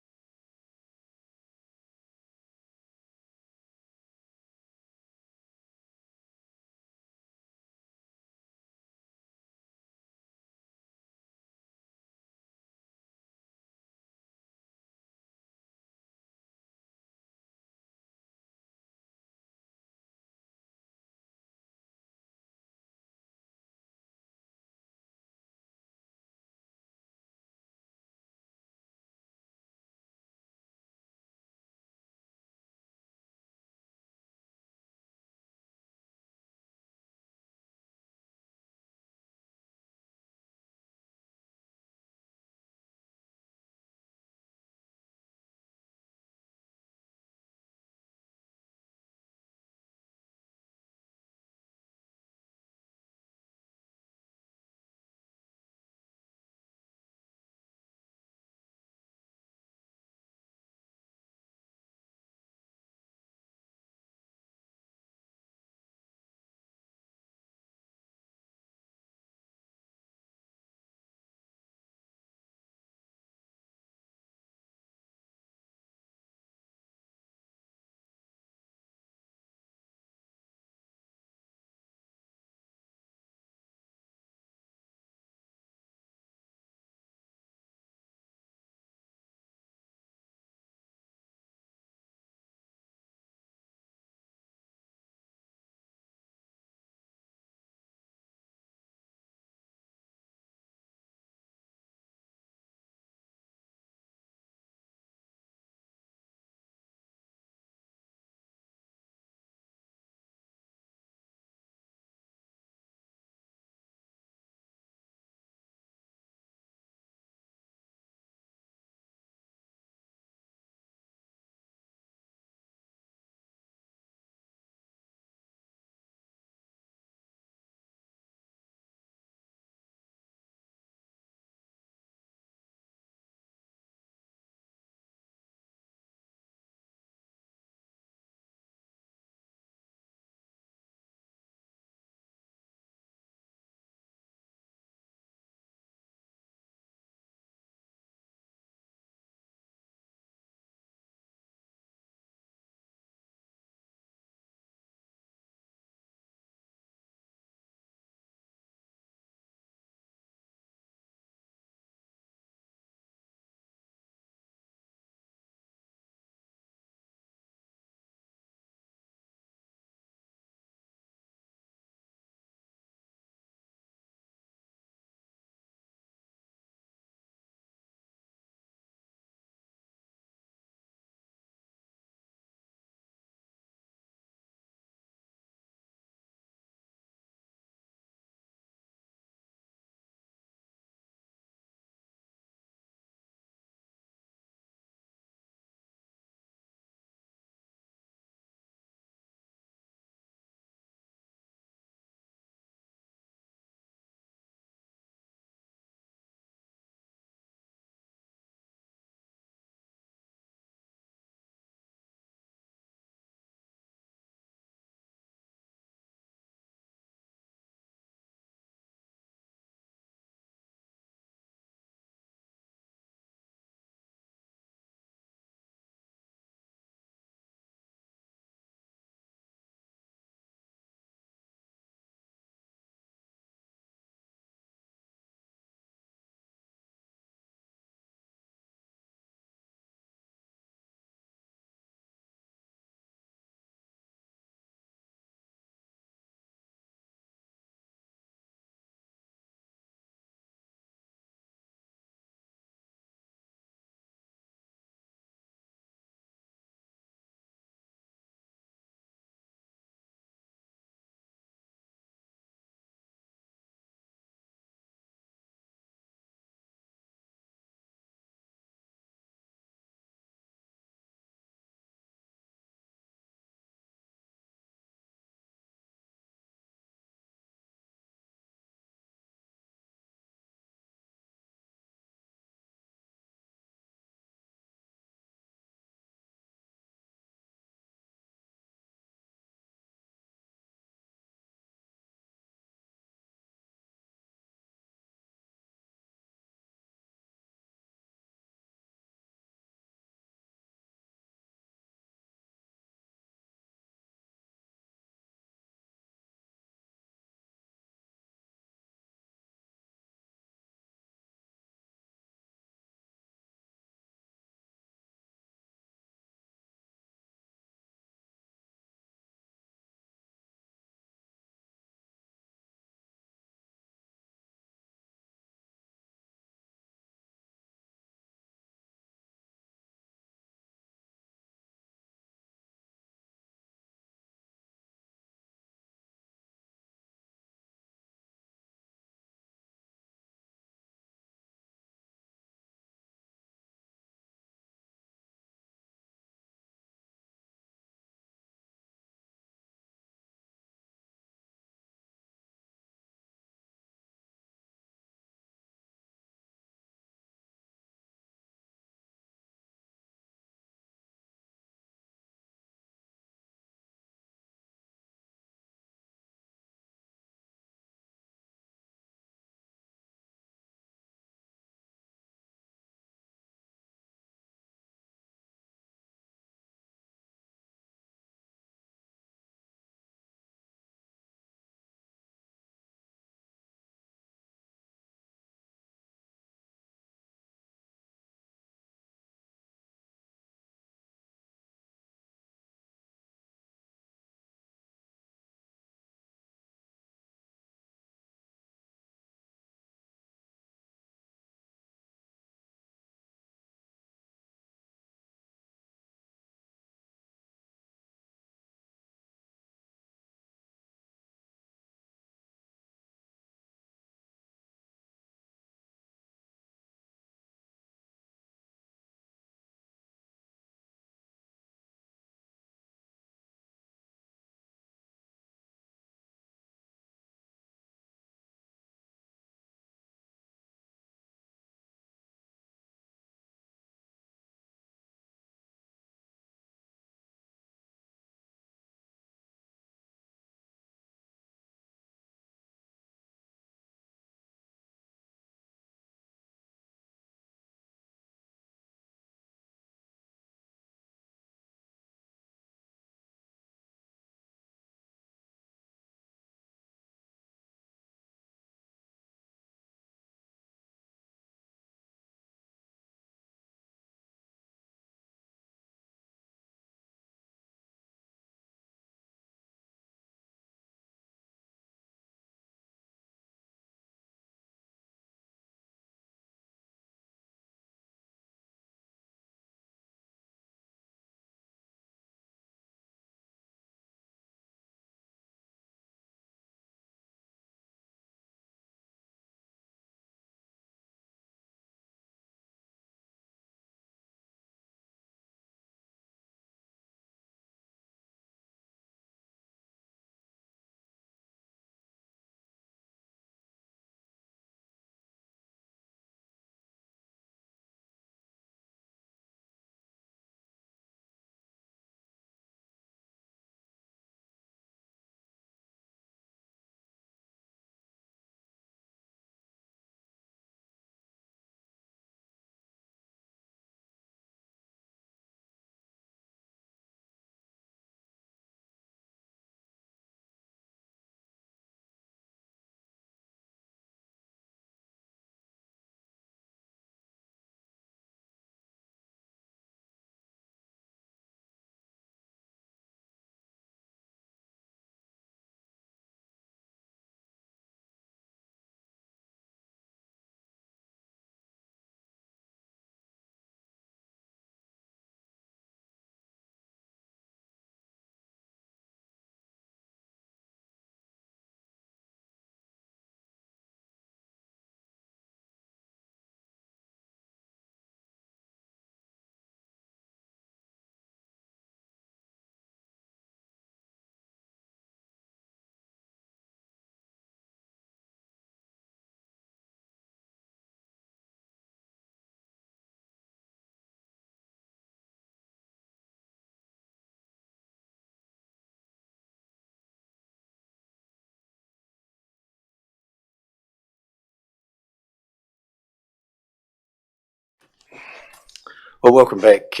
Well, welcome back.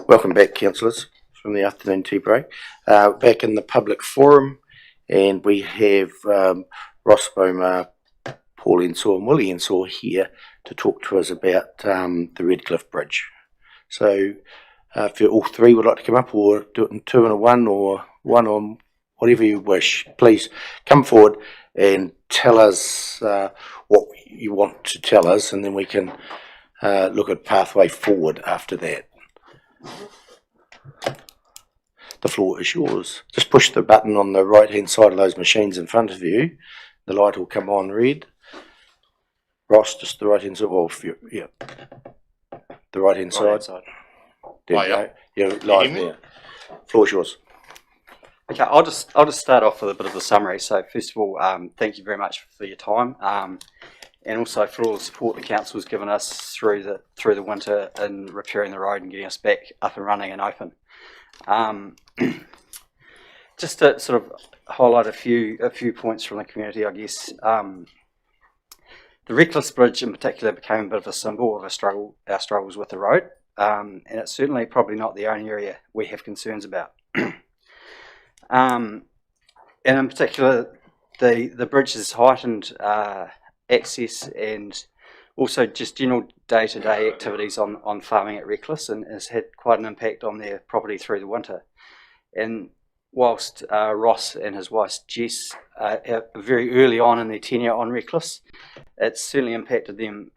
Welcome back, councillors, from the afternoon tea break. Back in the public forum, and we have Ross Beaumar, Paul Ensor, and Willie Ensor here to talk to us about the Redcliffe Bridge. So, if you all three would like to come up, or do it in two and a one, or one on whatever you wish, please come forward and tell us what you want to tell us, and then we can look at pathway forward after that. The floor is yours. Just push the button on the right hand side of those machines in front of you. The light will come on red. Ross, just the right hand side. Well, yeah, the right hand side. There you go. You're live there. Floor is yours. Okay, I'll just start off with a bit of a summary. So first of all, thank you very much for your time, and also for all the support the council's given us through the winter in repairing the road and getting us back up and running and open. Just to sort of highlight a few points from the community, I guess. The Redcliffe Bridge in particular became a bit of a symbol of our struggles with the road, and it's certainly probably not the only area we have concerns about. And in particular, the bridge has heightened access and also just general day-to-day activities on farming at Redcliffe, and has had quite an impact on their property through the winter. And whilst Ross and his wife Jess very early on in their tenure on Redcliffe, it's certainly impacted them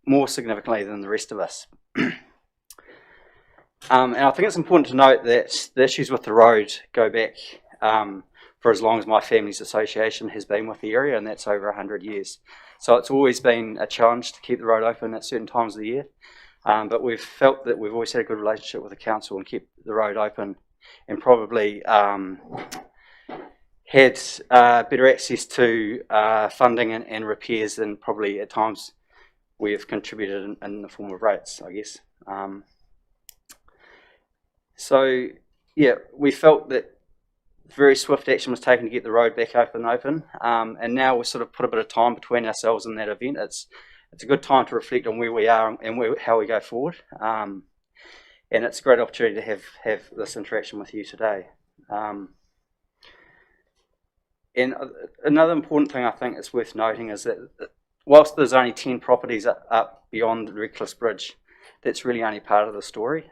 more significantly than the rest of us. And I think it's important to note that the issues with the road go back for as long as my family's association has been with the area, and that's over 100 years. So it's always been a challenge to keep the road open at certain times of the year. But we've felt that we've always had a good relationship with the council and kept the road open, and probably had better access to funding and repairs than probably at times we have contributed in the form of rates, I guess. So, yeah, we felt that very swift action was taken to get the road back open, and now we've sort of put a bit of time between ourselves and that event. It's a good time to reflect on where we are and how we go forward, and it's a great opportunity to have this interaction with you today. And another important thing I think is worth noting is that whilst there's only 10 properties up beyond the Redcliffe Bridge, that's really only part of the story.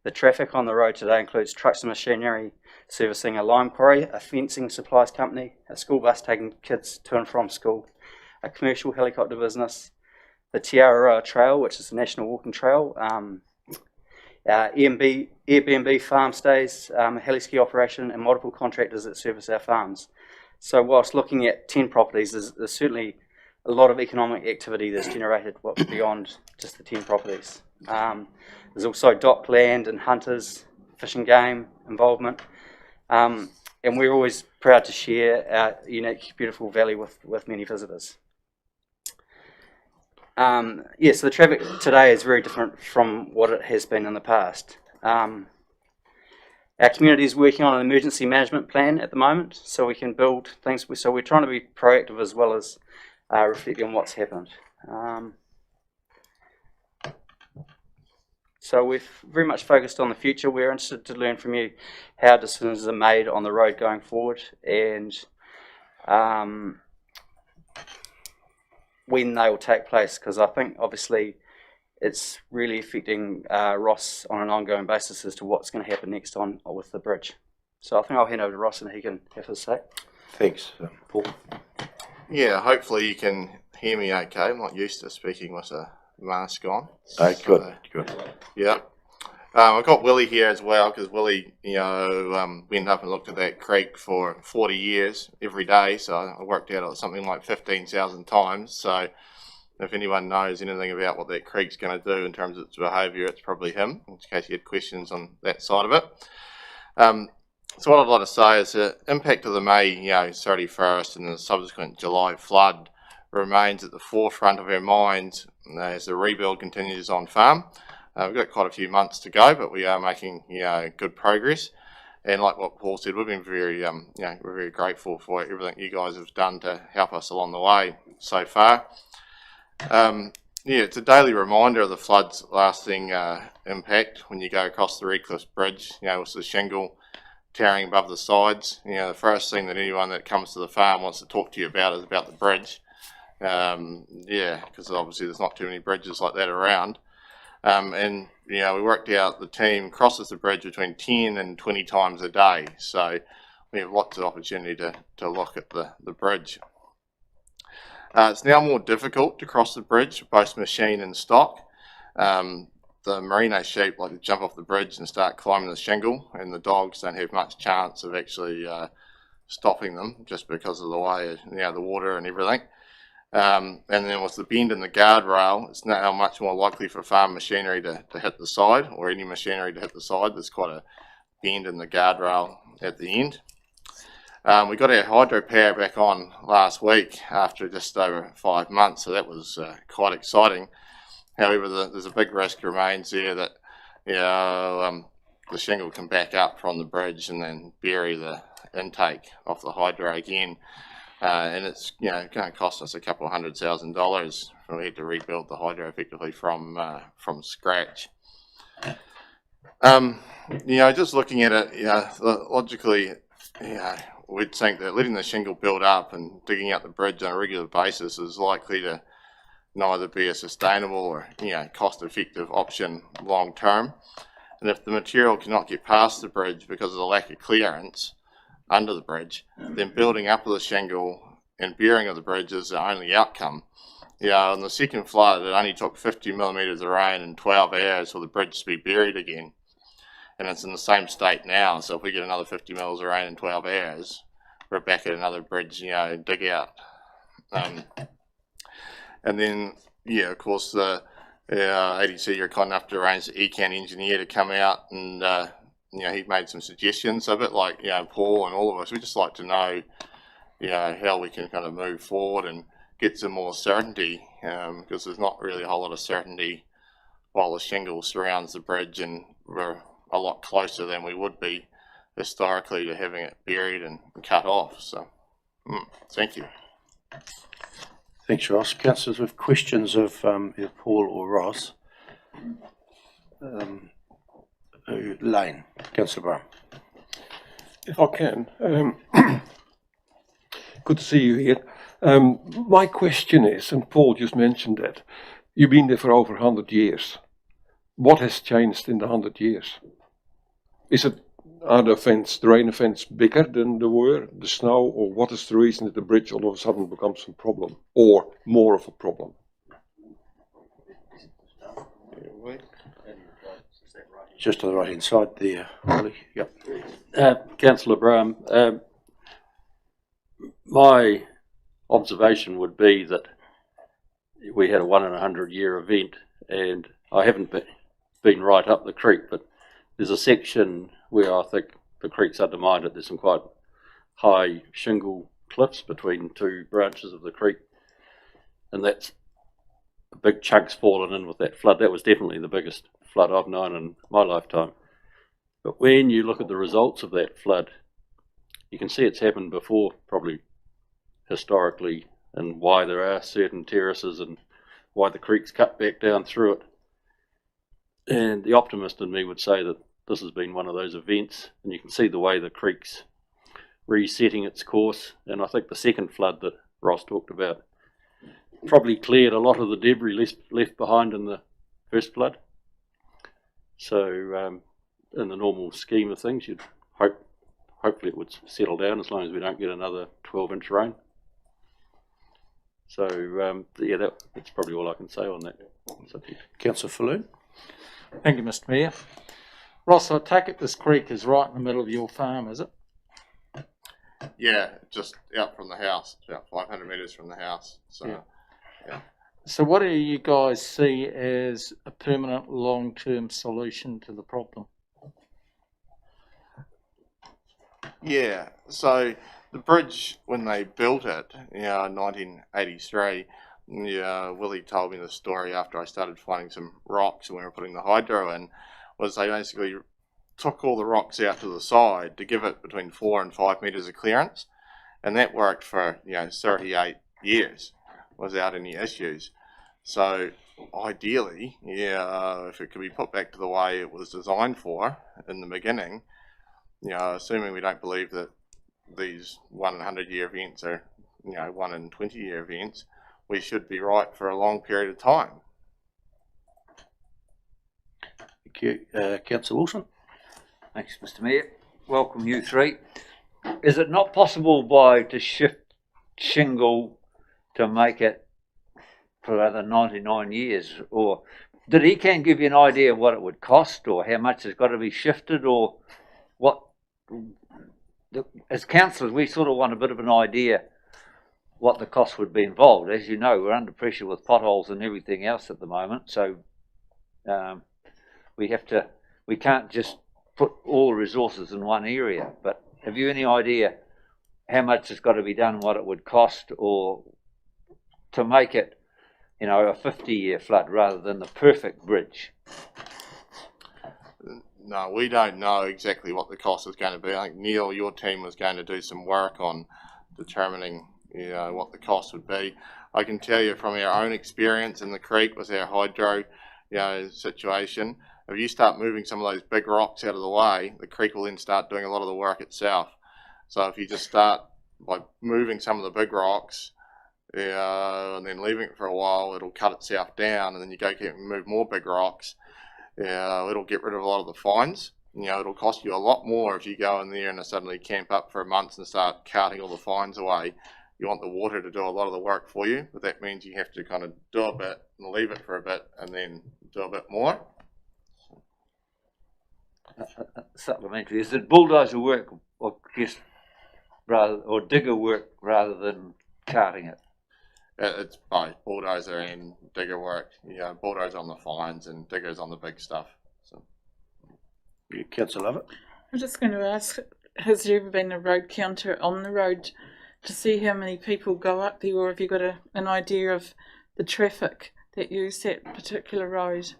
The traffic on the road today includes trucks and machinery servicing a lime quarry, a fencing supplies company, a school bus taking kids to and from school, a commercial helicopter business, the Tiara Trail, which is a national walking trail, Airbnb farm stays, a heli-ski operation, and multiple contractors that service our farms. So whilst looking at 10 properties, there's certainly a lot of economic activity that's generated beyond just the 10 properties. There's also dock land and hunters, fish and game involvement, and we're always proud to share our unique, beautiful valley with many visitors. So the traffic today is very different from what it has been in the past. Our community is working on an emergency management plan at the moment, so we can build things. So we're trying to be proactive as well as reflecting on what's happened. So we've very much focused on the future. We're interested to learn from you how decisions are made on the road going forward, and when they will take place, because I think obviously it's really affecting Ross on an ongoing basis as to what's going to happen next on with the bridge. So I think I'll hand over to Ross and he can have his say. Thanks, Paul. Yeah, hopefully you can hear me okay. I'm not used to speaking with a mask on. Oh, good. Yeah. I've got Willie here as well, because Willie, went up and looked at that creek for 40 years every day, so I worked out something like 15,000 times. So if anyone knows anything about what that creek's going to do in terms of its behaviour, it's probably him, in case you had questions on that side of it. So what I'd like to say is the impact of the May, Surrey Forest and the subsequent July flood remains at the forefront of our minds as the rebuild continues on farm. We've got quite a few months to go, but we are making good progress. And like what Paul said, we've been very we're very grateful for everything you guys have done to help us along the way so far. Yeah, it's a daily reminder of the flood's lasting impact when you go across the Redcliffe Bridge, you know, with the shingle towering above the sides. You know, the first thing that anyone that comes to the farm wants to talk to you about is about the bridge. Yeah, because obviously there's not too many bridges like that around. And, you know, we worked out the team crosses the bridge between 10 and 20 times a day. So we have lots of opportunity to look at the bridge. It's now more difficult to cross the bridge, both machine and stock. The merino sheep like to jump off the bridge and start climbing the shingle, and the dogs don't have much chance of actually stopping them just because of the way, you know, the water and everything. And then with the bend in the guardrail, it's now much more likely for farm machinery to hit the side, or any machinery to hit the side. There's quite a bend in the guardrail at the end. We got our hydropower back on last week after just over 5 months, so that was quite exciting. However, there's a big risk remains there that, you know, the shingle can back up from the bridge and then bury the intake off the hydro again. And it's, you know, going to cost us a couple of $100,000 when we had to rebuild the hydro effectively from scratch. You know, just looking at it, you know, logically, you know, we'd think that letting the shingle build up and digging out the bridge on a regular basis is likely to neither be a sustainable or, you know, cost-effective option long term. And if the material cannot get past the bridge because of the lack of clearance under the bridge, then building up of the shingle and burying of the bridge is the only outcome. You know, in the second flood, it only took 50 millimetres of rain in 12 hours for the bridge to be buried again. And it's in the same state now, so if we get another 50 mils of rain in 12 hours, we're back at another bridge, you know, dig out. And then, yeah, of course, the ADC, you're kind enough to arrange the ECAN engineer to come out and, you know, he made some suggestions of it, like, you know, Paul and all of us, we just like to know, you know, how we can kind of move forward and get some more certainty, because there's not really a whole lot of certainty while the shingle surrounds the bridge, and we're a lot closer than we would be historically to having it buried and cut off. So, thank you. Thanks, Ross. Councillors with questions of either Paul or Ross. Lane, Councillor Brown. If I can, good to see you here. My question is, and Paul just mentioned that, you've been there for over 100 years. What has changed in the 100 years? Are the rain events bigger than they were, the snow, or what is the reason that the bridge all of a sudden becomes a problem, or more of a problem? Just on the right hand side there, Ollie. Yep. Councillor Brown, my observation would be that we had a 1 in 100 year event, and I haven't been right up the creek, but there's a section where I think the creek's undermined it. There's some quite high shingle cliffs between two branches of the creek, and that's a big chunks fallen in with that flood. That was definitely the biggest flood I've known in my lifetime. But when you look at the results of that flood, you can see it's happened before, probably historically, and why there are certain terraces and why the creek's cut back down through it. And the optimist in me would say that this has been one of those events, and you can see the way the creek's resetting its course. And I think the second flood that Ross talked about probably cleared a lot of the debris left behind in the first flood. So in the normal scheme of things, you'd hopefully it would settle down as long as we don't get another 12-inch rain. So yeah, that's probably all I can say on that subject. Councillor Falloon. Thank you, Mr. Mayor. Ross, I take it this creek is right in the middle of your farm, is it? Yeah, just out from the house, about 500 metres from the house. So, yeah. So what do you guys see as a permanent long-term solution to the problem? Yeah, so the bridge, when they built it, you know, in 1983, Willie told me the story after I started finding some rocks when we were putting the hydro in, was they basically took all the rocks out to the side to give it between 4 and 5 metres of clearance, and that worked for, you know, 38 years without any issues. So ideally, if it could be put back to the way it was designed for in the beginning, assuming we don't believe that these 1 in 100 year events are, 1 in 20 year events, we should be right for a long period of time. Thank you. Councillor Wilson. Thanks, Mr. Mayor. Welcome, you three. Is it not possible to shift shingle to make it for another 99 years? Or did ECAN give you an idea of what it would cost, or how much has got to be shifted, or what? As councillors, we sort of want a bit of an idea what the cost would be involved. As you know, we're under pressure with potholes and everything else at the moment, so we can't just put all resources in one area. But have you any idea how much has got to be done, what it would cost, or to make it, a 50-year flood rather than the perfect bridge? No, we don't know exactly what the cost is going to be. I think Neil, your team was going to do some work on determining, what the cost would be. I can tell you from our own experience in the creek with our hydro, situation, if you start moving some of those big rocks out of the way, the creek will then start doing a lot of the work itself. So if you just start by moving some of the big rocks, and then leaving it for a while, it'll cut itself down, and then you go move more big rocks. It'll get rid of a lot of the fines. It'll cost you a lot more if you go in there and suddenly camp up for a month and start carting all the fines away. You want the water to do a lot of the work for you, but that means you have to kind of do a bit and leave it for a bit and then do a bit more. Supplementary, is it bulldozer work or digger work rather than carting it? It's both bulldozer and digger work. Bulldozer on the fines and diggers on the big stuff. So, Councillor Lovett. I'm just going to ask: has there ever been a road counter on the road to see how many people go up there, or have you got an idea of the traffic that use that particular road?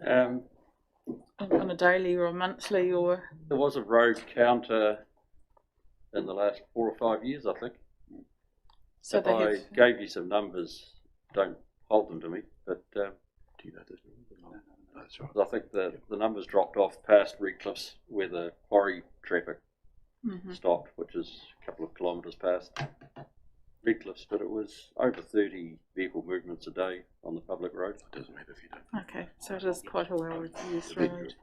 On a daily or a monthly, or? There was a road counter in the last 4 or 5 years, I think. So I gave you some numbers. Don't hold them to me, but do you know this? No, that's right. I think the numbers dropped off past Redcliffs where the quarry traffic stopped, which is a couple of kilometres past Redcliffs, but it was over 30 vehicle movements a day on the public road. It doesn't matter if you don't. Okay, so it is quite a well-used road.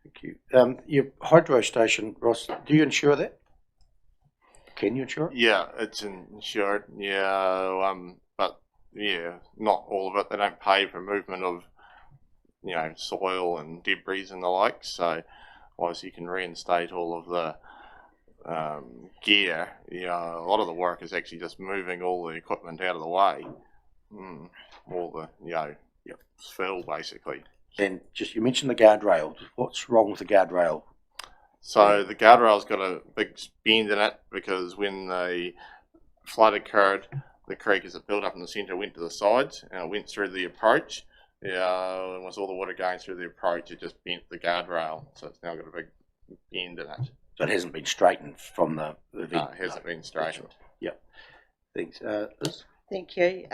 Thank you. Your hydro station, Ross, do you insure that? Can you insure it? Yeah, it's insured. But not all of it. They don't pay for movement of, soil and debris and the like. So, whilst you can reinstate all of the gear, a lot of the work is actually just moving all the equipment out of the way. All the, fill basically. And just, you mentioned the guardrail. What's wrong with the guardrail? So the guardrail's got a big bend in it because when the flood occurred, the creek as it built up in the centre went to the sides and it went through the approach. And with all the water going through the approach, it just bent the guardrail. So it's now got a big bend in it. So it hasn't been straightened from the event? No, it hasn't been straightened. Yep. Thanks. Liz? Thank you.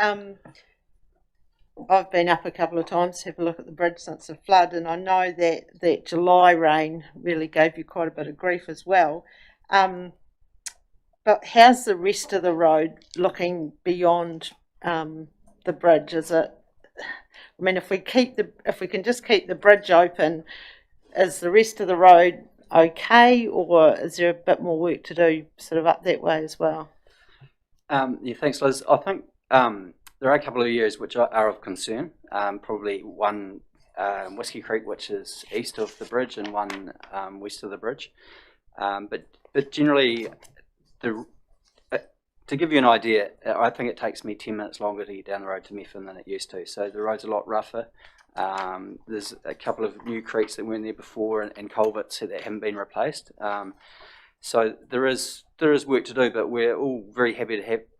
I've been up a couple of times to have a look at the bridge since the flood, and I know that July rain really gave you quite a bit of grief as well. But how's the rest of the road looking beyond the bridge? Is it? I mean, if we can just keep the bridge open, is the rest of the road okay, or is there a bit more work to do sort of up that way as well? Thanks, Liz. I think there are a couple of areas which are of concern. Probably one Whiskey Creek, which is east of the bridge, and one west of the bridge. But generally, to give you an idea, I think it takes me 10 minutes longer to get down the road to Methven than it used to. So the road's a lot rougher. There's a couple of new creeks that weren't there before and culverts that haven't been replaced. So there is work to do, but we're all very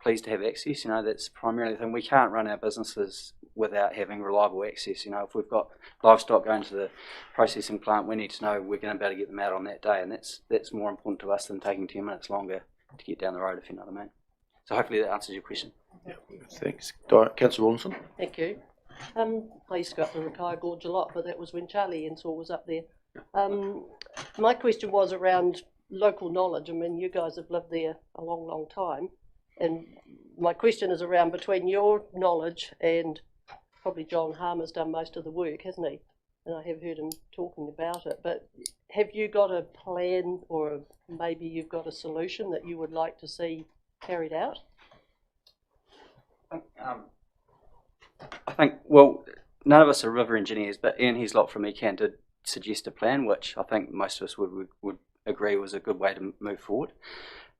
pleased to have access. That's primarily the thing. We can't run our businesses without having reliable access. If we've got livestock going to the processing plant, we need to know we're going to be able to get them out on that day, and that's more important to us than taking 10 minutes longer to get down the road, if you know what I mean. So hopefully that answers your question. Thanks. Councillor Wilson. Thank you. I used to go up the Rakaia Gorge a lot, but that was when Charlie Ensor was up there. My question was around local knowledge. I mean, you guys have lived there a long, long time. And my question is around between your knowledge and probably John Harmer's done most of the work, hasn't he? And I have heard him talking about it. But have you got a plan, or maybe you've got a solution that you would like to see carried out? I think, well, none of us are river engineers, but Ian Heslop from ECAN did suggest a plan, which I think most of us would agree was a good way to move forward.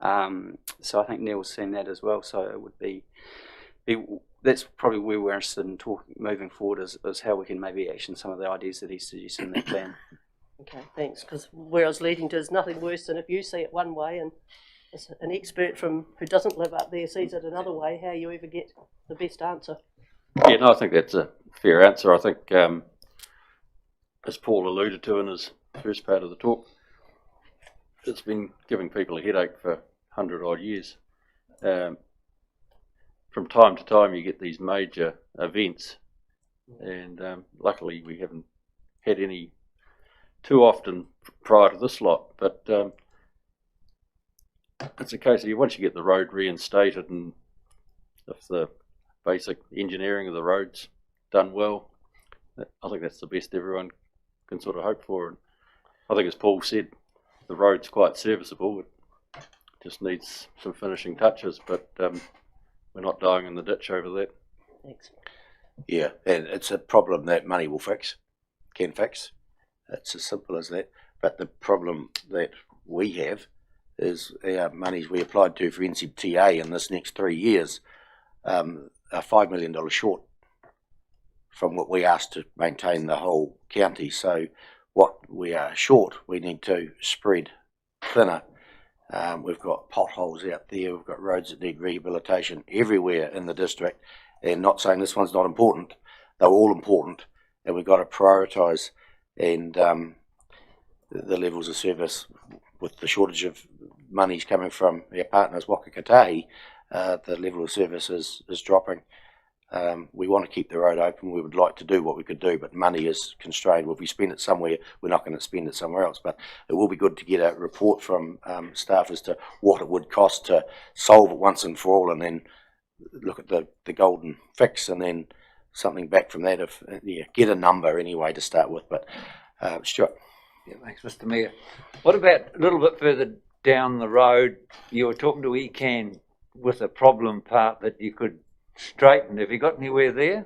So I think Neil's seen that as well. So it would be that's probably where we're interested in moving forward, is how we can maybe action some of the ideas that he suggested in that plan. Okay, thanks. Because where I was leading to is nothing worse than if you see it one way and an expert who doesn't live up there sees it another way, how you ever get the best answer. Yeah, no, I think that's a fair answer. I think, as Paul alluded to in his first part of the talk, it's been giving people a headache for 100 odd years. From time to time you get these major events, and luckily we haven't had any too often prior to this lot, but it's a case of once you get the road reinstated, and if the basic engineering of the road's done well, I think that's the best everyone can sort of hope for. And I think, as Paul said, the road's quite serviceable. It just needs some finishing touches, but we're not dying in the ditch over that. Thanks. Yeah, and it's a problem that money will can fix. It's as simple as that. But the problem that we have is our monies we applied to for NCTA in this next 3 years are $5 million short from what we asked to maintain the whole county. So what we are short, we need to spread thinner. We've got potholes out there, we've got roads that need rehabilitation everywhere in the district, and not saying this one's not important, they're all important, and we've got to prioritise, and the levels of service with the shortage of monies coming from our partners Waka Kotahi, the level of service is dropping. We want to keep the road open. We would like to do what we could do, but money is constrained. Well, if we spend it somewhere, we're not going to spend it somewhere else. But it will be good to get a report from staff as to what it would cost to solve it once and for all, and then look at the golden fix, and then something back from that. If get a number anyway to start with. But Stuart. Yeah, thanks, Mr. Mayor. What about a little bit further down the road? You were talking to ECAN with a problem part that you could straighten. Have you got anywhere there?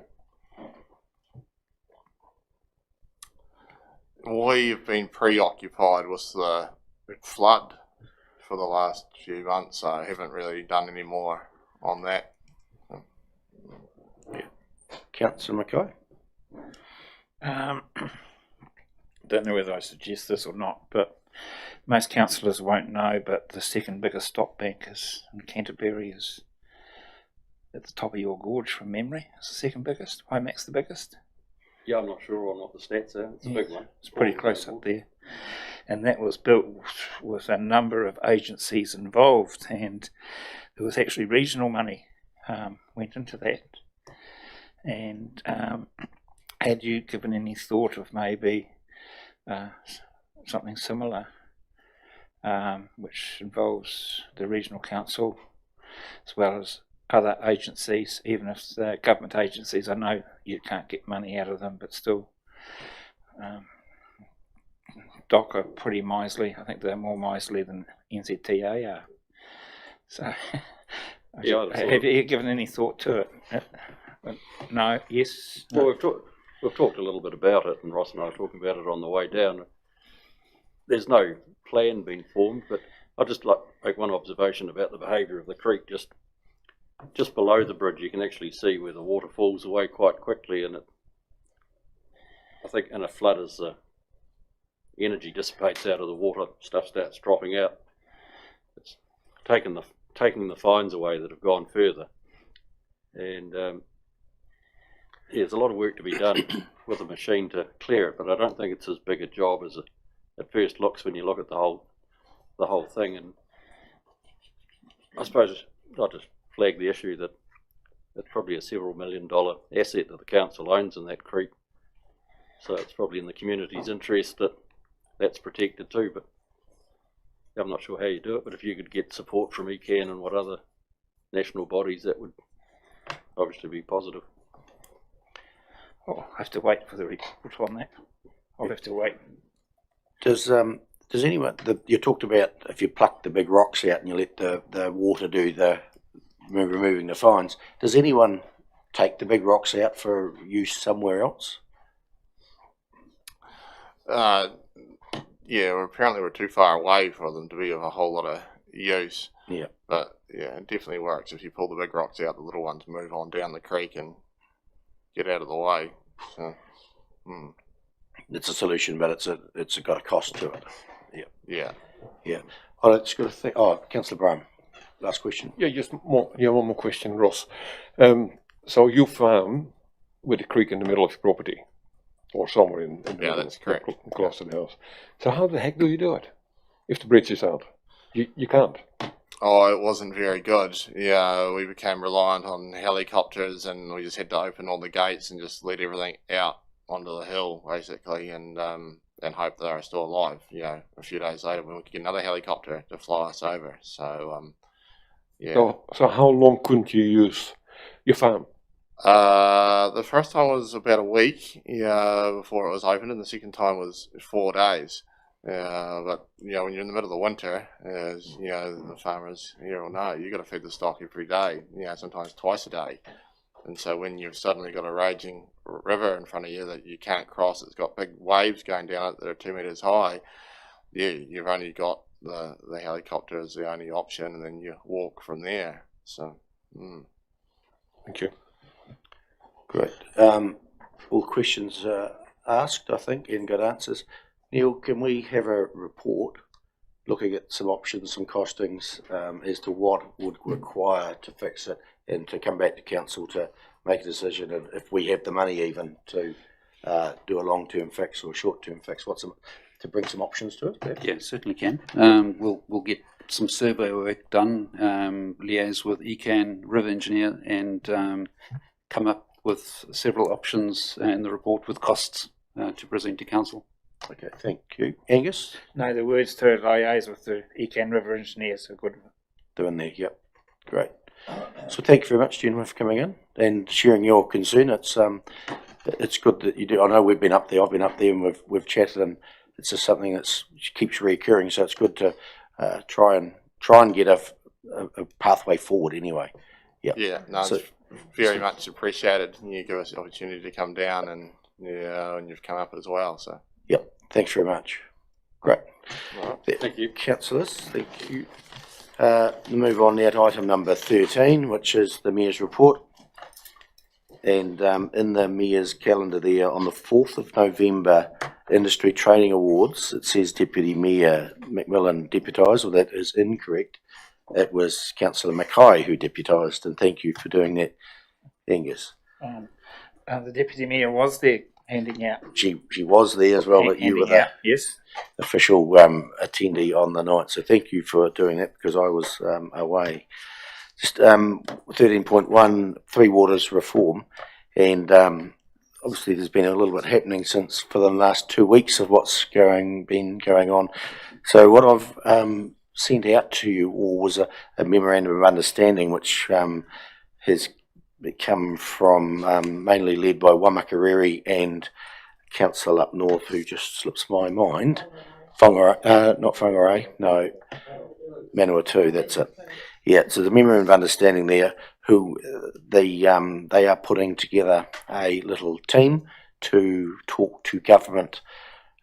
We've been preoccupied with the flood for the last few months, so I haven't really done any more on that. Yeah. Councillor Mackay? Don't know whether I suggest this or not, but most councillors won't know, but the second biggest stock bank is in Canterbury, is at the top of your gorge from memory. It's the second biggest. Waimak's the biggest. Yeah, I'm not sure on what the stats are. It's a big one. It's pretty close up there. And that was built with a number of agencies involved, and there was actually regional money went into that. And had you given any thought of maybe something similar, which involves the regional council as well as other agencies, even if the government agencies, I know you can't get money out of them, but still, DOC are pretty miserly. I think they're more miserly than NZTA are. So, yeah, have you given any thought to it? No, yes? Well, we've talked a little bit about it, and Ross and I were talking about it on the way down. There's no plan being formed, but I'd just like to make one observation about the behaviour of the creek. Just below the bridge, you can actually see where the water falls away quite quickly, and I think in a flood, as the energy dissipates out of the water, stuff starts dropping out. It's taking the fines away that have gone further, and there's a lot of work to be done with a machine to clear it, but I don't think it's as big a job as it at first looks when you look at the whole thing. And I suppose I'll just flag the issue that it's probably a several $1 million asset that the council owns in that creek. So it's probably in the community's interest that that's protected too, but I'm not sure how you do it, but if you could get support from ECAN and what other national bodies, that would obviously be positive. Oh, I have to wait for the report on that. I'll have to wait. Does anyone, you talked about if you pluck the big rocks out and you let the water do the removing the fines, does anyone take the big rocks out for use somewhere else? Yeah, well, apparently we're too far away for them to be of a whole lot of use. Yeah. But yeah, it definitely works. If you pull the big rocks out, the little ones move on down the creek and get out of the way. So, It's a solution, but it's got a cost to it. Yeah. Yeah. Yeah. Oh, it's got to think. Oh, Councillor Brown, last question. Yeah, one more question, Ross. So you farm with the creek in the middle of your property, or somewhere in the middle, that's correct. Close to the house. So how the heck do you do it if the bridge is out? You can't. Oh, it wasn't very good. Yeah, we became reliant on helicopters, and we just had to open all the gates and just let everything out onto the hill, basically, and hope they are still alive. You know, a few days later, we could get another helicopter to fly us over. So, yeah. So how long couldn't you use your farm? The first time was about a week, before it was opened, and the second time was 4 days. But when you're in the middle of the winter, as the farmers here will know, you got to feed the stock every day. Sometimes twice a day. And so when you've suddenly got a raging river in front of you that you can't cross, it's got big waves going down it that are 2 meters high. Yeah, you've only got the helicopter as the only option, and then you walk from there. So, Thank you. Great. All questions asked, I think, and good answers. Neil, can we have a report looking at some options, some costings as to what would require to fix it, and to come back to council to make a decision, and if we have the money even to do a long-term fix or a short-term fix, to bring some options to it? Yeah, certainly can. We'll get some survey work done, liaise with ECAN, River Engineer, and come up with several options in the report with costs to present to council. Okay, thank you. Angus? No, the words to liaise with the ECAN River Engineers are good. Doing there, yep. Great. So thank you very much, gentlemen, for coming in and sharing your concern. It's good that you do. I know we've been up there. I've been up there, and we've chatted, and it's just something that keeps reoccurring. So it's good to try and get a pathway forward. Anyway. Yep. Yeah. No, it's very much appreciated. You give us the opportunity to come down, and you've come up as well. So. Yep. Thanks very much. Great. All right. Thank you, councillors. Thank you. We'll move on now to item number 13, which is the Mayor's report. And in the Mayor's calendar there, on the 4th of November, Industry Training Awards, it says Deputy Mayor Macmillan deputised. Well, that is incorrect. It was Councillor Mackay who deputised, and thank you for doing that, Angus. The Deputy Mayor was there handing out. She was there as well, but you were the official attendee on the night. So thank you for doing that, because I was away. Just 13.1, Three Waters reform, and obviously there's been a little bit happening for the last 2 weeks of what's been going on. So what I've sent out to you all was a memorandum of understanding, which has come from mainly led by Wamakariri and council up north, who just slips my mind. Whangarei, not Whangarei, no, Manawatu, that's it. Yeah, so the memorandum of understanding there, who they are putting together a little team to talk to government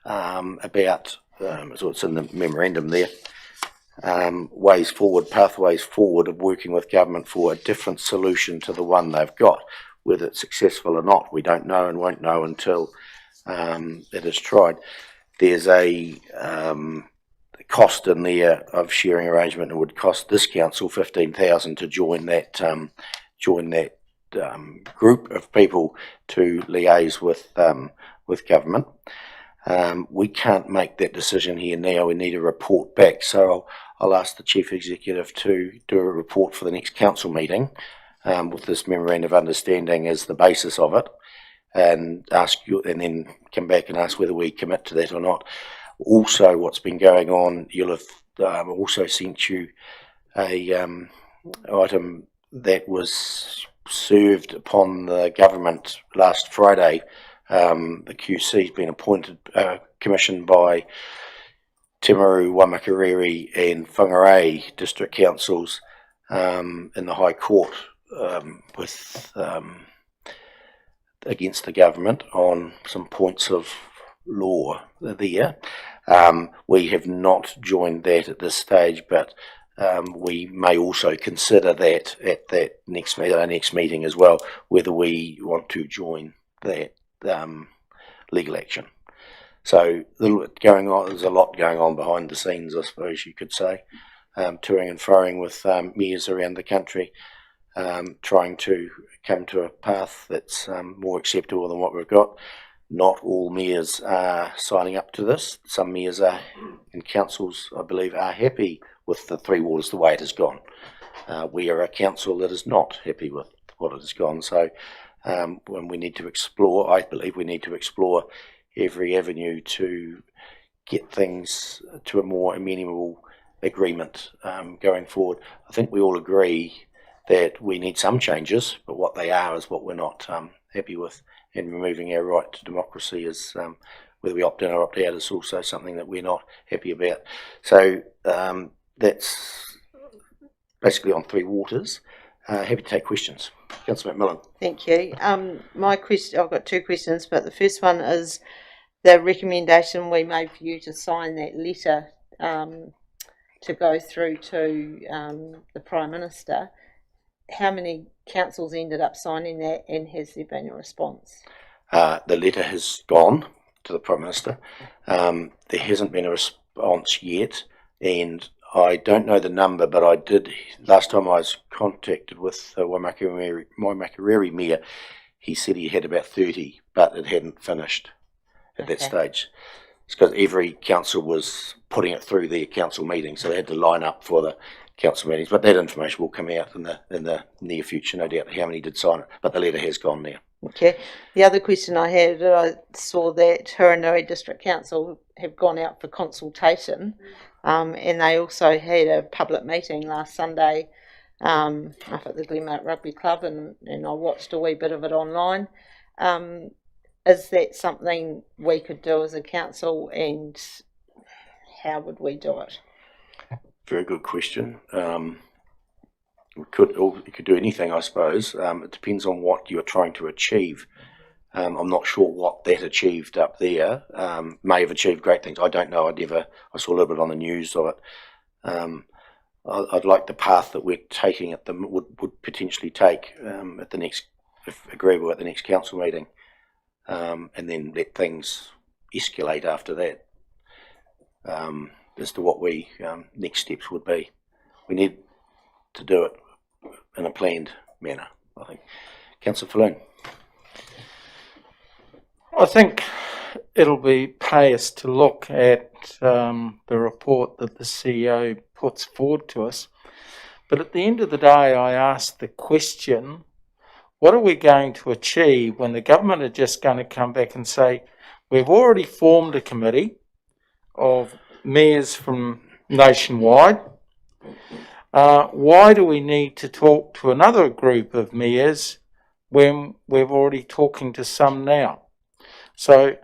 about, so it's in the memorandum there, ways forward, pathways forward of working with government for a different solution to the one they've got. Whether it's successful or not, we don't know and won't know until it is tried. There's a cost in there of sharing arrangement. It would cost this council $15,000 to join that group of people to liaise with government. We can't make that decision here now. We need a report back. So I'll ask the Chief Executive to do a report for the next council meeting with this memorandum of understanding as the basis of it, and and then come back and ask whether we commit to that or not. Also, what's been going on, you'll have also sent you a item that was served upon the government last Friday. The QC has been appointed, commissioned by Timaru, Waimakariri and Whangarei district councils in the High Court with against the government on some points of law there. We have not joined that at this stage, but we may also consider that at that next meeting as well, whether we want to join that legal action. So there's a lot going on behind the scenes, I suppose you could say, touring and froing with mayors around the country, trying to come to a path that's more acceptable than what we've got. Not all mayors are signing up to this. Some mayors are, and councils, I believe, are happy with the Three Waters the way it has gone. We are a council that is not happy with what it has gone. So when we need to explore, I believe we need to explore every avenue to get things to a more amenable agreement going forward. I think we all agree that we need some changes, but what they are is what we're not happy with. And removing our right to democracy is, whether we opt in or opt out, is also something that we're not happy about. So that's basically on Three Waters. Happy to take questions. Councillor McMillan. Thank you. My question, I've got two questions, but the first one is the recommendation we made for you to sign that letter to go through to the Prime Minister. How many councils ended up signing that, and has there been a response? The letter has gone to the Prime Minister. There hasn't been a response yet, and I don't know the number, but I did, last time I was contacted with Waimakariri Mayor, he said he had about 30, but it hadn't finished at that stage. It's because every council was putting it through their council meeting, so they had to line up for the council meetings. But that information will come out in the near future, no doubt, how many did sign it. But the letter has gone now. Okay. The other question I had, I saw that Huronui District Council have gone out for consultation, and they also had a public meeting last Sunday up at the Glenmark Rugby Club, and I watched a wee bit of it online. Is that something we could do as a council, and how would we do it? Very good question. You could do anything, I suppose. It depends on what you're trying to achieve. I'm not sure what that achieved up there. May have achieved great things. I don't know. I saw a little bit on the news of it. I'd like the path that we're taking at would potentially take at the next, if agreeable, at the next council meeting, and then let things escalate after that. As to what we next steps would be. We need to do it in a planned manner, I think. Councillor Falloon. I think it'll be pay us to look at the report that the CEO puts forward to us. But at the end of the day, I ask the question, what are we going to achieve when the government are just going to come back and say, we've already formed a committee of mayors from nationwide. Why do we need to talk to another group of mayors when we're already talking to some now? So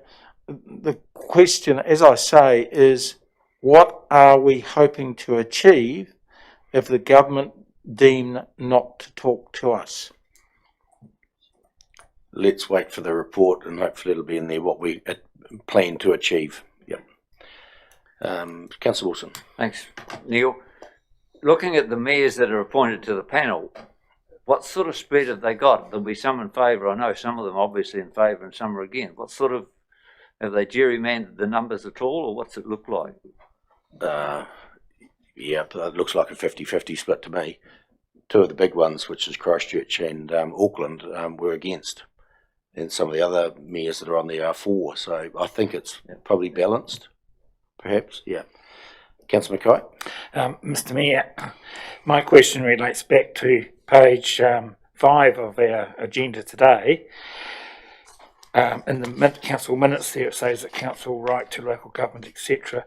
the question, as I say, is what are we hoping to achieve if the government deem not to talk to us? Let's wait for the report, and hopefully it'll be in there what we plan to achieve. Councillor Wilson. Thanks, Neil. Looking at the mayors that are appointed to the panel, what sort of spread have they got? There'll be some in favour. I know some of them obviously in favour and some are against. What sort of, have they gerrymandered the numbers at all, or what's it look like? Yeah, it looks like a 50-50 split to me. Two of the big ones, which is Christchurch and Auckland, were against. And some of the other mayors that are on there are for. So I think it's probably balanced. Perhaps, yeah. Councillor Mackay. Mr Mayor, my question relates back to page 5 of our agenda today, in the council minutes there it says that council right to local government, etc.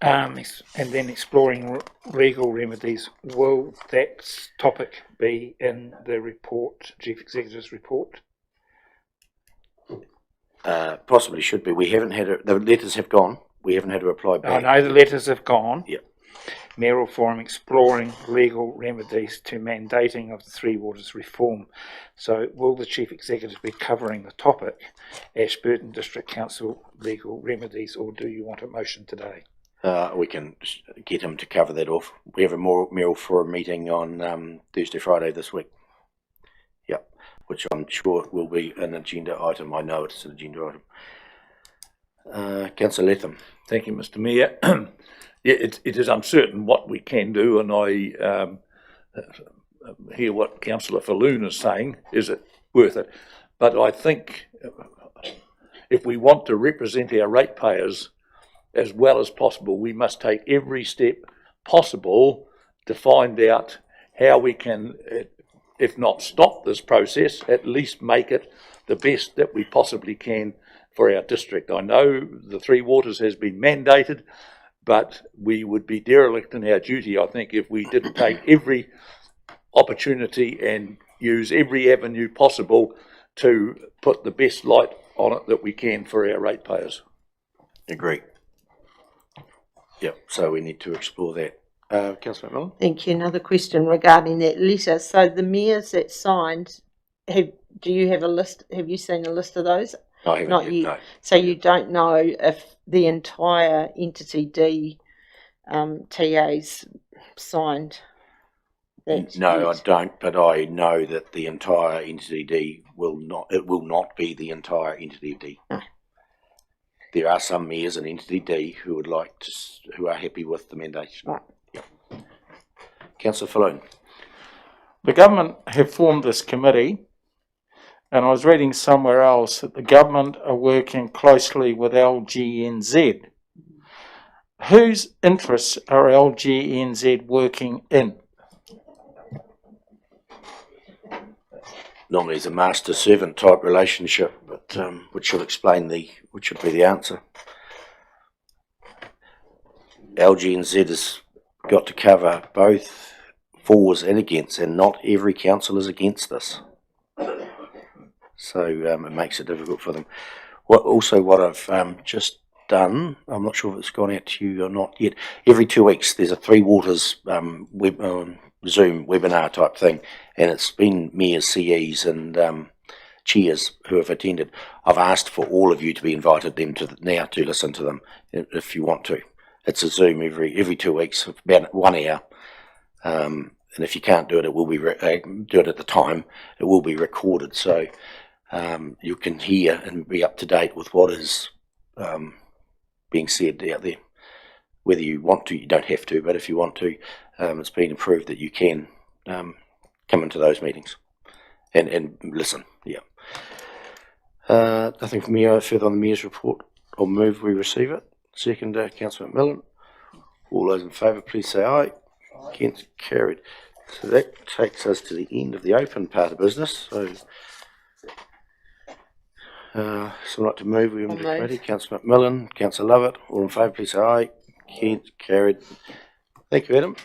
And then exploring legal remedies. Will that topic be in the report, Chief Executive's report? Possibly should be. We haven't had the letters have gone. We haven't had a reply back. I know the letters have gone. Yep. Mayoral Forum exploring legal remedies to mandating of the Three Waters reform. So will the Chief Executive be covering the topic, Ashburton District Council legal remedies, or do you want a motion today? We can get him to cover that off. We have a Mayoral Forum meeting on Thursday, Friday this week. Yep, which I'm sure will be an agenda item. I know it's an agenda item. Councillor Latham. Thank you, Mr. Mayor. Yeah, it is uncertain what we can do, and I hear what Councillor Falloon is saying. Is it worth it? But I think if we want to represent our ratepayers as well as possible, we must take every step possible to find out how we can, if not stop this process, at least make it the best that we possibly can for our district. I know the Three Waters has been mandated, but we would be derelict in our duty, I think, if we didn't take every opportunity and use every avenue possible to put the best light on it that we can for our ratepayers. Agree. Yep, so we need to explore that. Councillor McMillan? Thank you. Another question regarding that letter. So the mayors that signed, do you have a list? Have you seen a list of those? I haven't Not yet, yet. no. So you don't know if the entire entity D TAs signed that? No, I don't, but I know that the entire entity D will not be the entire entity D. No. There are some mayors in entity D who are happy with the mandation. Right. Yep. Councillor Falloon. The government have formed this committee, and I was reading somewhere else that the government are working closely with LGNZ. Whose interests are LGNZ working in? Normally it's a master-servant type relationship, but which should be the answer. LGNZ has got to cover both fors and against, and not every council is against this. So it makes it difficult for them. What I've just done, I'm not sure if it's gone out to you or not yet. Every 2 weeks there's a Three Waters Zoom webinar type thing, and it's been mayors, CEs and chairs who have attended. I've asked for all of you to be invited to listen to them if you want to. It's a Zoom every 2 weeks, about 1 hour. And if you can't do it, it will be do it at the time. It will be recorded, so you can hear and be up to date with what is being said out there. Whether you want to, you don't have to, but if you want to, it's been approved that you can come into those meetings and listen. Yeah. Nothing from me further on the Mayor's report. I'll move we receive it. Second, Councillor McMillan. All those in favour, please say aye. Against, carried. So that takes us to the end of the open part of business. So, someone like to move? We haven't ready. Councillor McMillan, Councillor Lovett. All in favour, please say aye. Against, carried. Thank you, Adam.